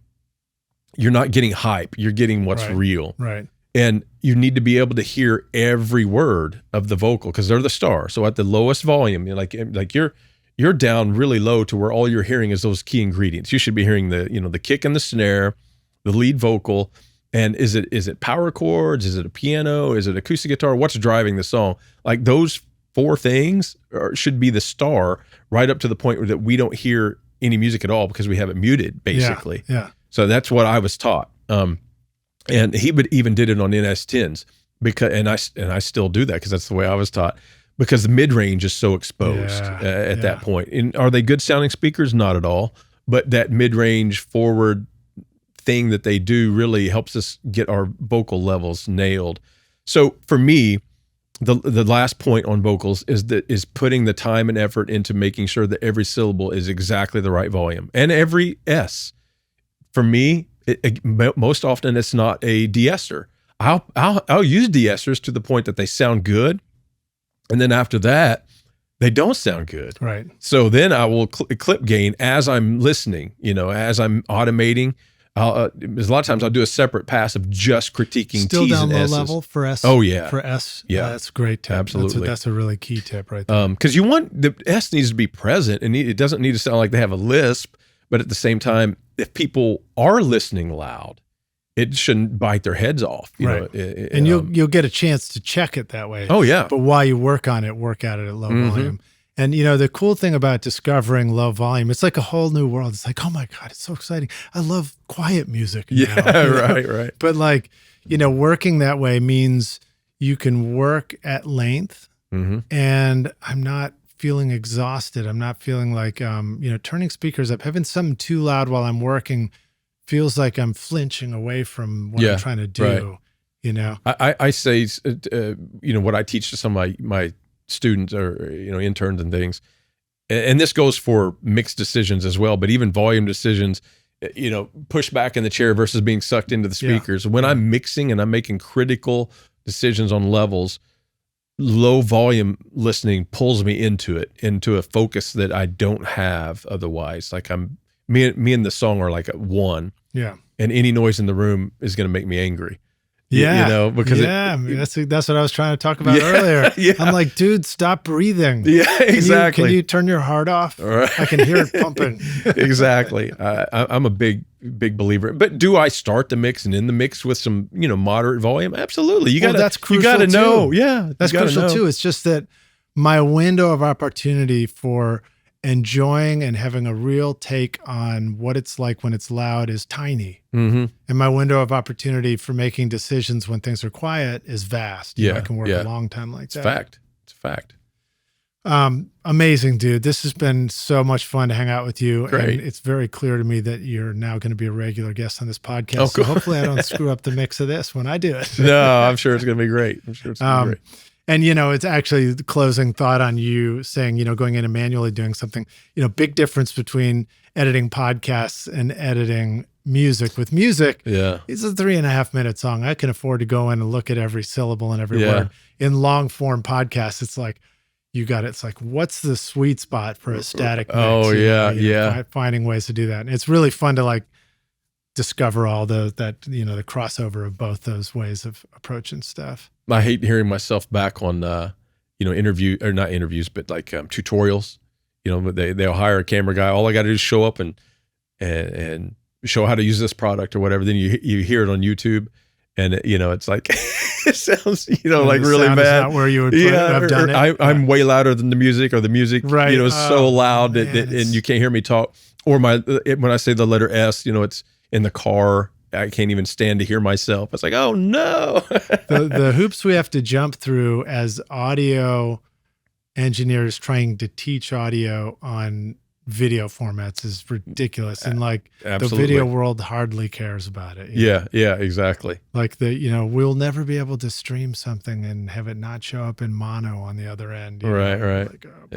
you're not getting hype, you're getting what's real. Right. And you need to be able to hear every word of the vocal because they're the star. So at the lowest volume, you're down really low to where all you're hearing is those key ingredients. You should be hearing the kick and the snare, the lead vocal, and is it power chords? Is it a piano? Is it acoustic guitar? What's driving the song? Like those four things should be the star right up to the point where that we don't hear any music at all because we have it muted, basically. Yeah. So that's what I was taught. And he would even did it on NS10s because, and I still do that because that's the way I was taught because the mid range is so exposed at that point. And are they good sounding speakers? Not at all. But that mid range forward thing that they do really helps us get our vocal levels nailed. So for me, the last point on vocals is putting the time and effort into making sure that every syllable is exactly the right volume and every S. For me, most often it's not a de-esser. I'll use de-essers to the point that they sound good, and then after that, they don't sound good. Right. So then I will clip gain as I'm listening. As I'm automating. There's a lot of times I'll do a separate pass of just critiquing Still T's down and low S's. level for S. Oh yeah, for S. Yeah, that's a great tip. Absolutely, that's a really key tip right there. Because you want the S needs to be present, and it doesn't need to sound like they have a lisp. But at the same time, if people are listening loud, it shouldn't bite their heads off. You know, and you'll get a chance to check it that way. Oh yeah. But while you work on it, work at it at low volume. And the cool thing about discovering low volume, it's like a whole new world. It's like, oh my God, it's so exciting. I love quiet music now. Yeah, right. But working that way means you can work at length, and I'm not feeling exhausted. I'm not feeling like, turning speakers up, having something too loud while I'm working feels like I'm flinching away from what I'm trying to do. Right. I say, what I teach to some of my students or interns and things, and this goes for mixed decisions as well, but even volume decisions, push back in the chair versus being sucked into the speakers. When I'm mixing and I'm making critical decisions on levels, low volume listening pulls me into a focus that I don't have otherwise. Like me and the song are like at one, and any noise in the room is going to make me angry. Because that's what I was trying to talk about earlier. I'm like, dude, stop breathing. Yeah, exactly. Can you turn your heart off? Right. I can hear it pumping. Exactly. I'm a big believer. But do I start the mix and in the mix with some, moderate volume? Absolutely. That's crucial. You got to know. Yeah, that's crucial too. It's just that my window of opportunity for enjoying and having a real take on what it's like when it's loud is tiny. Mm-hmm. And my window of opportunity for making decisions when things are quiet is vast. You know, I can work a long time like that. It's a fact. Amazing, dude. This has been so much fun to hang out with you. Great. And it's very clear to me that you're now going to be a regular guest on this podcast. Oh, so cool. hopefully I don't screw up the mix of this when I do it. No, I'm sure it's going to be great. And, you know, it's actually the closing thought on you saying, you know, going in and manually doing something, you know, big difference between editing podcasts and editing music. With music, it's a 3.5 minute song. I can afford to go in and look at every syllable and every word. In long form podcasts, it's like, it's like, what's the sweet spot for a static mix? Oh, Finding ways to do that. And it's really fun to like discover all the crossover of both those ways of approaching stuff. I hate hearing myself back on, not interviews, but like tutorials. You know, they'll hire a camera guy. All I got to do is show up and show how to use this product or whatever. Then you hear it on YouTube, and you know, it's like it sounds, like really bad. Is not where you would have done it. I'm way louder than the music, or the music, is so loud that and you can't hear me talk. Or when I say the letter S, it's in the car. I can't even stand to hear myself. It's like, oh no. the hoops we have to jump through as audio engineers trying to teach audio on video formats is ridiculous. And like Absolutely. The video world hardly cares about it. Yeah, exactly. Like we'll never be able to stream something and have it not show up in mono on the other end. Right. Like, oh,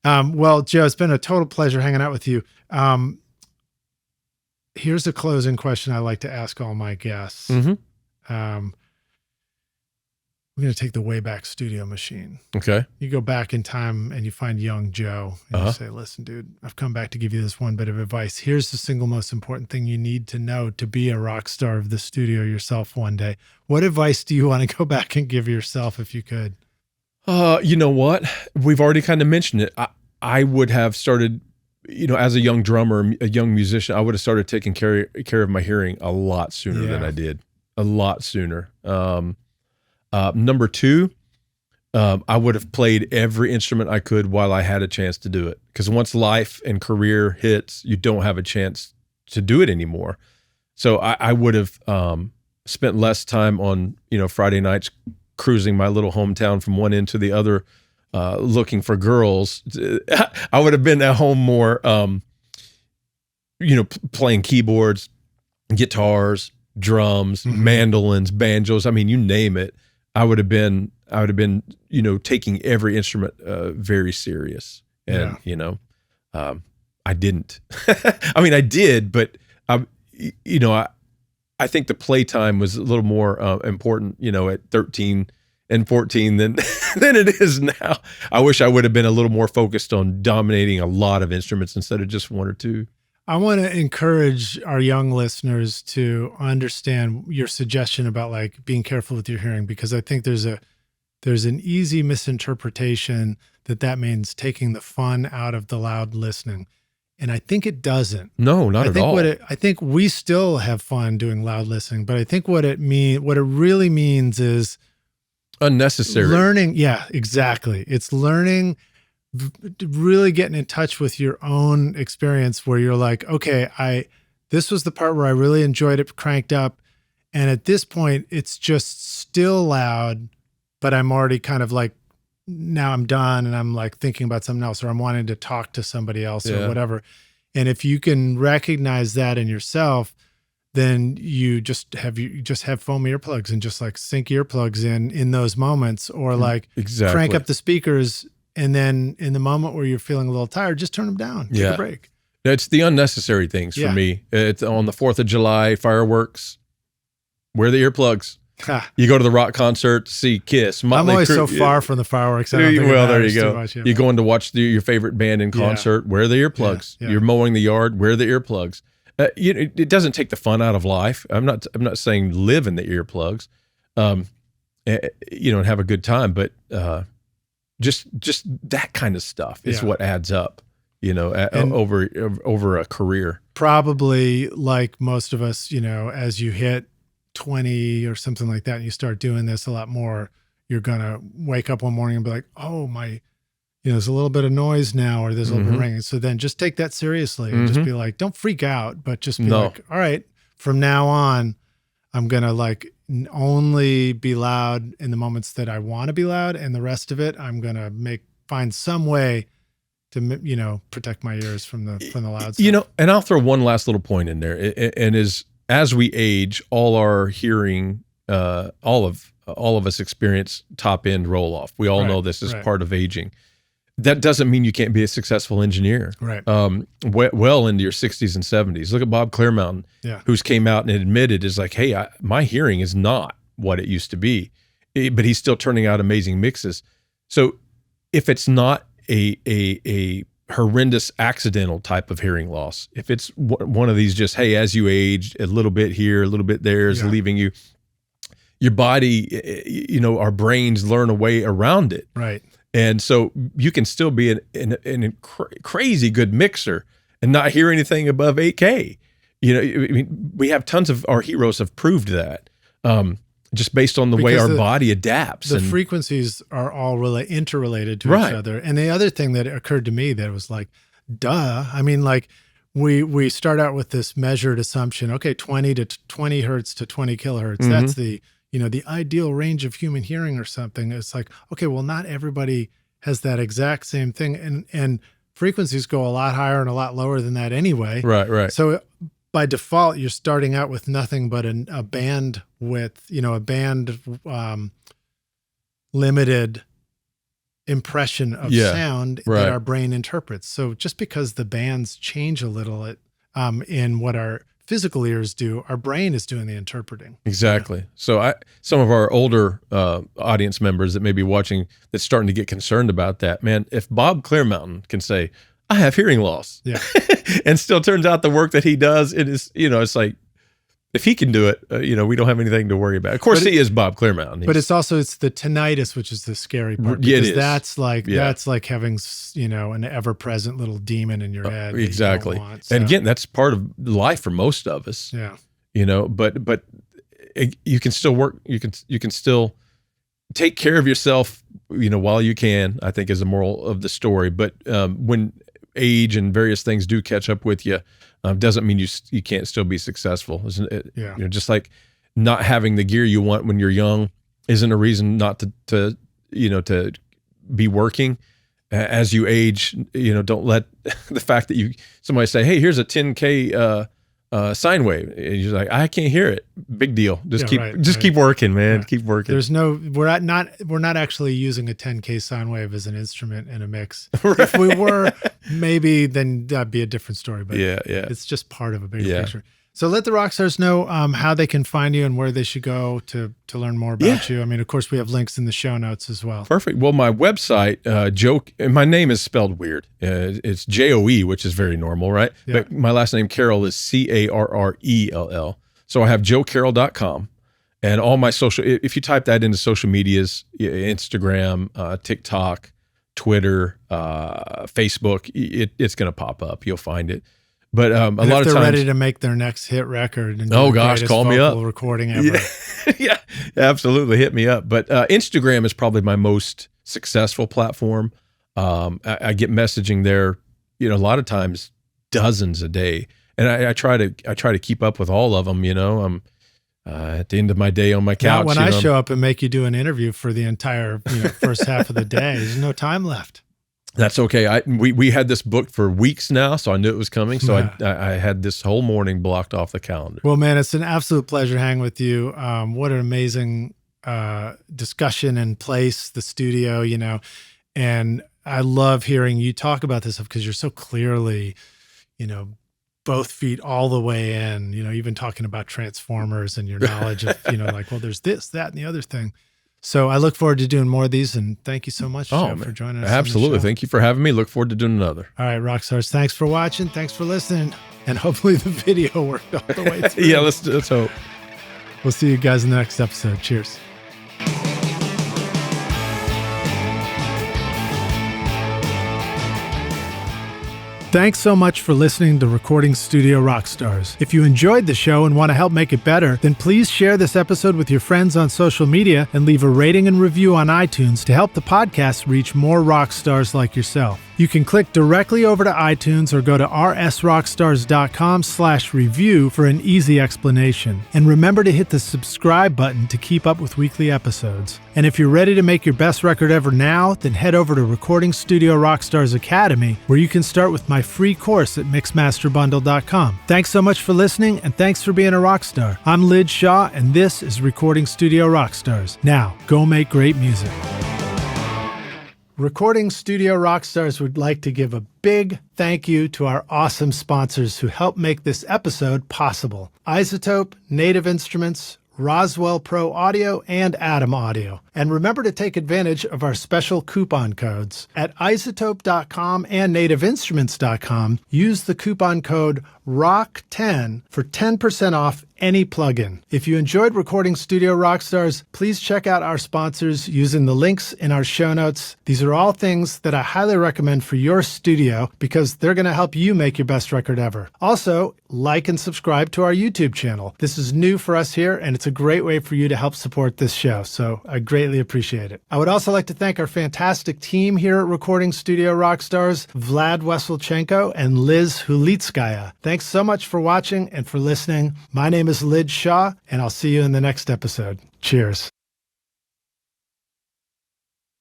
yeah. Well, Joe, it's been a total pleasure hanging out with you. Here's a closing question I like to ask all my guests. Mm-hmm. We're going to take the Wayback Studio machine. Okay. You go back in time and you find young Joe and you say, listen, dude, I've come back to give you this one bit of advice. Here's the single most important thing you need to know to be a rock star of the studio yourself one day. What advice do you want to go back and give yourself if you could? You know what? We've already kind of mentioned it. I would have started, as a young drummer, a young musician, I would have started taking care of my hearing a lot sooner than I did. A lot sooner. Number two, I would have played every instrument I could while I had a chance to do it. Because once life and career hits, you don't have a chance to do it anymore. So I would have spent less time on, Friday nights cruising my little hometown from one end to the other, looking for girls. I would have been at home more, playing keyboards, guitars, drums, mandolins, banjos. I mean, you name it. I would have been, taking every instrument very serious. And, I didn't. I mean, I did, but, I think the playtime was a little more important, at 13 and 14 than it is now. I wish I would have been a little more focused on dominating a lot of instruments instead of just one or two. I want to encourage our young listeners to understand your suggestion about like being careful with your hearing, because I think there's an easy misinterpretation that means taking the fun out of the loud listening. And I think it doesn't. No, not at all. I think we still have fun doing loud listening, but I think what it really means is unnecessary learning. Yeah, exactly. It's learning, really getting in touch with your own experience where you're like, okay, this was the part where I really enjoyed it cranked up. And at this point it's just still loud, but I'm already kind of like, now I'm done and I'm like thinking about something else, or I'm wanting to talk to somebody else or whatever. And if you can recognize that in yourself, then you just have foam earplugs and just like sink earplugs in those moments, or like crank up the speakers. And then in the moment where you're feeling a little tired, just turn them down, take a break. It's the unnecessary things for me. It's on the 4th of July, fireworks, wear the earplugs. You go to the rock concert to see Kiss. I'm always so far from the fireworks. There you go. You're going to watch your favorite band in concert. Wear the earplugs. You're mowing the yard. Wear the earplugs. It doesn't take the fun out of life. I'm not saying live in the earplugs, and have a good time. But just that kind of stuff is what adds up. Over a career. Probably like most of us, as you hit 20 or something like that, and you start doing this a lot more, you're gonna wake up one morning and be like, oh, my there's a little bit of noise now, or there's a little bit of ringing. So then just take that seriously and just be like, don't freak out, but just be like, all right, from now on, I'm going to like only be loud in the moments that I want to be loud. And the rest of it, I'm going to find some way to, protect my ears from the loud stuff. And I'll throw one last little point in there. And as we age, all our hearing, all of us experience top end roll off. We all know this is part of aging. That doesn't mean you can't be a successful engineer. Right. Well into your 60s and 70s. Look at Bob Clearmountain, who's came out and admitted is like, hey, my hearing is not what it used to be, but he's still turning out amazing mixes. So if it's not a horrendous accidental type of hearing loss, if it's one of these just, hey, as you age, a little bit here, a little bit there is leaving you, your body, our brains learn a way around it. Right. And so you can still be an crazy good mixer and not hear anything above 8K. We have tons of our heroes have proved that, just based on the way our body adapts. The frequencies are all really interrelated to each other. And the other thing that occurred to me that was like, duh. I mean, like we start out with this measured assumption. Okay, 20 hertz to 20 kilohertz. That's the the ideal range of human hearing or something. It's like, okay, well, not everybody has that exact same thing. And frequencies go a lot higher and a lot lower than that anyway. Right. So by default, you're starting out with nothing but a band width, a band limited impression of sound that our brain interprets. So just because the bands change a little in what our physical ears do, our brain is doing the interpreting. Exactly. So some of our older audience members that may be watching that's starting to get concerned about that, man, if Bob Clearmountain can say, I have hearing loss, and still turns out the work that he does, it is, it's like, if he can do it, we don't have anything to worry about. Of course, he is Bob Clearmountain. But it's the tinnitus, which is the scary part. Because that's like having, an ever-present little demon in your head. Exactly. So. And again, that's part of life for most of us. Yeah. But you can still work. You can still take care of yourself, while you can, I think is the moral of the story. But when age and various things do catch up with you, doesn't mean you can't still be successful. Isn't it? Yeah. Just like not having the gear you want when you're young isn't a reason not to be working. As you age, don't let the fact that somebody say, hey, here's a 10K sine wave. And you're like, I can't hear it. Big deal. Just keep working, man. Yeah. Keep working. We're not actually using a 10K sine wave as an instrument in a mix. If we were, maybe then that'd be a different story. But it's just part of a bigger picture. So let the rock stars know how they can find you and where they should go to learn more about you. I mean, of course, we have links in the show notes as well. Perfect. Well, my website, my name is spelled weird. It's Joe, which is very normal, right? Yeah. But my last name, Carroll, is Carrell. So I have joecarrell.com. And all my if you type that into social medias, Instagram, TikTok, Twitter, Facebook, it's going to pop up. You'll find it. But a lot of times, they're ready to make their next hit record and call me up. Recording ever. Yeah, absolutely, hit me up. But Instagram is probably my most successful platform. I get messaging there, a lot of times dozens a day, and I try to keep up with all of them. At the end of my day on my couch. Now, when I show up and make you do an interview for the entire first half of the day, there's no time left. That's okay. We had this booked for weeks now, so I knew it was coming. So I had this whole morning blocked off the calendar. Well, man, it's an absolute pleasure hanging with you. What an amazing discussion and place, the studio, and I love hearing you talk about this stuff because you're so clearly, both feet all the way in, even talking about transformers and your knowledge of, there's this, that, and the other thing. So I look forward to doing more of these, and thank you so much, Joe, for joining us. Absolutely. Thank you for having me. Look forward to doing another. All right, Rockstars, thanks for watching. Thanks for listening. And hopefully the video worked all the way through. Yeah, let's hope. We'll see you guys in the next episode. Cheers. Thanks so much for listening to Recording Studio Rockstars. If you enjoyed the show and want to help make it better, then please share this episode with your friends on social media and leave a rating and review on iTunes to help the podcast reach more rock stars like yourself. You can click directly over to iTunes or go to rsrockstars.com/review for an easy explanation. And remember to hit the subscribe button to keep up with weekly episodes. And if you're ready to make your best record ever now, then head over to Recording Studio Rockstars Academy, where you can start with my free course at mixmasterbundle.com. Thanks so much for listening, and thanks for being a rock star. I'm Lid Shaw, and this is Recording Studio Rockstars. Now, go make great music. Recording Studio Rockstars would like to give a big thank you to our awesome sponsors who help make this episode possible. Isotope, Native Instruments, Roswell Pro Audio, and Atom Audio. And remember to take advantage of our special coupon codes. At isotope.com and nativeinstruments.com, use the coupon code ROCK10 for 10% off any plugin. If you enjoyed Recording Studio Rockstars, please check out our sponsors using the links in our show notes. These are all things that I highly recommend for your studio because they're going to help you make your best record ever. Also, like and subscribe to our YouTube channel. This is new for us here, and it's a great way for you to help support this show, so I greatly appreciate it. I would also like to thank our fantastic team here at Recording Studio Rockstars, Vlad Weselchenko and Liz Hulitskaya. Thanks so much for watching and for listening. My name is Lid Shaw, and I'll see you in the next episode. Cheers.